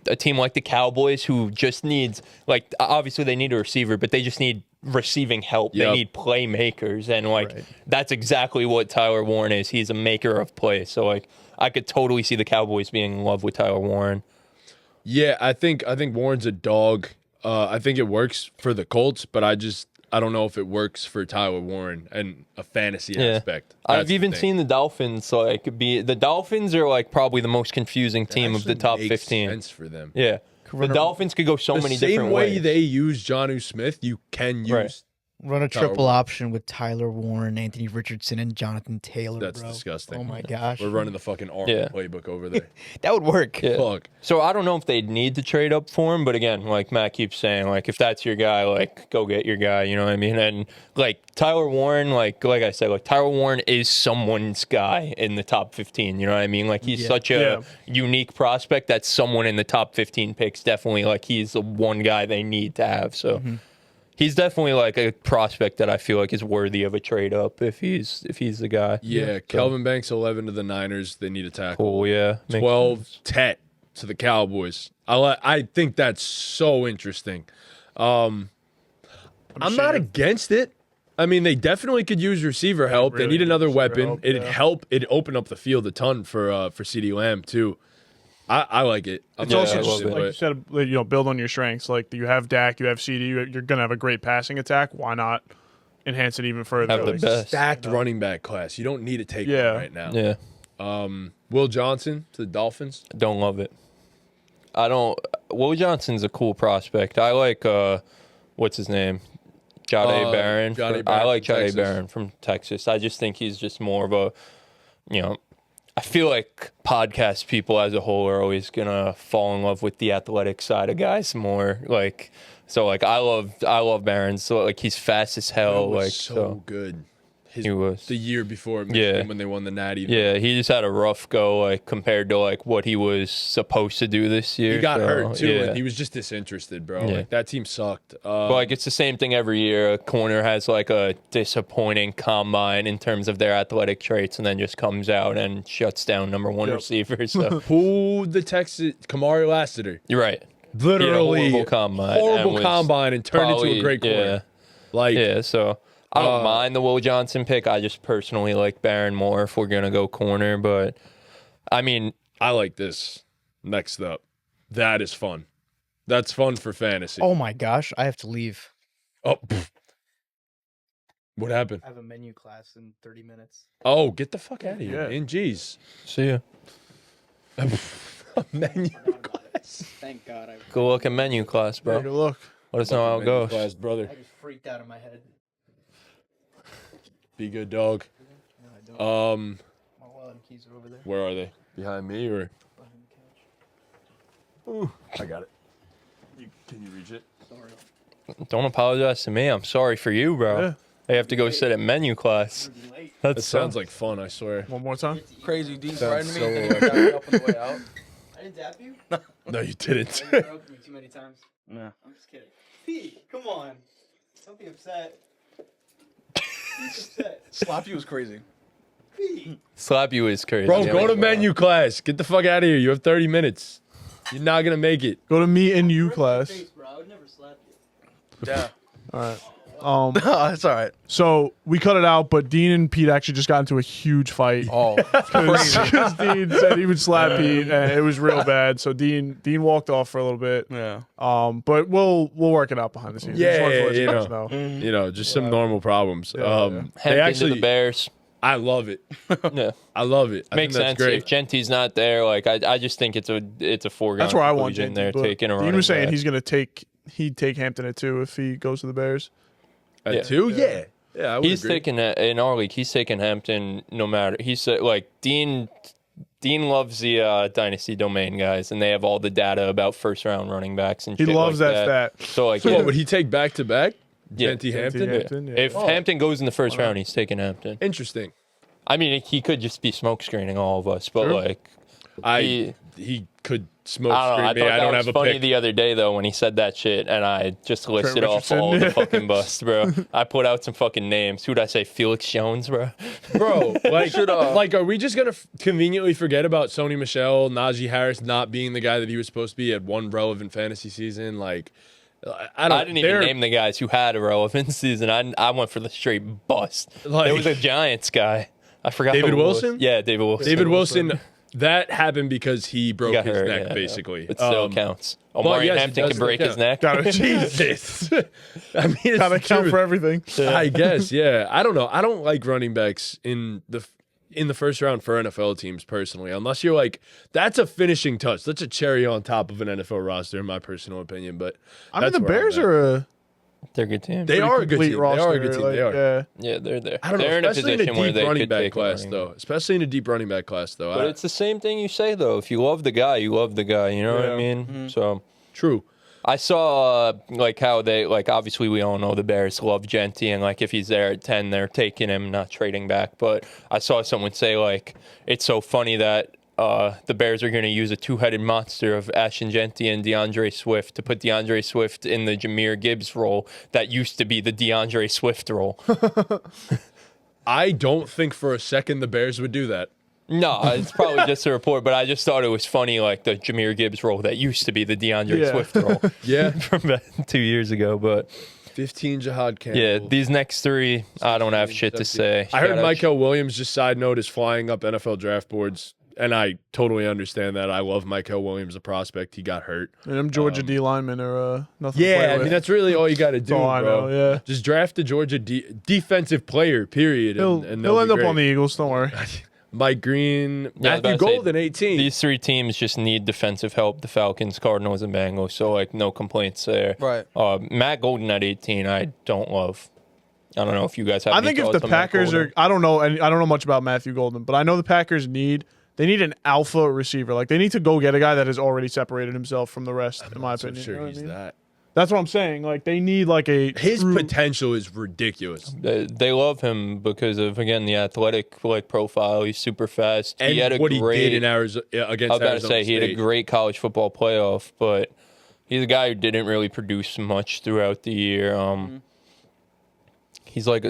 A team like the Cowboys who just needs, like, obviously they need a receiver, but they just need receiving help. Yep. They need playmakers. And, like, that's exactly what Tyler Warren is. He's a maker of plays. So, like, I could totally see the Cowboys being in love with Tyler Warren. Yeah, I think Warren's a dog. I think it works for the Colts, but I don't know if it works for Tyler Warren and a fantasy aspect. I've even seen the Dolphins the Dolphins are like probably the most confusing team of the top 15. Sense for them. Yeah. The Dolphins could go so many different ways. The same way they use Jonnu Smith, you can use. Run a Tyler triple Warren. option with Tyler Warren, Anthony Richardson, and Jonathan Taylor. That's bro. disgusting. Oh my gosh. We're running the fucking Army playbook over there. That would work. Yeah. Fuck. So I don't know if they'd need to trade up for him, but again, like Matt keeps saying, like if that's your guy, like go get your guy, you know what I mean? And like Tyler Warren, like I said, like Tyler Warren is someone's guy in the top 15, you know what I mean? Like he's such a unique prospect that someone in the top 15 picks definitely like he's the one guy they need to have. So he's definitely like a prospect that I feel like is worthy of a trade up if he's the guy. Yeah, Kelvin Banks 11 to the Niners. They need a tackle. Cool, yeah. Makes 12 sense. Tet to the Cowboys. I think that's so interesting. I'm not against it. I mean, they definitely could use receiver help. really They need another receiver weapon. help, It'd help. It'd open up the field a ton for CeeDee Lamb too. I like it. It's Yeah, also I love just, it. like you said, build on your strengths. Like you have Dak, you have CD, you're gonna have a great passing attack. Why not enhance it even further? Have the Like, best. Stacked running back class. You don't need to take one right now. Yeah. Will Johnson to the Dolphins. Don't love it. Will Johnson's a cool prospect. I like what's his name? Jahdae Barron. Jahdae I Barron like from Jahdae Texas. Barron from Texas. I just think he's just more of a, I feel like podcast people as a whole are always gonna fall in love with the athletic side of guys more. Like, so like I love Barons. So like he's fast as hell. He was Like so good. He was. The year before Michigan when they won the Natty. Yeah, he just had a rough go, like compared to like what he was supposed to do this year. He got hurt too. Yeah. And he was just disinterested, bro. Yeah. Like that team sucked. But like it's the same thing every year. A corner has like a disappointing combine in terms of their athletic traits, and then just comes out and shuts down number one receivers. So Who the Texas Kamari Lassiter? you're right. Literally horrible combine. horrible and combine and turned into a great corner. Yeah, Like yeah. So I don't mind the Will Johnson pick. I just personally like Barron more if we're gonna go corner. But I mean, I like this. Next up, that is fun. That's fun for fantasy. Oh my gosh, I have to leave. Oh, what happened? I have a menu class in 30 minutes. Oh, get the fuck out of here, Yeah. man. Jeez. see ya. Menu class. Thank God I Go look at menu class, Take bro. a look. Let us know how it goes. Class, brother. just freaked out of my head. Be good, dog. No, I don't. My wallet and keys are over there. Where are they? Behind me or? Behind the couch. Ooh, I got it. Can you reach it? Sorry. Don't apologize to me. I'm sorry for you, bro. Yeah. I have to go sit at menu class. That sounds like fun, I swear. One more time. Crazy deep Sounds right me. so And then you got me up on the way out. I didn't tap you? No, you didn't. You interrupted me too many times. Yeah. I'm just kidding. P, come on. Don't be upset. He's upset. Slap you was crazy. P. Slap you is crazy. Bro, Yeah, go to like, menu class. Get the fuck out of here. You have 30 minutes. You're not going to make it. Go to me and you class. Face, bro. I would never slap you. Yeah. All right. That's all right. So we cut it out, but Dean and Pete actually just got into a huge fight. Oh, Because Dean said he would slap Pete, and it was real bad. So Dean walked off for a little bit. yeah. But we'll work it out behind the scenes. Yeah, Just wanted to let you guys know. know. You know, just some normal problems. Yeah. They Hampton to actually, the Bears. I love it. Yeah. I love it. I Makes think sense. that's great. If Genty's not there, like I just think it's a foregone That's where I want conclusion Genty. they're But taking a Dean running was saying back. he'd take Hampton at 2 if he goes to the Bears. At Yeah. 2? Yeah. Yeah, I would He's agree. taking in our league. He's taking Hampton no matter. He said like Dean loves the dynasty domain guys, and they have all the data about first round running backs and He shit loves like that stat. So like, So yeah, what, would he take back to back? Yeah. Genty Genty Hampton? Hampton, yeah. if Hampton goes in the first round, he's taking Hampton. Interesting. I mean, he could just be smoke screening all of us, but True. like, He could smoke I don't know. I screen me. thought I that don't was have a funny pick. the other day though when he said that shit, and I just listed off Richardson. all the fucking busts, bro. I put out some fucking names. Who'd I say? Felix Jones, bro. Bro, like, are we just gonna conveniently forget about Sony Michel, Najee Harris not being the guy that he was supposed to be at one relevant fantasy season? Like, I didn't even name the guys who had a relevant season. I went for the straight bust. Like- There was a Giants guy. I forgot. David who it was. Wilson? Yeah, David Wilson. David Wilson. That happened because he broke got his hurt, neck, yeah. basically. It still counts. well, Omari yes, it Hampton does can break still his count. neck. Gotta Jesus. I mean, it's gotta the count truth. for everything. I guess, yeah. I don't know. I don't like running backs in the first round for NFL teams personally, unless you're like, that's a finishing touch. That's a cherry on top of an NFL roster, in my personal opinion. But I mean, that's the where I'm Bears at. are a They're a good team. They are a good complete team. roster. They are a good team. like, they are. Yeah. Yeah, they're there. I don't They're know, in a especially in a position where deep they running could back take a class, running though. back. Especially in a deep running back class, though. But it's the same thing you say though. If you love the guy, you love the guy. You know what I Yeah. mean? So true. I saw like how they like obviously we all know the Bears love Genty and like if he's there at 10 they're taking him, not trading back. But I saw someone say like it's so funny that the Bears are going to use a two-headed monster of Ashton Genty and DeAndre Swift to put DeAndre Swift in the Jahmyr Gibbs role that used to be the DeAndre Swift role. I don't think for a second the Bears would do that. No, it's probably just a report, but I just thought it was funny, like the Jahmyr Gibbs role that used to be the DeAndre Yeah. Swift role Yeah. from about 2 years ago. But 15 Jihad Campbell. yeah, these next three, I don't have shit to say. I heard Shout out- Michael Williams, just side note, is flying up NFL draft boards. And I totally understand that. I love Michael Williams, a prospect. He got hurt. And them Georgia D linemen are nothing to Yeah, play I with. mean, that's really all you got to do, all I bro. know, yeah. Just draft a Georgia defensive player, period. He'll and end up on the Eagles, don't worry. Mike Green, Yeah, I was Matthew about to say, Golden, 18. These three teams just need defensive help: the Falcons, Cardinals, and Bengals. So like, no complaints there. Right. Matt Golden at 18, I don't love. I don't know if you guys have. I any think if thoughts the on Matt Packers Golden. are, I don't know much about Matthew Golden, but I know the Packers need They need an alpha receiver. Like they need to go get a guy that has already separated himself from the rest. In my opinion, sure You know what he's I mean? that. That's what I'm saying. Like they need like a His true- potential is ridiculous. They love him because of, again, the athletic like profile. He's super fast. And he had a what great, he did in Arizona against I was about to Arizona say he had a State. great college football playoff, but he's a guy who didn't really produce much throughout the year. He's like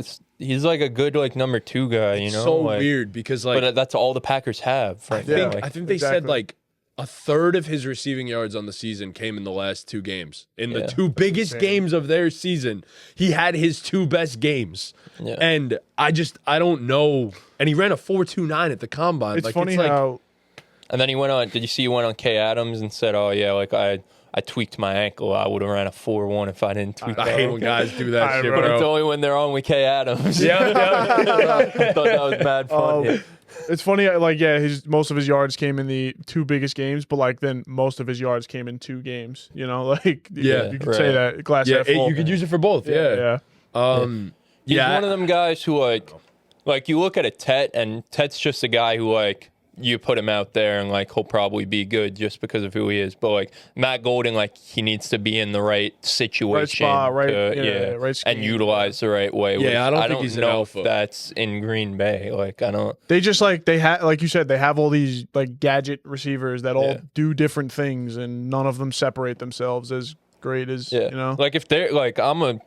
a good like number 2 guy, you know. so like, weird because like but that's all the Packers have. Right now. I think they said like a third of his receiving yards on the season came in the last 2 games. In the 2 biggest games of their season, he had his 2 best games. Yeah. And I don't know. And he ran a 4.29 at the combine. It's like, funny like, how And then he went on. Did you see he went on Kay Adams and said, "Oh yeah, like I tweaked my ankle. I would have ran a 4.1 if I didn't tweak." I hate when guys do that shit, But bro. it's only when they're on with Kay Adams. Yeah. I thought that was mad funny. it's funny. Like most of his yards came in the 2 biggest games, but like then most of his yards came in 2 games. You know, like Yeah, you could say that glass Yeah, half full. you could use it for both. Yeah. He's one of them guys who like you look at a Tet, and Tet's just a guy who like you put him out there and like he'll probably be good just because of who he is. But like Matt Golden, like he needs to be in the right situation, spot, right- to, right scheme. and utilize the right way. Yeah, which I don't think he's an know alpha. if that's in Green Bay. Like I don't. They just like they have, like you said, they have all these like gadget receivers that all Yeah. do different things, and none of them separate themselves as great as Yeah, you know. like if they're like,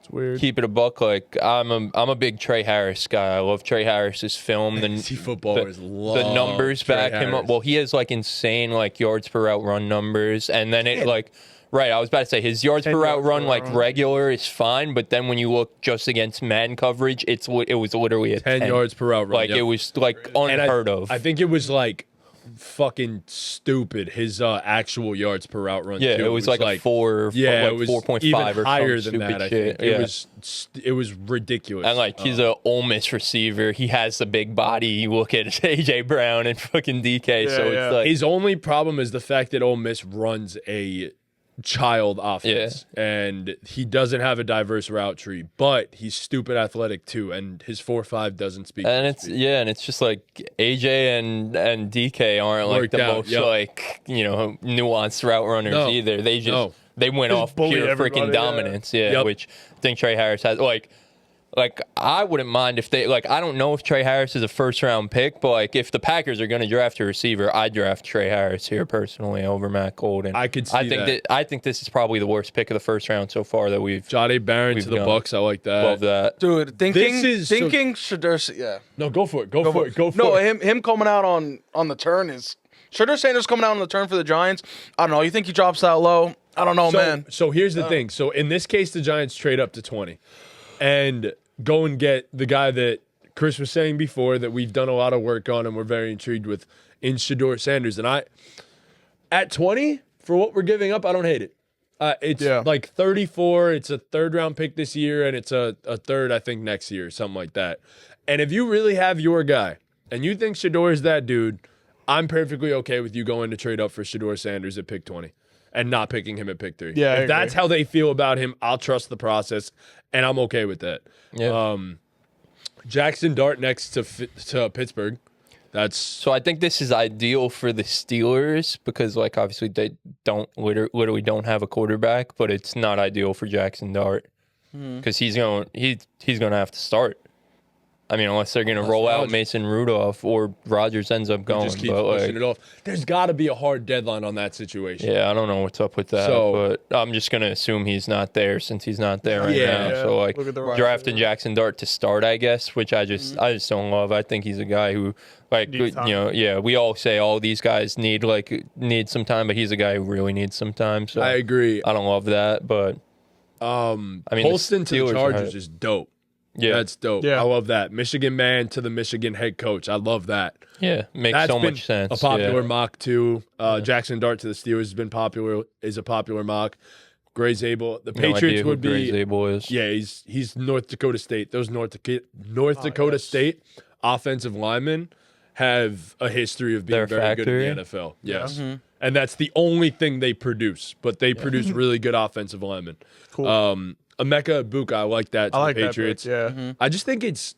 weird. keep it a buck. Like I'm a big Trey Harris guy. I love Trey Harris's film. Fantasy footballers love the numbers Trey back him up. Harris. Well, he has like insane like yards per route run numbers, and then it like. Right, I was about to say his yards per 10 route yards run per like route run. regular is fine, but then when you look just against man coverage, it was literally a 10 yards per route run. Like yep. it was like And unheard of. I think it was like fucking stupid. His actual yards per route run. Yeah, too. it was like a 4, Yeah, like it was 4.5 even or higher some than stupid that. I shit. think Yeah. it was ridiculous. And like he's a Ole Miss receiver. He has the big body. You look at AJ Brown and fucking DK. So yeah. it's like his only problem is the fact that Ole Miss runs a child offense, and he doesn't have a diverse route tree, but he's stupid athletic too, and his 4.5 doesn't speak. and it's just like AJ and DK aren't like Worked the out, most yep. like nuanced route runners No. either. They just No. they went Just off bully pure everybody, freaking yeah. dominance. Yeah, Yep. which I think Trey Harris has. Like I wouldn't mind if they like. I don't know if Trey Harris is a 1st-round pick, but like if the Packers are going to draft a receiver, I'd draft Trey Harris here personally over Matt Golden. I could see that. I think this is probably the worst pick of the 1st round so far that we've. Jahdae Barron to the gone. Bucks. I like that. Love that. Dude, thinking so- Shedeur, yeah. No, go for it. Go for it. Go for No, it. him coming out on the turn is Shedeur Sanders coming out on the turn for the Giants. I don't know. You think he drops that low? I don't know, man. So here's the thing. So in this case, the Giants trade up to 20 and go and get the guy that Chris was saying before that we've done a lot of work on and we're very intrigued with in Shedeur Sanders. And at 20, for what we're giving up, I don't hate it. It's like 34. It's a 3rd-round pick this year, and it's a 3rd, I think, next year, something like that. And if you really have your guy and you think Shedeur is that dude, I'm perfectly okay with you going to trade up for Shedeur Sanders at pick 20 and not picking him at pick 3. Yeah, I if that's agree. how they feel about him, I'll trust the process, and I'm okay with that. Yeah. Jackson Dart next to Pittsburgh. So I think this is ideal for the Steelers because, like, obviously they literally don't have a quarterback, but it's not ideal for Jackson Dart because he's going to have to start. I mean, unless they're going to roll out Rodgers. Mason Rudolph or Rodgers ends up going. Just keeps but pushing it off. There's got to be a hard deadline on that situation. yeah, I don't know what's up with that, So- but I'm just going to assume he's not there since he's not there right Yeah. now. So like Look at the roster. drafting Jackson Dart to start, I guess, which I just don't love. I think he's a guy who like Needs time. we all say all these guys need some time, but he's a guy who really needs some time. So I agree. I don't love that, but I mean, the Holston to the Steelers are Chargers hype. is dope. yeah, That's dope. Yeah. I love that. Michigan man to the Michigan head coach. I love that. yeah, makes That's so been much sense. A popular yeah. mock too. Jackson Dart to the Steelers has been popular. Is a popular mock. Gray Zabel. The No idea Patriots who would be. Gray Zabel is. Yeah, he's North Dakota State. Those North Dakota State offensive linemen have a history of being They're very good factory? in the NFL. Yes. And that's the only thing they produce, but they produce really good offensive linemen. Cool. Emeka Ibuka, I like that to I like the that Patriots. pick, yeah. I just think it's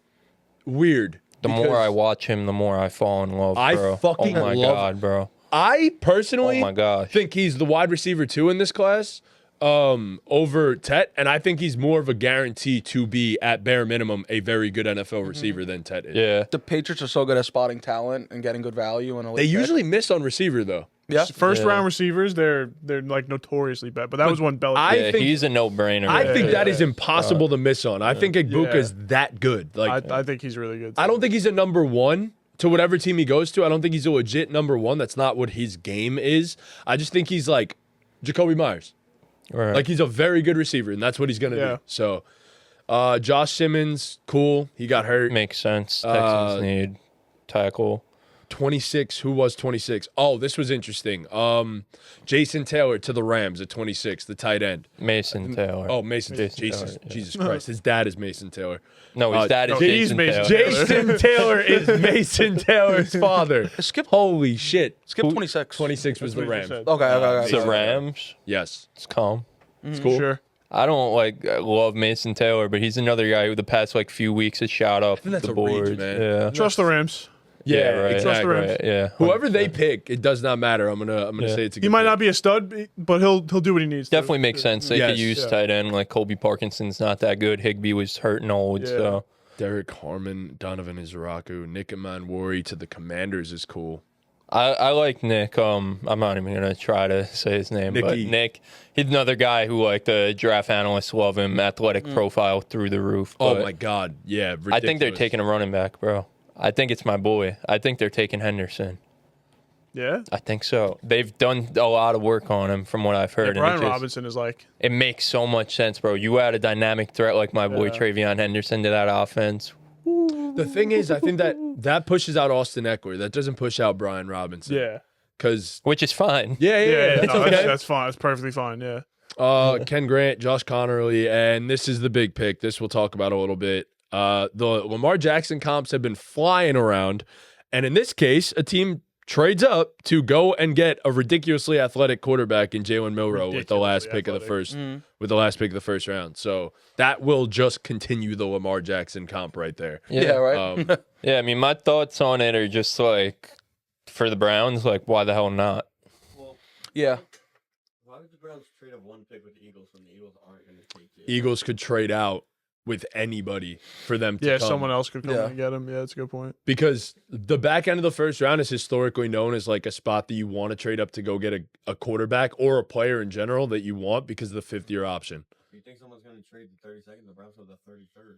weird The more I watch him, the more I fall in love, I bro. fucking oh my love- God, bro. I personally Oh my gosh. think he's the wide receiver 2 in this class over Tet, and I think he's more of a guarantee to be, at bare minimum, a very good NFL receiver than Tet is. Yeah. The Patriots are so good at spotting talent and getting good value. And They usually miss on receiver, though. yeah. First round receivers, they're like notoriously bad. But that was one Belichick. I think he's a no-brainer. I right think there. that is impossible to miss on. I think Igbuka's that good. Like I think he's really good. I don't think he's a number 1 to whatever team he goes to. I don't think he's a legit number 1. That's not what his game is. I just think he's like Jacoby Myers. Right. Like he's a very good receiver, and that's what he's gonna do. So, Josh Simmons, cool. He got hurt. Makes sense. Texans need tackle. 26. Who was 26? Oh, this was interesting. Jason Taylor to the Rams at 26, the tight end. Mason Taylor. Oh, Mason. Jesus Christ. His dad is Mason Taylor. No, his dad is he's Jason Mason Taylor. Jason Taylor is Mason Taylor's father. Holy shit. Skip 26. 26 was the what you Rams. said. Okay. It's the Rams. Yes. It's calm. It's cool. Sure. I don't love Mason Taylor, but he's another guy who the past few weeks has shot up think that's the a reach, boards. man. Yeah. Trust the Rams. Yeah, right. Trust the Rams. Right, yeah. Whoever they pick, it does not matter. I'm gonna say it's a good He might pick. not be a stud, but he'll do what he needs. Definitely to. makes sense. They Yes. could use tight end like Colby Parkinson's not that good. Higbee was hurt and old, Yeah. so Derek Harmon, Donovan Izaraku, Nick Emanwari to the Commanders is cool. I like Nick. I'm not even gonna try to say his name, but Nicky. Nick, he's another guy who the draft analysts love him. Athletic profile through the roof. Oh but my God, yeah. I think they're ridiculous. taking a running back, bro. I think it's my boy. I think they're taking Henderson. Yeah. I think so. They've done a lot of work on him, from what I've heard. and Brian it just- Robinson is like. It makes so much sense, bro. You add a dynamic threat like my boy Yeah. Travion Henderson to that offense. The thing is, I think that pushes out Austin Eckler. That doesn't push out Brian Robinson. Yeah. Because Which is fine. Yeah. it's no, okay. that's fine. That's perfectly fine. Yeah. Ken Grant, Josh Connerly, and this is the big pick. This we'll talk about a little bit. The Lamar Jackson comps have been flying around, and in this case, a team trades up to go and get a ridiculously athletic quarterback in Jalen Milroe with the last pick of the first round. So that will just continue the Lamar Jackson comp right there. Yeah, right. Yeah, I mean, my thoughts on it are just for the Browns, why the hell not? Yeah. Why would the Browns trade up one pick with the Eagles when the Eagles aren't going to take it? Eagles could trade out with anybody for them to Yeah. come. Someone else could come Yeah. and get him. Yeah, that's a good point. Because the back end of the first round is historically known as like a spot that you want to trade up to go get a quarterback or a player in general that you want because of the fifth-year option. You think someone's going to trade the 32nd? The Browns have the 33rd.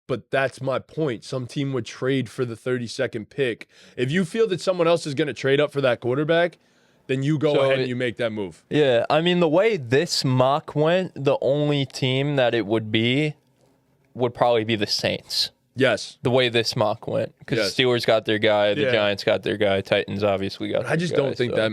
But that's my point. Some team would trade for the 32nd pick. If you feel that someone else is going to trade up for that quarterback, then you go ahead and you make that move. Yeah, I mean, the way this mock went, the only team that it would probably be the Saints. Yes. The way this mock went, because Yes. Steelers got their guy, the Yeah. Giants got their guy, Titans obviously got. I just their guy, don't think so.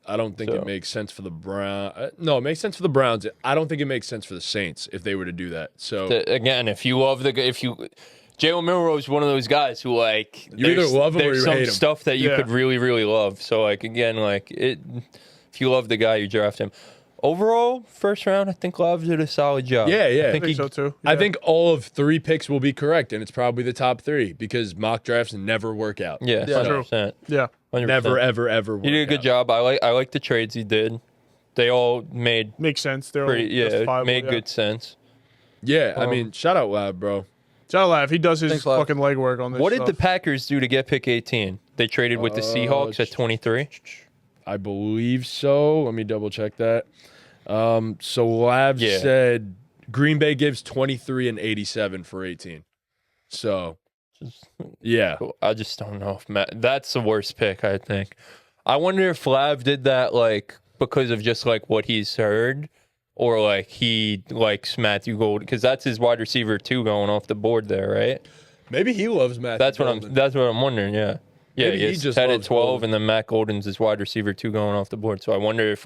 I don't think So. it makes sense for the Browns. No, it makes sense for the Browns. I don't think it makes sense for the Saints if they were to do that. So Again, if you love Jalen Milroe is one of those guys who You either there's- love him or there's you some hate him. stuff that you Yeah. could really, really love. So again, if you love the guy, you draft him. Overall, first round, I think Love did a solid job. Yeah, yeah. I I think think he so too. I Yeah. think all of 3 picks will be correct, and it's probably the top 3 because mock drafts never work out. Yeah, true. 100%. Yeah. 100%. Never, ever, ever. He did a work good out. job. I like the trades he did. They all made Makes sense. They're pretty all justifiable, made yeah. good sense. Yeah, I mean, shout out Lab, bro. Shout out Lav. He does his Thanks, Lav. fucking legwork on this. What did the stuff. Packers do to get pick 18? They traded with the Seahawks at 23. I believe so. Let me double check that. So Lab Yeah. said Green Bay gives 23 and 87 for 18. So, yeah. I just don't know if that's the worst pick, I think. I wonder if Flav did that because of just what he's heard, or he likes Matthew Gold, because that's his wide receiver 2 going off the board there, right? Maybe he loves Matthew That's what Golden. I'm wondering. Yeah, yeah. Maybe he He's just 10 at loves 12, Golden. and then Matt Golden's his wide receiver 2 going off the board. So I wonder if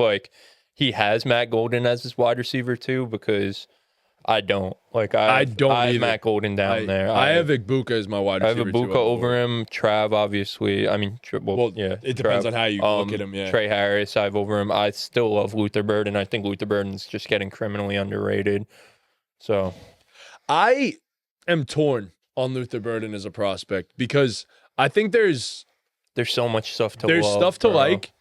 he has Matt Golden as his wide receiver 2, because I don't. I don't I have either. Matt Golden down there. I have Igbuka as my wide I have receiver. Ibuka over him. Trav, obviously. I mean, yeah. It depends Trav. on how you look at him, yeah. Trey Harris, I have over him. I still love Luther Burden. I think Luther Burden's just getting criminally underrated. So I am torn on Luther Burden as a prospect because I think there's so much stuff to there's love, stuff to bro. like,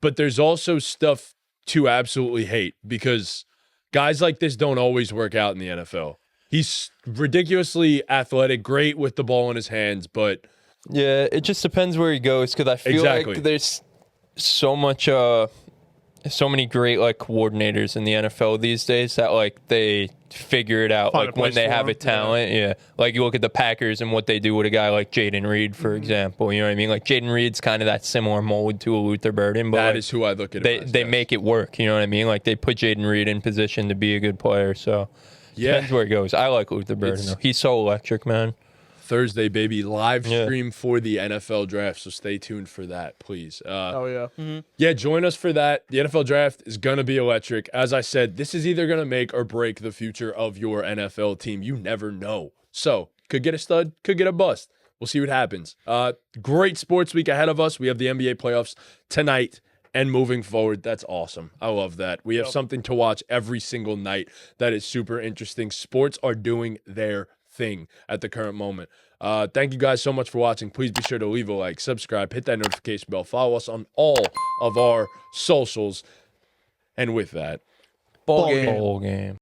but there's also stuff to absolutely hate because guys like this don't always work out in the NFL. He's ridiculously athletic, great with the ball in his hands, but Yeah, it just depends where he goes because I feel Exactly. like there's so much, so many great like coordinators in the NFL these days that like they figure it out Find a like when place they for have a him, talent. Yeah, like you look at the Packers and what they do with a guy like Jaden Reed, for example. You know what I mean? Like Jaden Reed's kind of that similar mold to a Luther Burden, but that like, is who I look at. they make it work. You know what I mean? Like they put Jaden Reed in position to be a good player. So depends where he goes. I like Luther Burden though. He's so electric, man. Thursday, baby, live Yeah. stream for the NFL draft. So stay tuned for that, please. Oh yeah. Yeah, join us for that. The NFL draft is going to be electric. As I said, this is either going to make or break the future of your NFL team. You never know. So, could get a stud, could get a bust. We'll see what happens. Great sports week ahead of us. We have the NBA playoffs tonight and moving forward. That's awesome. I love that. We have something to watch every single night that is super interesting. Sports are doing their thing at the current moment. Thank you guys so much for watching. Please be sure to leave a like, subscribe, hit that notification bell, follow us on all of our socials. And with that, Ball game. Whole game.